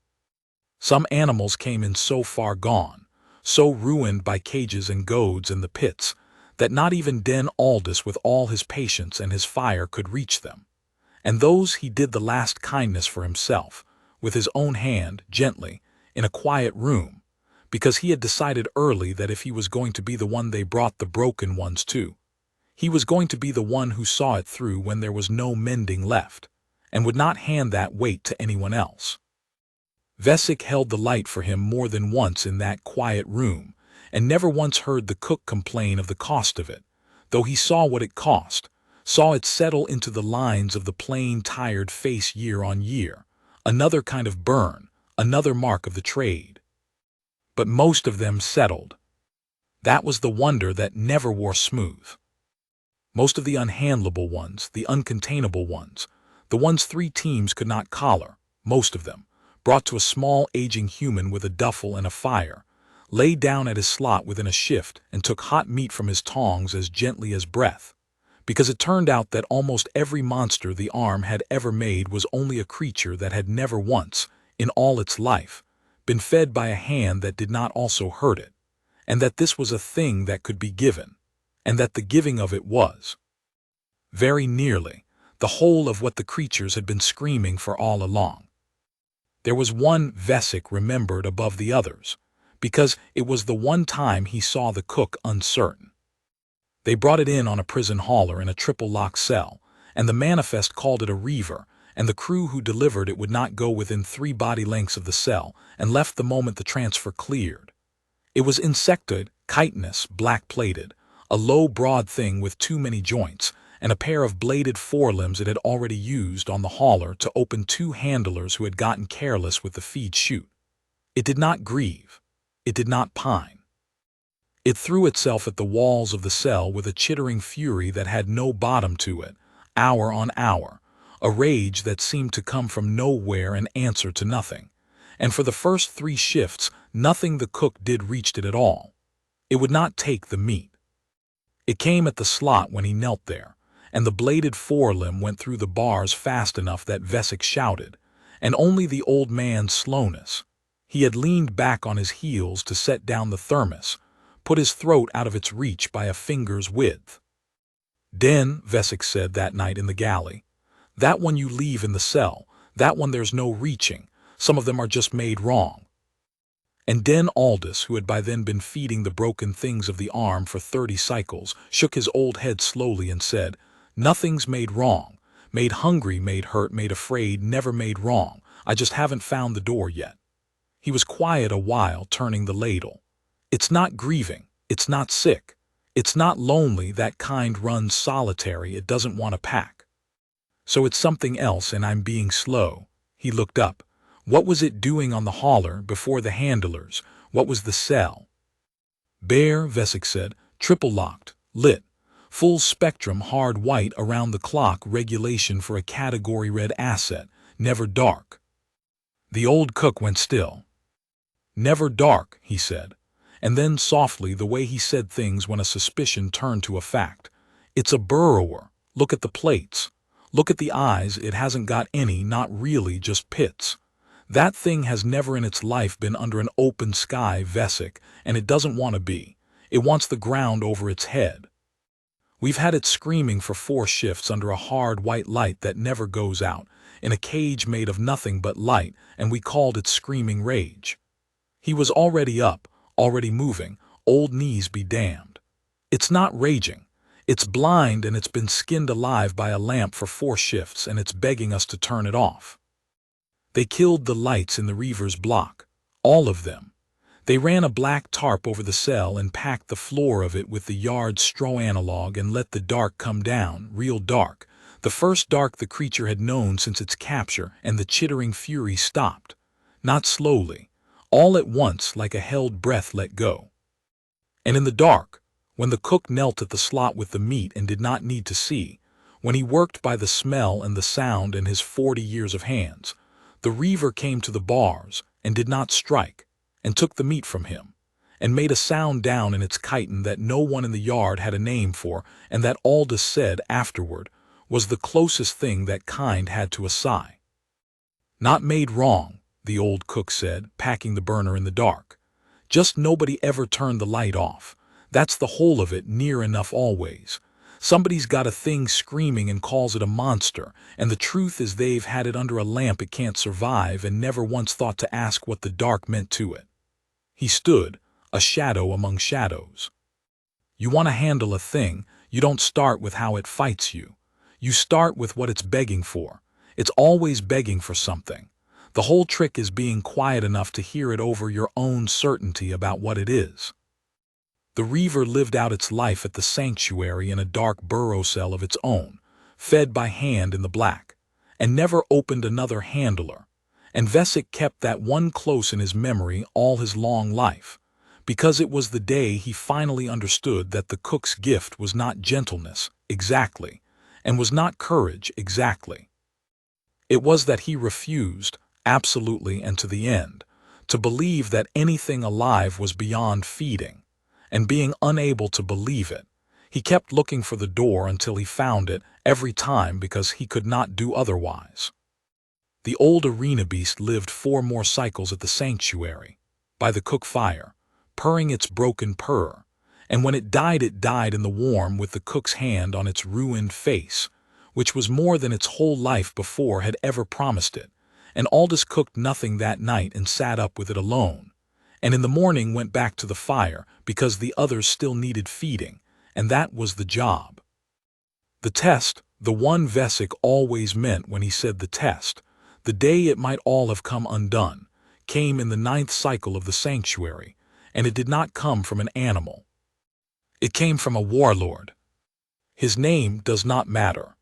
Some animals came in so far gone, so ruined by cages and goads and the pits, that not even Den Aldous with all his patience and his fire could reach them. And those he did the last kindness for himself, with his own hand, gently, in a quiet room, because he had decided early that if he was going to be the one they brought the broken ones to, he was going to be the one who saw it through when there was no mending left, and would not hand that weight to anyone else. Vesic held the light for him more than once in that quiet room, and never once heard the cook complain of the cost of it, though he saw what it cost, saw it settle into the lines of the plain, tired face year on year, another kind of burn, another mark of the trade. But most of them settled. That was the wonder that never wore smooth. Most of the unhandleable ones, the uncontainable ones, the ones 3 teams could not collar, most of them, brought to a small aging human with a duffel and a fire, lay down at his slot within a shift and took hot meat from his tongs as gently as breath, because it turned out that almost every monster the arm had ever made was only a creature that had never once, in all its life, been fed by a hand that did not also hurt it, and that this was a thing that could be given, and that the giving of it was, very nearly, the whole of what the creatures had been screaming for all along. There was one Vesic remembered above the others, because it was the one time he saw the cook uncertain. They brought it in on a prison hauler in a triple-lock cell, and the manifest called it a reaver, and the crew who delivered it would not go within 3 body lengths of the cell, and left the moment the transfer cleared. It was insectoid, chitinous, black-plated, a low, broad thing with too many joints, and a pair of bladed forelimbs it had already used on the hauler to open 2 handlers who had gotten careless with the feed chute. It did not grieve. It did not pine. It threw itself at the walls of the cell with a chittering fury that had no bottom to it, hour on hour, a rage that seemed to come from nowhere and answer to nothing. And for the first 3 shifts, nothing the cook did reached it at all. It would not take the meat. It came at the slot when he knelt there, and the bladed forelimb went through the bars fast enough that Vesic shouted, and only the old man's slowness. He had leaned back on his heels to set down the thermos, put his throat out of its reach by a finger's width. Den, Vesic said that night in the galley, that one you leave in the cell, that one there's no reaching, some of them are just made wrong. And Den Aldous, who had by then been feeding the broken things of the arm for 30 cycles, shook his old head slowly and said, "Nothing's made wrong. Made hungry, made hurt, made afraid, never made wrong. I just haven't found the door yet." He was quiet a while, turning the ladle. "It's not grieving. It's not sick. It's not lonely. That kind runs solitary. It doesn't want to pack. So it's something else, and I'm being slow." He looked up. What was it doing on the hauler, before the handlers? What was the cell? "Bare," Vesic said, "triple-locked, lit, full spectrum, hard white around the clock regulation for a category red asset, never dark." The old cook went still. "Never dark," he said, and then softly, the way he said things when a suspicion turned to a fact, "It's a burrower. Look at the plates. Look at the eyes. It hasn't got any, not really, just pits. That thing has never in its life been under an open sky, Vesic, and it doesn't want to be. It wants the ground over its head. We've had it screaming for 4 shifts under a hard white light that never goes out, in a cage made of nothing but light, and we called it screaming rage." He was already up, already moving, old knees be damned. "It's not raging. It's blind, and it's been skinned alive by a lamp for 4 shifts, and it's begging us to turn it off. They killed the lights in the Reaver's block, all of them. They ran a black tarp over the cell and packed the floor of it with the yard straw analog and let the dark come down, real dark, the first dark the creature had known since its capture, and the chittering fury stopped, not slowly, all at once, like a held breath let go. And in the dark, when the cook knelt at the slot with the meat and did not need to see, when he worked by the smell and the sound and his 40 years of hands, the Reaver came to the bars and did not strike, and took the meat from him, and made a sound down in its chitin that no one in the yard had a name for, and that Aldous said afterward was the closest thing that kind had to a sigh. "Not made wrong," the old cook said, packing the burner in the dark. "Just nobody ever turned the light off. That's the whole of it, near enough always. Somebody's got a thing screaming and calls it a monster, and the truth is they've had it under a lamp it can't survive and never once thought to ask what the dark meant to it." He stood, a shadow among shadows. "You want to handle a thing, you don't start with how it fights you. You start with what it's begging for. It's always begging for something. The whole trick is being quiet enough to hear it over your own certainty about what it is." The Reaver lived out its life at the sanctuary in a dark burrow cell of its own, fed by hand in the black, and never opened another handler, and Vesic kept that one close in his memory all his long life, because it was the day he finally understood that the cook's gift was not gentleness, exactly, and was not courage, exactly. It was that he refused, absolutely and to the end, to believe that anything alive was beyond feeding, and being unable to believe it, he kept looking for the door until he found it every time because he could not do otherwise. The old arena beast lived 4 more cycles at the sanctuary, by the cook fire, purring its broken purr, and when it died in the warm with the cook's hand on its ruined face, which was more than its whole life before had ever promised it, and Aldous cooked nothing that night and sat up with it alone, and in the morning went back to the fire because the others still needed feeding, and that was the job. The test, the one Vesic always meant when he said the test, the day it might all have come undone, came in the 9th cycle of the sanctuary, and it did not come from an animal. It came from a warlord. His name does not matter.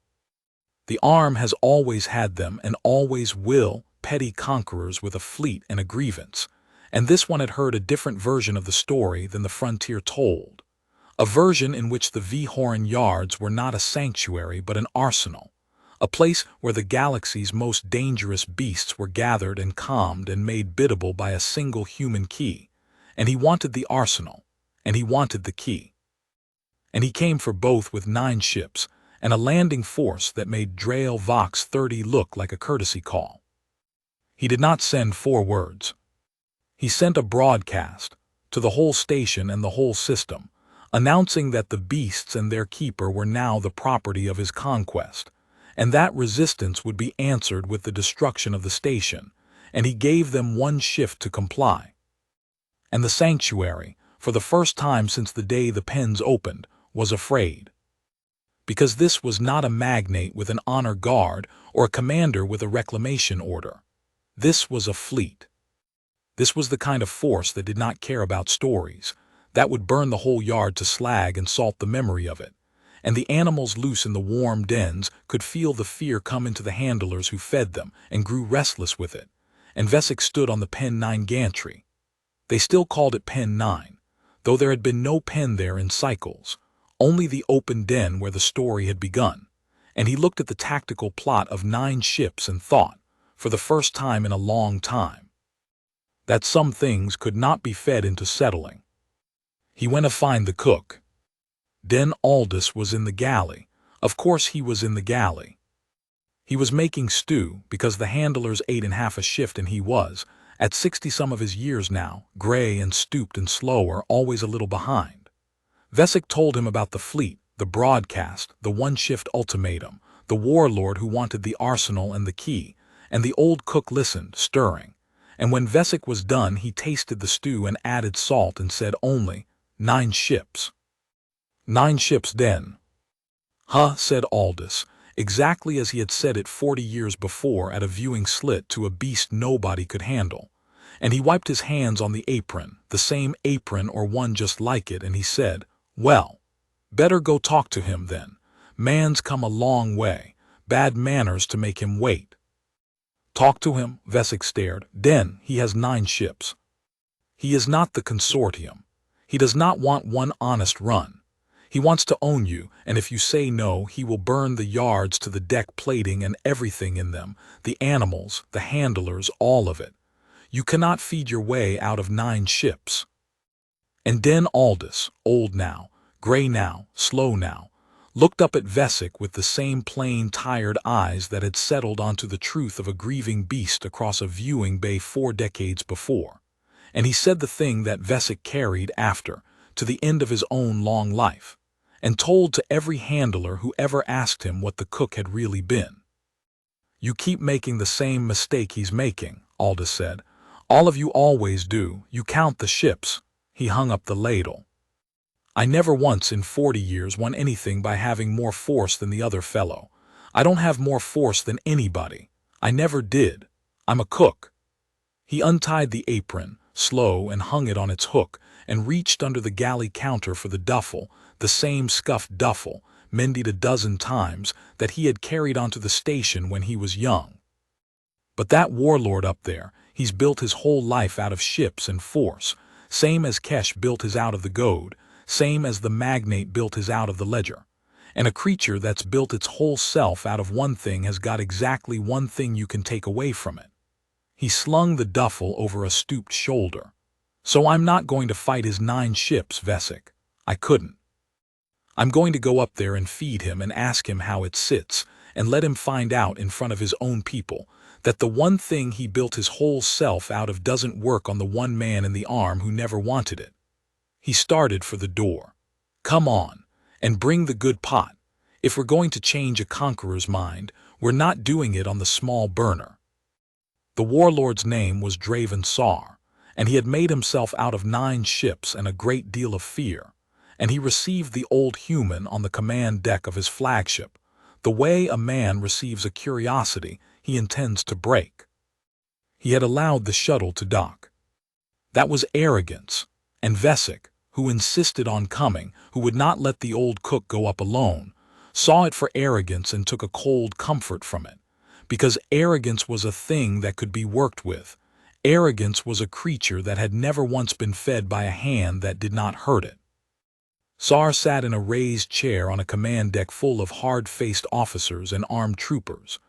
The arm has always had them and always will, petty conquerors with a fleet and a grievance, and this one had heard a different version of the story than the frontier told, a version in which the V-Horn yards were not a sanctuary but an arsenal, a place where the galaxy's most dangerous beasts were gathered and calmed and made biddable by a single human key, and he wanted the arsenal, and he wanted the key. And he came for both with 9 ships, and a landing force that made Drael Vox 30 look like a courtesy call. He did not send 4 words. He sent a broadcast, to the whole station and the whole system, announcing that the beasts and their keeper were now the property of his conquest, and that resistance would be answered with the destruction of the station, and he gave them 1 shift to comply. And the sanctuary, for the first time since the day the pens opened, was afraid. Because this was not a magnate with an honor guard or a commander with a reclamation order. This was a fleet. This was the kind of force that did not care about stories, that would burn the whole yard to slag and salt the memory of it, and the animals loose in the warm dens could feel the fear come into the handlers who fed them and grew restless with it, and Vesic stood on the Pen 9 gantry. They still called it Pen 9, though there had been no pen there in cycles, only the open den where the story had begun, and he looked at the tactical plot of 9 ships and thought, for the first time in a long time, that some things could not be fed into settling. He went to find the cook. Den Aldous was in the galley. Of course he was in the galley. He was making stew because the handlers ate in half a shift, and he was, at 60-some of his years now, gray and stooped and slower, always a little behind. Vesic told him about the fleet, the broadcast, the 1-shift ultimatum, the warlord who wanted the arsenal and the key, and the old cook listened, stirring. And when Vesic was done, he tasted the stew and added salt and said only, 9 ships. 9 ships then. Huh, said Aldous, exactly as he had said it 40 years before at a viewing slit to a beast nobody could handle. And he wiped his hands on the apron, the same apron or one just like it, and he said, well, better go talk to him then. Man's come a long way. Bad manners to make him wait. Talk to him, Vesic stared. Den, he has 9 ships. He is not the consortium. He does not want one honest run. He wants to own you, and if you say no, he will burn the yards to the deck plating and everything in them, the animals, the handlers, all of it. You cannot feed your way out of 9 ships. And Den Aldous, old now, gray now, slow now, looked up at Vesic with the same plain, tired eyes that had settled onto the truth of a grieving beast across a viewing bay 4 decades before. And he said the thing that Vesic carried after, to the end of his own long life, and told to every handler who ever asked him what the cook had really been. "You keep making the same mistake he's making," Aldous said. "All of you always do. You count the ships." He hung up the ladle. "I never once in 40 years won anything by having more force than the other fellow. I don't have more force than anybody. I never did. I'm a cook." He untied the apron, slow, and hung it on its hook, and reached under the galley counter for the duffel, the same scuffed duffel, mended a dozen times, that he had carried onto the station when he was young. "But that warlord up there, he's built his whole life out of ships and force, same as Kesh built his out of the goad, same as the magnate built his out of the ledger. And a creature that's built its whole self out of one thing has got exactly one thing you can take away from it." He slung the duffel over a stooped shoulder. "So I'm not going to fight his 9 ships, Vesic. I couldn't. I'm going to go up there and feed him and ask him how it sits, and let him find out in front of his own people that the one thing he built his whole self out of doesn't work on the one man in the arm who never wanted it." He started for the door. "Come on, and bring the good pot. If we're going to change a conqueror's mind, we're not doing it on the small burner." The warlord's name was Draven Sar, and he had made himself out of 9 ships and a great deal of fear, and he received the old human on the command deck of his flagship, the way a man receives a curiosity he intends to break. He had allowed the shuttle to dock. That was arrogance, and Vesic, who insisted on coming, who would not let the old cook go up alone, saw it for arrogance and took a cold comfort from it, because arrogance was a thing that could be worked with. Arrogance was a creature that had never once been fed by a hand that did not hurt it. Sar sat in a raised chair on a command deck full of hard-faced officers and armed troopers,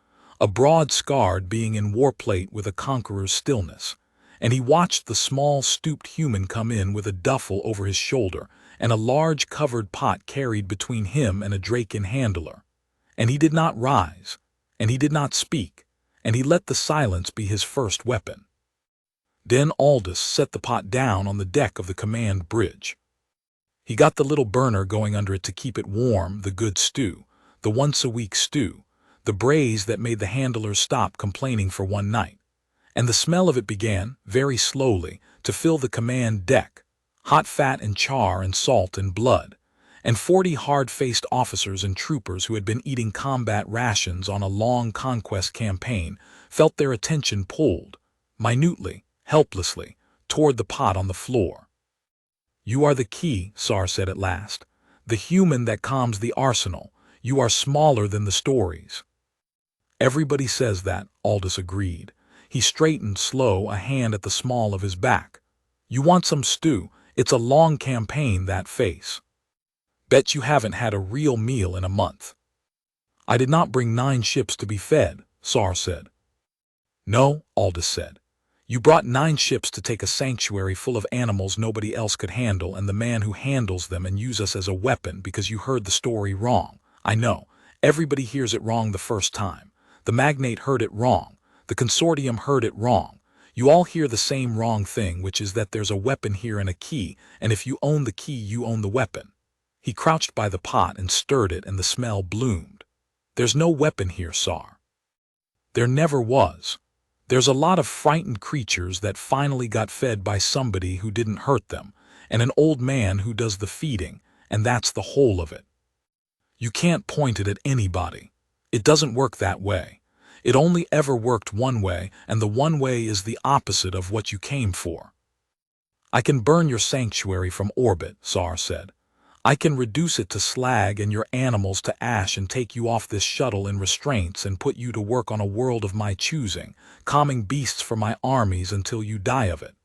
a broad scarred being in warplate with a conqueror's stillness, and he watched the small stooped human come in with a duffel over his shoulder and a large covered pot carried between him and a Draken handler. And he did not rise, and he did not speak, and he let the silence be his first weapon. Den Aldous set the pot down on the deck of the command bridge. He got the little burner going under it to keep it warm, the good stew, the once-a-week stew, the braise that made the handlers stop complaining for one night. And the smell of it began, very slowly, to fill the command deck, hot fat and char and salt and blood, and 40 hard-faced officers and troopers who had been eating combat rations on a long conquest campaign felt their attention pulled, minutely, helplessly, toward the pot on the floor. "You are the key," Sar said at last, "the human that calms the arsenal. You are smaller than the stories." "Everybody says that," Aldous agreed. He straightened slow, a hand at the small of his back. "You want some stew? It's a long campaign, that face. Bet you haven't had a real meal in a month." "I did not bring 9 ships to be fed," Sar said. "No," Aldous said. "You brought 9 ships to take a sanctuary full of animals nobody else could handle, and the man who handles them and use us as a weapon because you heard the story wrong. I know. Everybody hears it wrong the first time. The magnate heard it wrong. The consortium heard it wrong. You all hear the same wrong thing, which is that there's a weapon here and a key, and if you own the key, you own the weapon." He crouched by the pot and stirred it, and the smell bloomed. "There's no weapon here, Sar. There never was. There's a lot of frightened creatures that finally got fed by somebody who didn't hurt them, and an old man who does the feeding, and that's the whole of it. You can't point it at anybody. It doesn't work that way. It only ever worked one way, and the one way is the opposite of what you came for." "I can burn your sanctuary from orbit," Sar said. "I can reduce it to slag and your animals to ash and take you off this shuttle in restraints and put you to work on a world of my choosing, calming beasts for my armies until you die of it.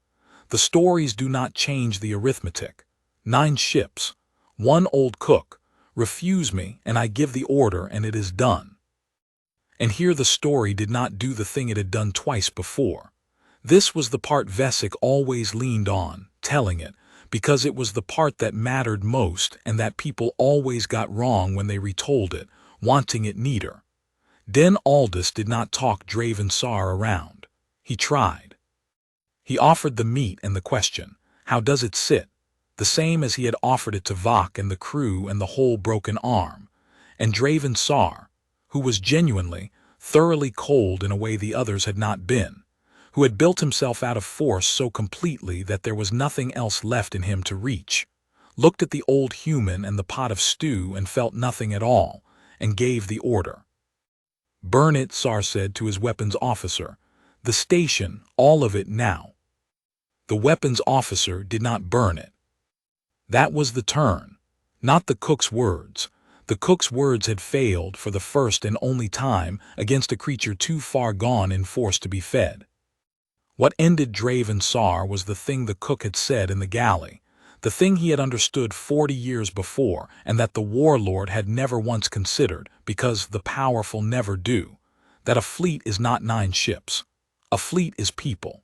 The stories do not change the arithmetic. 9 ships, 1 old cook. Refuse me, and I give the order, and it is done." And here the story did not do the thing it had done twice before. This was the part Vesic always leaned on, telling it, because it was the part that mattered most and that people always got wrong when they retold it, wanting it neater. Den Aldous did not talk Draven Sar around. He tried. He offered the meat and the question, how does it sit? The same as he had offered it to Vok and the crew and the whole broken arm. And Draven Sar, who was genuinely, thoroughly cold in a way the others had not been, who had built himself out of force so completely that there was nothing else left in him to reach, looked at the old human and the pot of stew and felt nothing at all, and gave the order. "Burn it," Sar said to his weapons officer. "The station, all of it now." The weapons officer did not burn it. That was the turn, not the cook's words. The cook's words had failed for the first and only time against a creature too far gone in force to be fed. What ended Draven Sar was the thing the cook had said in the galley, the thing he had understood 40 years before and that the warlord had never once considered, because the powerful never do, that a fleet is not 9 ships. A fleet is people.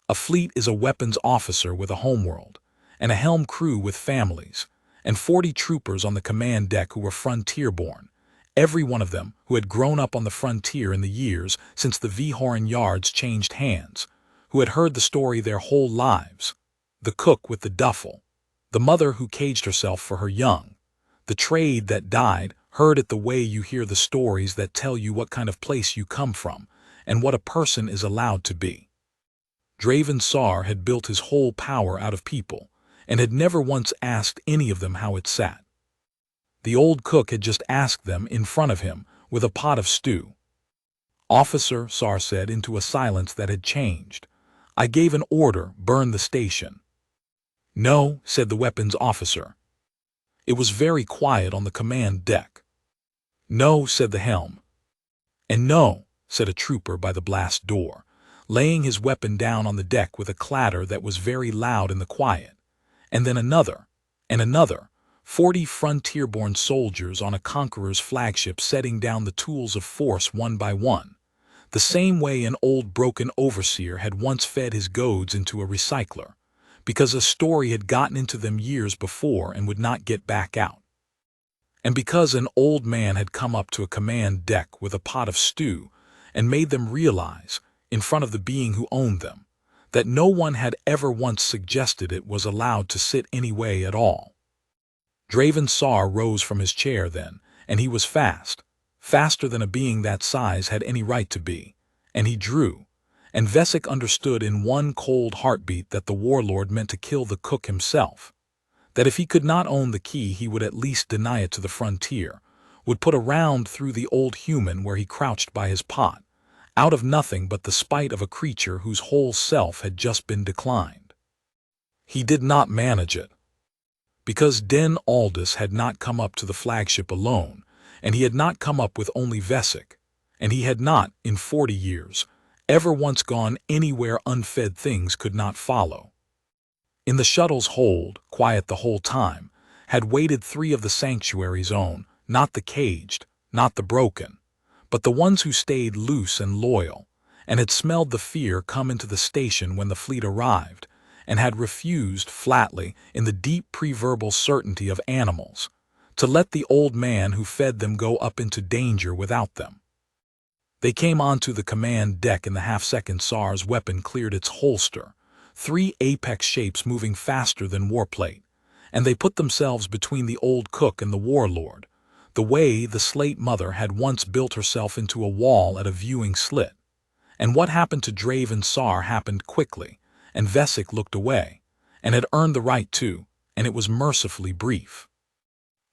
A fleet is a weapons officer with a homeworld, and a helm crew with families, and 40 troopers on the command deck who were frontier-born, every one of them who had grown up on the frontier in the years since the Vhoran yards changed hands, who had heard the story their whole lives. The cook with the duffel, the mother who caged herself for her young, the trade that died, heard it the way you hear the stories that tell you what kind of place you come from and what a person is allowed to be. Draven Sar had built his whole power out of people, and had never once asked any of them how it sat. The old cook had just asked them in front of him with a pot of stew. "Officer," Sar said into a silence that had changed, "I gave an order, burn the station." "No," said the weapons officer. It was very quiet on the command deck. "No," said the helm. "And no," said a trooper by the blast door, laying his weapon down on the deck with a clatter that was very loud in the quiet. And then another, and another, 40 frontier-born soldiers on a conqueror's flagship setting down the tools of force one by one, the same way an old broken overseer had once fed his goads into a recycler, because a story had gotten into them years before and would not get back out. And because an old man had come up to a command deck with a pot of stew and made them realize, in front of the being who owned them, that no one had ever once suggested it was allowed to sit any way at all. Draven Sar rose from his chair then, and he was fast, faster than a being that size had any right to be, and he drew, and Vesic understood in one cold heartbeat that the warlord meant to kill the cook himself, that if he could not own the key he would at least deny it to the frontier, would put a round through the old human where he crouched by his pot, out of nothing but the spite of a creature whose whole self had just been declined. He did not manage it. Because Den Aldous had not come up to the flagship alone, and he had not come up with only Vesic, and he had not, in 40 years, ever once gone anywhere unfed things could not follow. In the shuttle's hold, quiet the whole time, had waited 3 of the sanctuary's own, not the caged, not the broken, but the ones who stayed loose and loyal, and had smelled the fear come into the station when the fleet arrived, and had refused flatly, in the deep pre-verbal certainty of animals, to let the old man who fed them go up into danger without them. They came onto the command deck in the half-second Sar's weapon cleared its holster, 3 apex shapes moving faster than warplate, and they put themselves between the old cook and the warlord, the way the Slate Mother had once built herself into a wall at a viewing slit. And what happened to Draven Sar happened quickly, and Vesic looked away, and had earned the right to, and it was mercifully brief.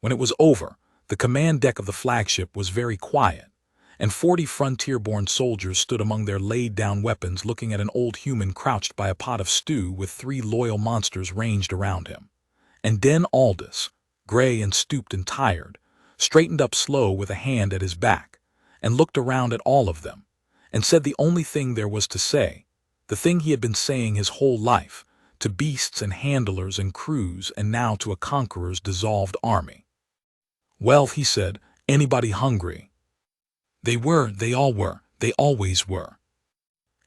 When it was over, the command deck of the flagship was very quiet, and 40 frontier-born soldiers stood among their laid-down weapons looking at an old human crouched by a pot of stew with 3 loyal monsters ranged around him. And Den Aldous, gray and stooped and tired, straightened up slow with a hand at his back, and looked around at all of them, and said the only thing there was to say, the thing he had been saying his whole life, to beasts and handlers and crews and now to a conqueror's dissolved army. "Well," he said, "anybody hungry?" They all were, they always were.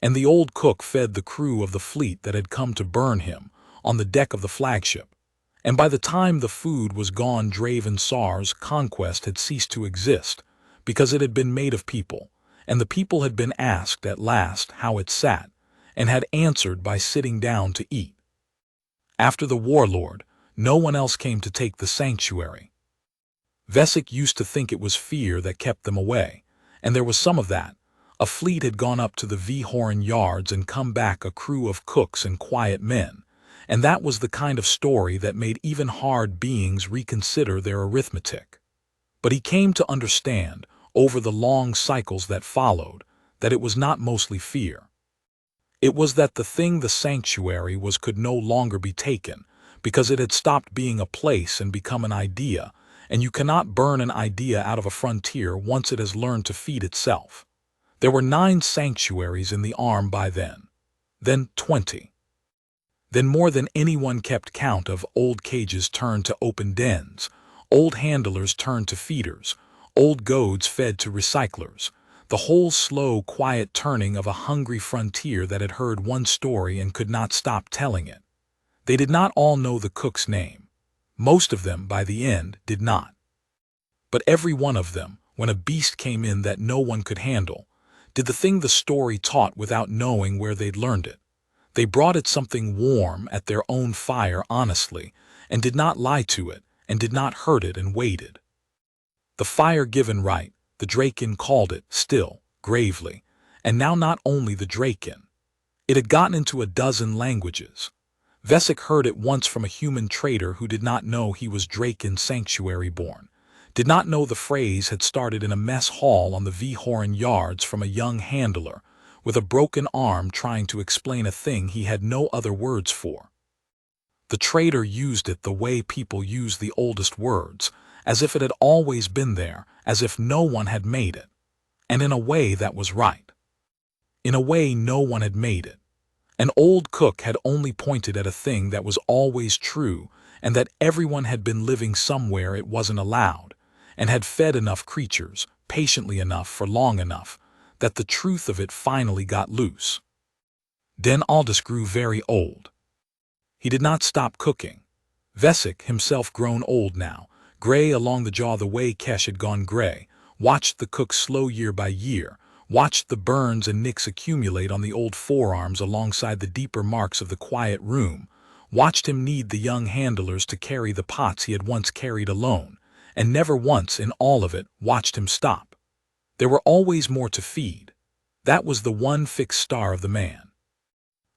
and the old cook fed the crew of the fleet that had come to burn him on the deck of the flagship. And by the time the food was gone, Draven Sar's conquest had ceased to exist, because it had been made of people, and the people had been asked at last how it sat, and had answered by sitting down to eat. After the warlord, no one else came to take the sanctuary. Vesic used to think it was fear that kept them away, and there was some of that. A fleet had gone up to the Vhoran yards and come back a crew of cooks and quiet men, and that was the kind of story that made even hard beings reconsider their arithmetic. But he came to understand, over the long cycles that followed, that it was not mostly fear. It was that the thing the sanctuary was could no longer be taken, because it had stopped being a place and become an idea, and you cannot burn an idea out of a frontier once it has learned to feed itself. There were 9 sanctuaries in the arm by then 20. Then more than anyone kept count of. Old cages turned to open dens, old handlers turned to feeders, old goads fed to recyclers, the whole slow, quiet turning of a hungry frontier that had heard one story and could not stop telling it. They did not all know the cook's name. Most of them, by the end, did not. But every one of them, when a beast came in that no one could handle, did the thing the story taught without knowing where they'd learned it. They brought it something warm at their own fire honestly, and did not lie to it, and did not hurt it, and waited. The fire given right, the Draken called it, still, gravely, and now not only the Draken. It had gotten into a dozen languages. Vesic heard it once from a human trader who did not know he was Draken sanctuary born, did not know the phrase had started in a mess hall on the Vhoran yards from a young handler, with a broken arm trying to explain a thing he had no other words for. The trader used it the way people use the oldest words, as if it had always been there, as if no one had made it. And in a way that was right. In a way no one had made it. An old cook had only pointed at a thing that was always true, and that everyone had been living somewhere it wasn't allowed, and had fed enough creatures, patiently enough for long enough, that the truth of it finally got loose. Den Aldous grew very old. He did not stop cooking. Vesic, himself grown old now, gray along the jaw the way Kesh had gone gray, watched the cook slow year by year, watched the burns and nicks accumulate on the old forearms alongside the deeper marks of the quiet room, watched him need the young handlers to carry the pots he had once carried alone, and never once in all of it watched him stop. There were always more to feed. That was the one fixed star of the man.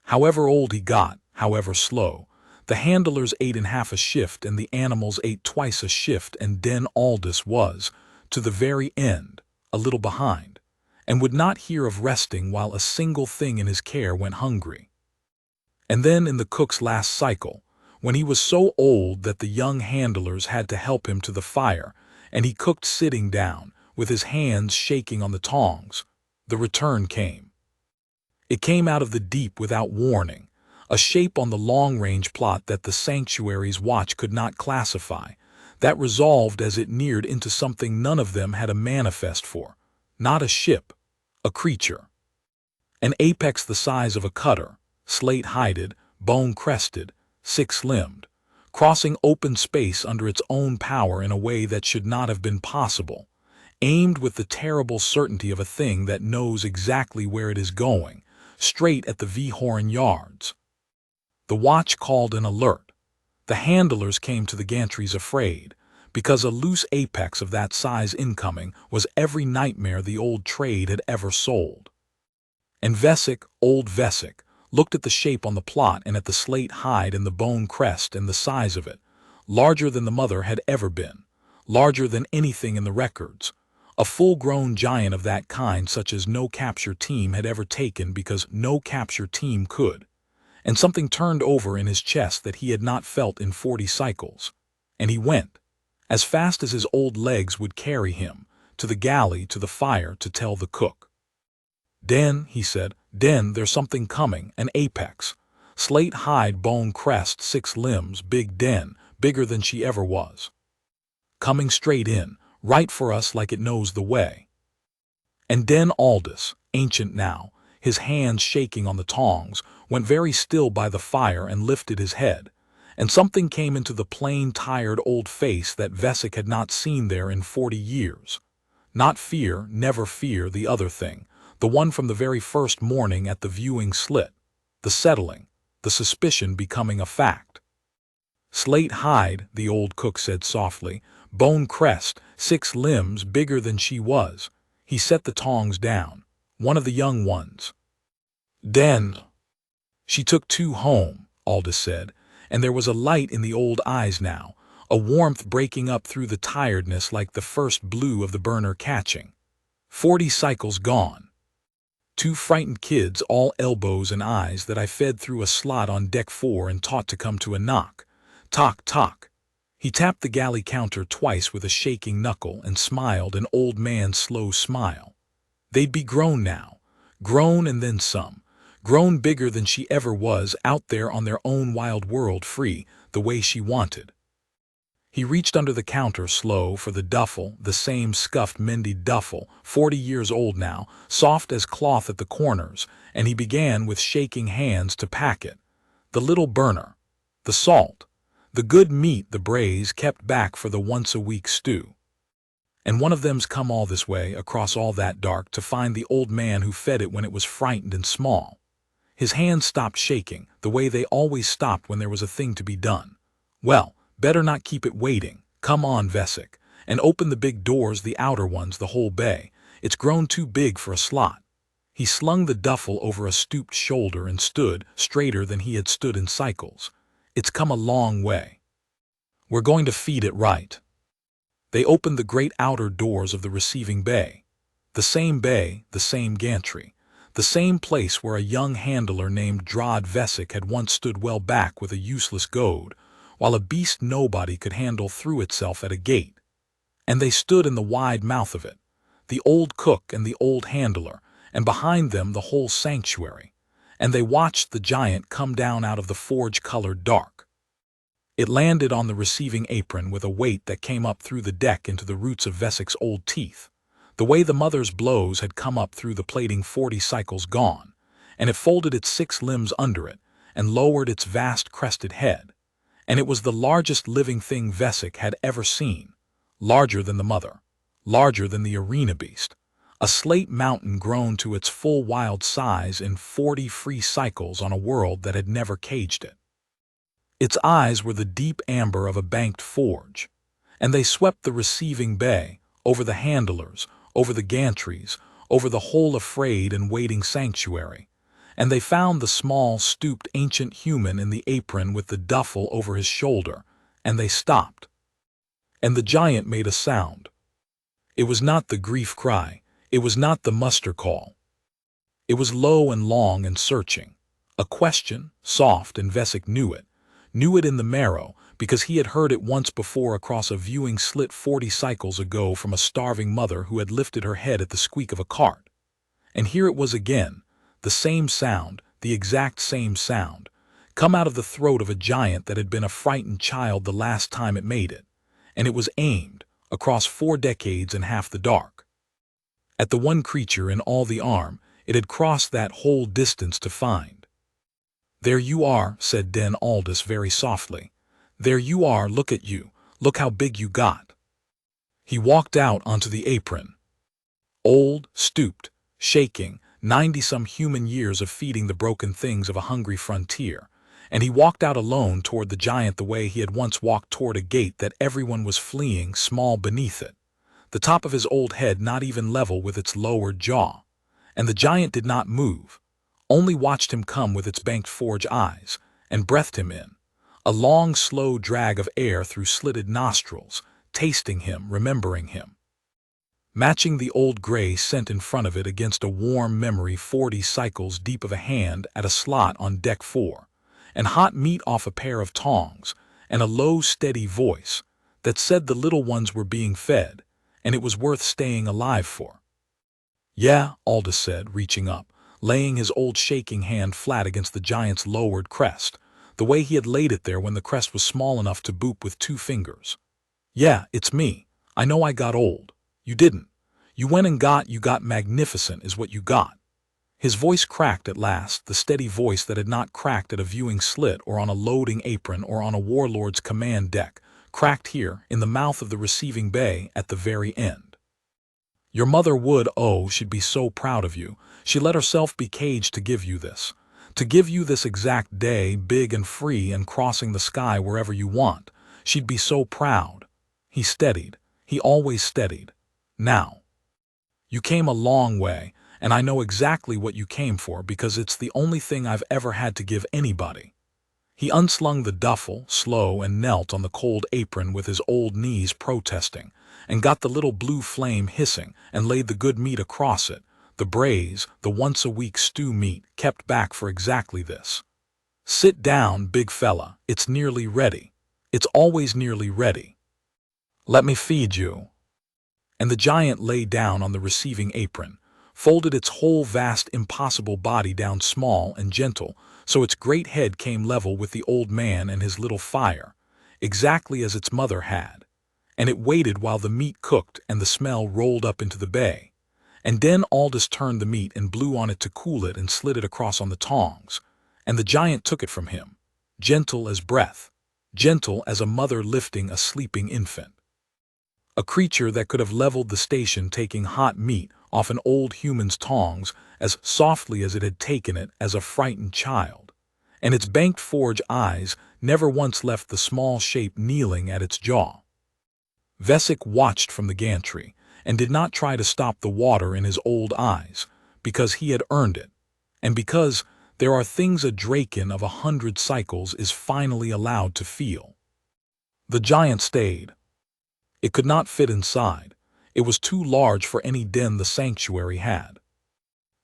However old he got, however slow, the handlers ate in half a shift and the animals ate twice a shift, and Den Aldous was, to the very end, a little behind, and would not hear of resting while a single thing in his care went hungry. And then in the cook's last cycle, when he was so old that the young handlers had to help him to the fire, and he cooked sitting down, with his hands shaking on the tongs, the return came. It came out of the deep without warning, a shape on the long-range plot that the sanctuary's watch could not classify, that resolved as it neared into something none of them had a manifest for, not a ship, a creature. An apex the size of a cutter, slate-hided, bone-crested, 6-limbed, crossing open space under its own power in a way that should not have been possible, aimed with the terrible certainty of a thing that knows exactly where it is going, straight at the Vhoran yards. The watch called an alert. The handlers came to the gantries afraid, because a loose apex of that size incoming was every nightmare the old trade had ever sold. And Vesic, old Vesic, looked at the shape on the plot and at the slate hide and the bone crest and the size of it, larger than the mother had ever been, larger than anything in the records, a full-grown giant of that kind such as no capture team had ever taken because no capture team could, and something turned over in his chest that he had not felt in 40 cycles, and he went, as fast as his old legs would carry him, to the galley, to the fire, to tell the cook. Den, he said, Den, there's something coming, an apex, slate hide bone crest 6 limbs, big Den, bigger than she ever was. Coming straight in, right for us like it knows the way. And Den Aldous, ancient now, his hands shaking on the tongs, went very still by the fire and lifted his head, and something came into the plain, tired old face that Vesic had not seen there in 40 years. Not fear, never fear, the other thing, the one from the very first morning at the viewing slit, the settling, the suspicion becoming a fact. Slate hide, the old cook said softly, bone crest, 6 limbs bigger than she was. He set the tongs down. One of the young ones. Den. She took 2 home, Aldous said, and there was a light in the old eyes now, a warmth breaking up through the tiredness like the first blue of the burner catching. 40 cycles gone. 2 frightened kids, all elbows and eyes, that I fed through a slot on deck 4 and taught to come to a knock. Tock, tock. He tapped the galley counter twice with a shaking knuckle and smiled, an old man's slow smile. They'd be grown now. Grown and then some. Grown bigger than she ever was, out there on their own wild world, free, the way she wanted. He reached under the counter slow for the duffel, the same scuffed, mended duffel, 40 years old now, soft as cloth at the corners, and he began with shaking hands to pack it. The little burner. The salt. The good meat the braise kept back for the once-a-week stew. And one of them's come all this way, across all that dark, to find the old man who fed it when it was frightened and small. His hands stopped shaking, the way they always stopped when there was a thing to be done. Well, better not keep it waiting. Come on, Vesic, and open the big doors, the outer ones, the whole bay. It's grown too big for a slot. He slung the duffel over a stooped shoulder and stood, straighter than he had stood in cycles. It's come a long way. We're going to feed it right. They opened the great outer doors of the receiving bay. The same gantry. The same place where a young handler named Drod Vesic had once stood well back with a useless goad, while a beast nobody could handle threw itself at a gate. And they stood in the wide mouth of it, the old cook and the old handler, and behind them the whole sanctuary, and they watched the giant come down out of the forge-colored dark. It landed on the receiving apron with a weight that came up through the deck into the roots of Vesic's old teeth, the way the mother's blows had come up through the plating 40 cycles gone, and it folded its 6 limbs under it and lowered its vast crested head. And it was the largest living thing Vesic had ever seen, larger than the mother, larger than the arena beast, a slate mountain grown to its full wild size in 40 free cycles on a world that had never caged it. Its eyes were the deep amber of a banked forge, and they swept the receiving bay, over the handlers, over the gantries, over the whole afraid and waiting sanctuary, and they found the small, stooped, ancient human in the apron with the duffel over his shoulder, and they stopped. And the giant made a sound. It was not the grief cry, it was not the muster call. It was low and long and searching, a question, soft, and Vesic knew it in the marrow, because he had heard it once before across a viewing slit 40 cycles ago from a starving mother who had lifted her head at the squeak of a cart. And here it was again, the same sound, the exact same sound, come out of the throat of a giant that had been a frightened child the last time it made it, and it was aimed, across 4 decades and half the dark. At the one creature in all the arm it had crossed that whole distance to find. "There you are," said Den Aldous very softly. "There you are, look at you, look how big you got." He walked out onto the apron. Old, stooped, shaking, 90-some human years of feeding the broken things of a hungry frontier, and he walked out alone toward the giant the way he had once walked toward a gate that everyone was fleeing, small beneath it, the top of his old head not even level with its lowered jaw, and the giant did not move, only watched him come with its banked forge eyes, and breathed him in, a long, slow drag of air through slitted nostrils, tasting him, remembering him, matching the old gray scent in front of it against a warm memory 40 cycles deep of a hand at a slot on deck 4, and hot meat off a pair of tongs, and a low, steady voice that said the little ones were being fed, and it was worth staying alive for. "Yeah," Aldous said, reaching up, laying his old shaking hand flat against the giant's lowered crest, the way he had laid it there when the crest was small enough to boop with 2 fingers. "Yeah, it's me. I know I got old. You didn't. You went and you got magnificent is what you got. His voice cracked at last, the steady voice that had not cracked at a viewing slit or on a loading apron or on a warlord's command deck, cracked here, in the mouth of the receiving bay, at the very end. Your mother would, oh, she'd be so proud of you. She let herself be caged to give you this. To give you this exact day, big and free and crossing the sky wherever you want. She'd be so proud. He steadied. He always steadied. Now. You came a long way, and I know exactly what you came for because it's the only thing I've ever had to give anybody. He unslung the duffel, slow, and knelt on the cold apron with his old knees protesting, and got the little blue flame hissing, and laid the good meat across it, the braise, the once-a-week stew meat, kept back for exactly this. Sit down, big fella, it's nearly ready. It's always nearly ready. Let me feed you. And the giant lay down on the receiving apron, folded its whole vast impossible body down small and gentle, so its great head came level with the old man and his little fire, exactly as its mother had, and it waited while the meat cooked and the smell rolled up into the bay, and then Aldous turned the meat and blew on it to cool it and slid it across on the tongs, and the giant took it from him, gentle as breath, gentle as a mother lifting a sleeping infant. A creature that could have leveled the station taking hot meat off an old human's tongs as softly as it had taken it as a frightened child, and its banked forge eyes never once left the small shape kneeling at its jaw. Vesic watched from the gantry and did not try to stop the water in his old eyes, because he had earned it, and because there are things a Draken of 100 cycles is finally allowed to feel. The giant stayed. It could not fit inside. It was too large for any den the sanctuary had.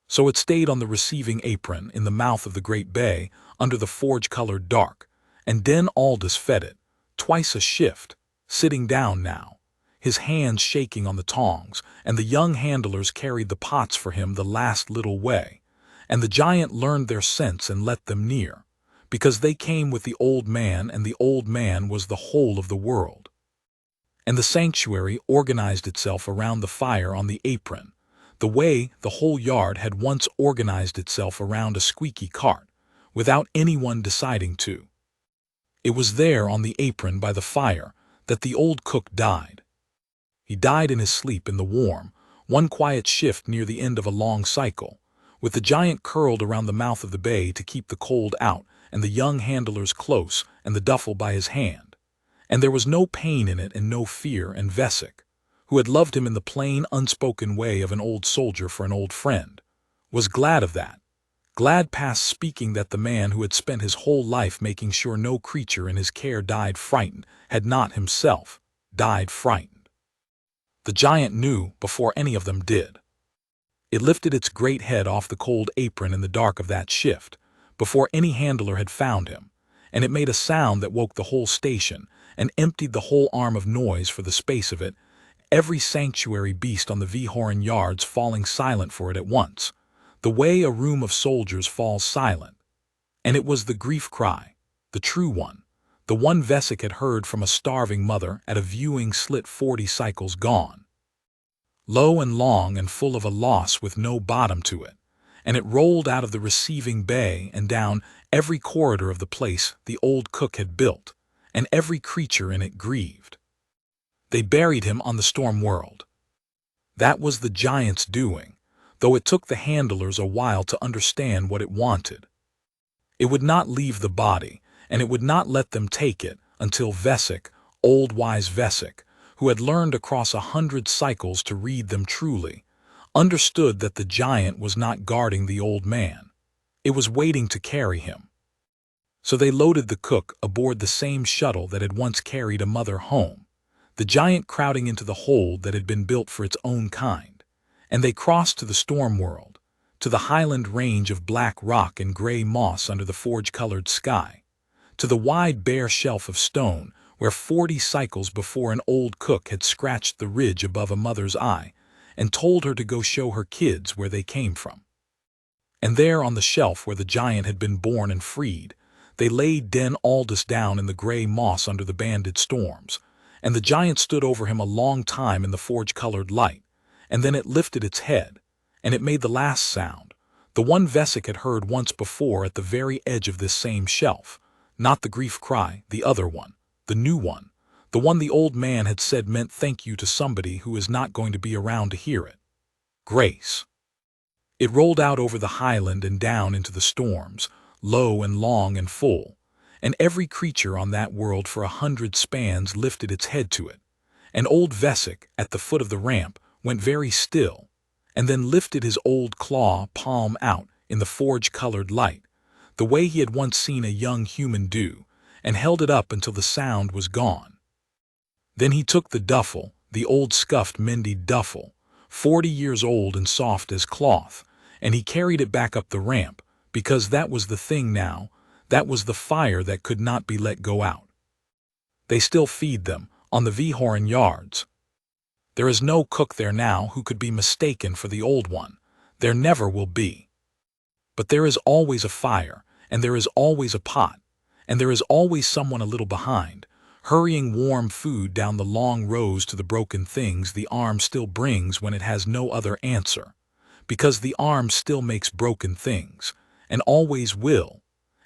So it stayed on the receiving apron in the mouth of the great bay under the forge-colored dark, and then Aldous fed it, twice a shift, sitting down now, his hands shaking on the tongs, and the young handlers carried the pots for him the last little way, and the giant learned their sense and let them near, because they came with the old man and the old man was the whole of the world. And the sanctuary organized itself around the fire on the apron, the way the whole yard had once organized itself around a squeaky cart, without anyone deciding to. It was there on the apron by the fire that the old cook died. He died in his sleep in the warm, one quiet shift near the end of a long cycle, with the giant curled around the mouth of the bay to keep the cold out and the young handlers close and the duffel by his hand. And there was no pain in it and no fear, and Vesic, who had loved him in the plain, unspoken way of an old soldier for an old friend, was glad of that, glad past speaking that the man who had spent his whole life making sure no creature in his care died frightened had not himself died frightened. The giant knew before any of them did. It lifted its great head off the cold apron in the dark of that shift, before any handler had found him, and it made a sound that woke the whole station and emptied the whole arm of noise for the space of it, every sanctuary beast on the Vhoran yards falling silent for it at once, the way a room of soldiers falls silent. And it was the grief cry, the true one, the one Vesic had heard from a starving mother at a viewing slit 40 cycles gone. Low and long and full of a loss with no bottom to it, and it rolled out of the receiving bay and down every corridor of the place the old cook had built, and every creature in it grieved. They buried him on the storm world. That was the giant's doing, though it took the handlers a while to understand what it wanted. It would not leave the body, and it would not let them take it until Vesic, old wise Vesic, who had learned across 100 cycles to read them truly, understood that the giant was not guarding the old man. It was waiting to carry him. So they loaded the cook aboard the same shuttle that had once carried a mother home, the giant crowding into the hold that had been built for its own kind, and they crossed to the storm world, to the highland range of black rock and gray moss under the forge-colored sky, to the wide bare shelf of stone where 40 cycles before an old cook had scratched the ridge above a mother's eye and told her to go show her kids where they came from. And there on the shelf where the giant had been born and freed, they laid Den Aldous down in the gray moss under the banded storms, and the giant stood over him a long time in the forge-colored light, and then it lifted its head, and it made the last sound, The one Vesic had heard once before at the very edge of this same shelf. Not the grief cry, the other one, the new one, the one the old man had said meant thank you to somebody who is not going to be around to hear it. Grace. It rolled out over the highland and down into the storms, low and long and full, and every creature on that world for 100 spans lifted its head to it, and old Vesic, at the foot of the ramp, went very still, and then lifted his old claw palm out in the forge-colored light, the way he had once seen a young human do, and held it up until the sound was gone. Then he took the duffel, the old scuffed mended duffel, 40 years old and soft as cloth, and he carried it back up the ramp, because that was the thing now, that was the fire that could not be let go out. They still feed them, on the Vhoran yards. There is no cook there now who could be mistaken for the old one. There never will be. But there is always a fire, and there is always a pot, and there is always someone a little behind, hurrying warm food down the long rows to the broken things the arm still brings when it has no other answer, because the arm still makes broken things, and always will,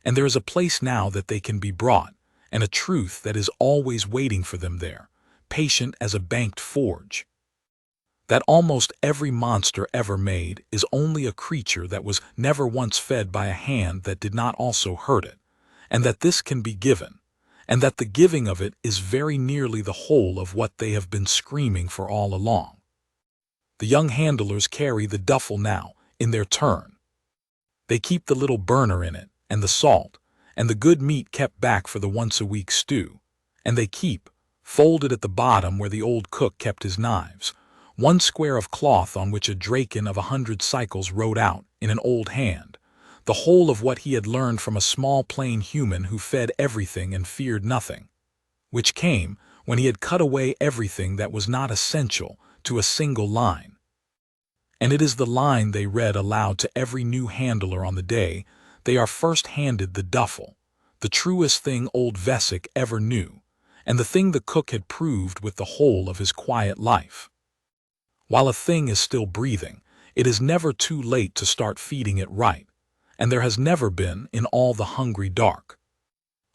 and there is a place now that they can be brought, and a truth that is always waiting for them there, patient as a banked forge. That almost every monster ever made is only a creature that was never once fed by a hand that did not also hurt it, and that this can be given, and that the giving of it is very nearly the whole of what they have been screaming for all along. The young handlers carry the duffel now, in their turn. They keep the little burner in it, and the salt, and the good meat kept back for the once-a-week stew, and they keep, folded at the bottom where the old cook kept his knives, one square of cloth on which a draken of 100 cycles wrote out, in an old hand, the whole of what he had learned from a small plain human who fed everything and feared nothing, which came when he had cut away everything that was not essential to a single line. And it is the line they read aloud to every new handler on the day they are first handed the duffel, the truest thing old Vesic ever knew, and the thing the cook had proved with the whole of his quiet life. While a thing is still breathing, it is never too late to start feeding it right, and there has never been, in all the hungry dark,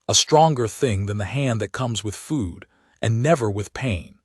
a stronger thing than the hand that comes with food, and never with pain.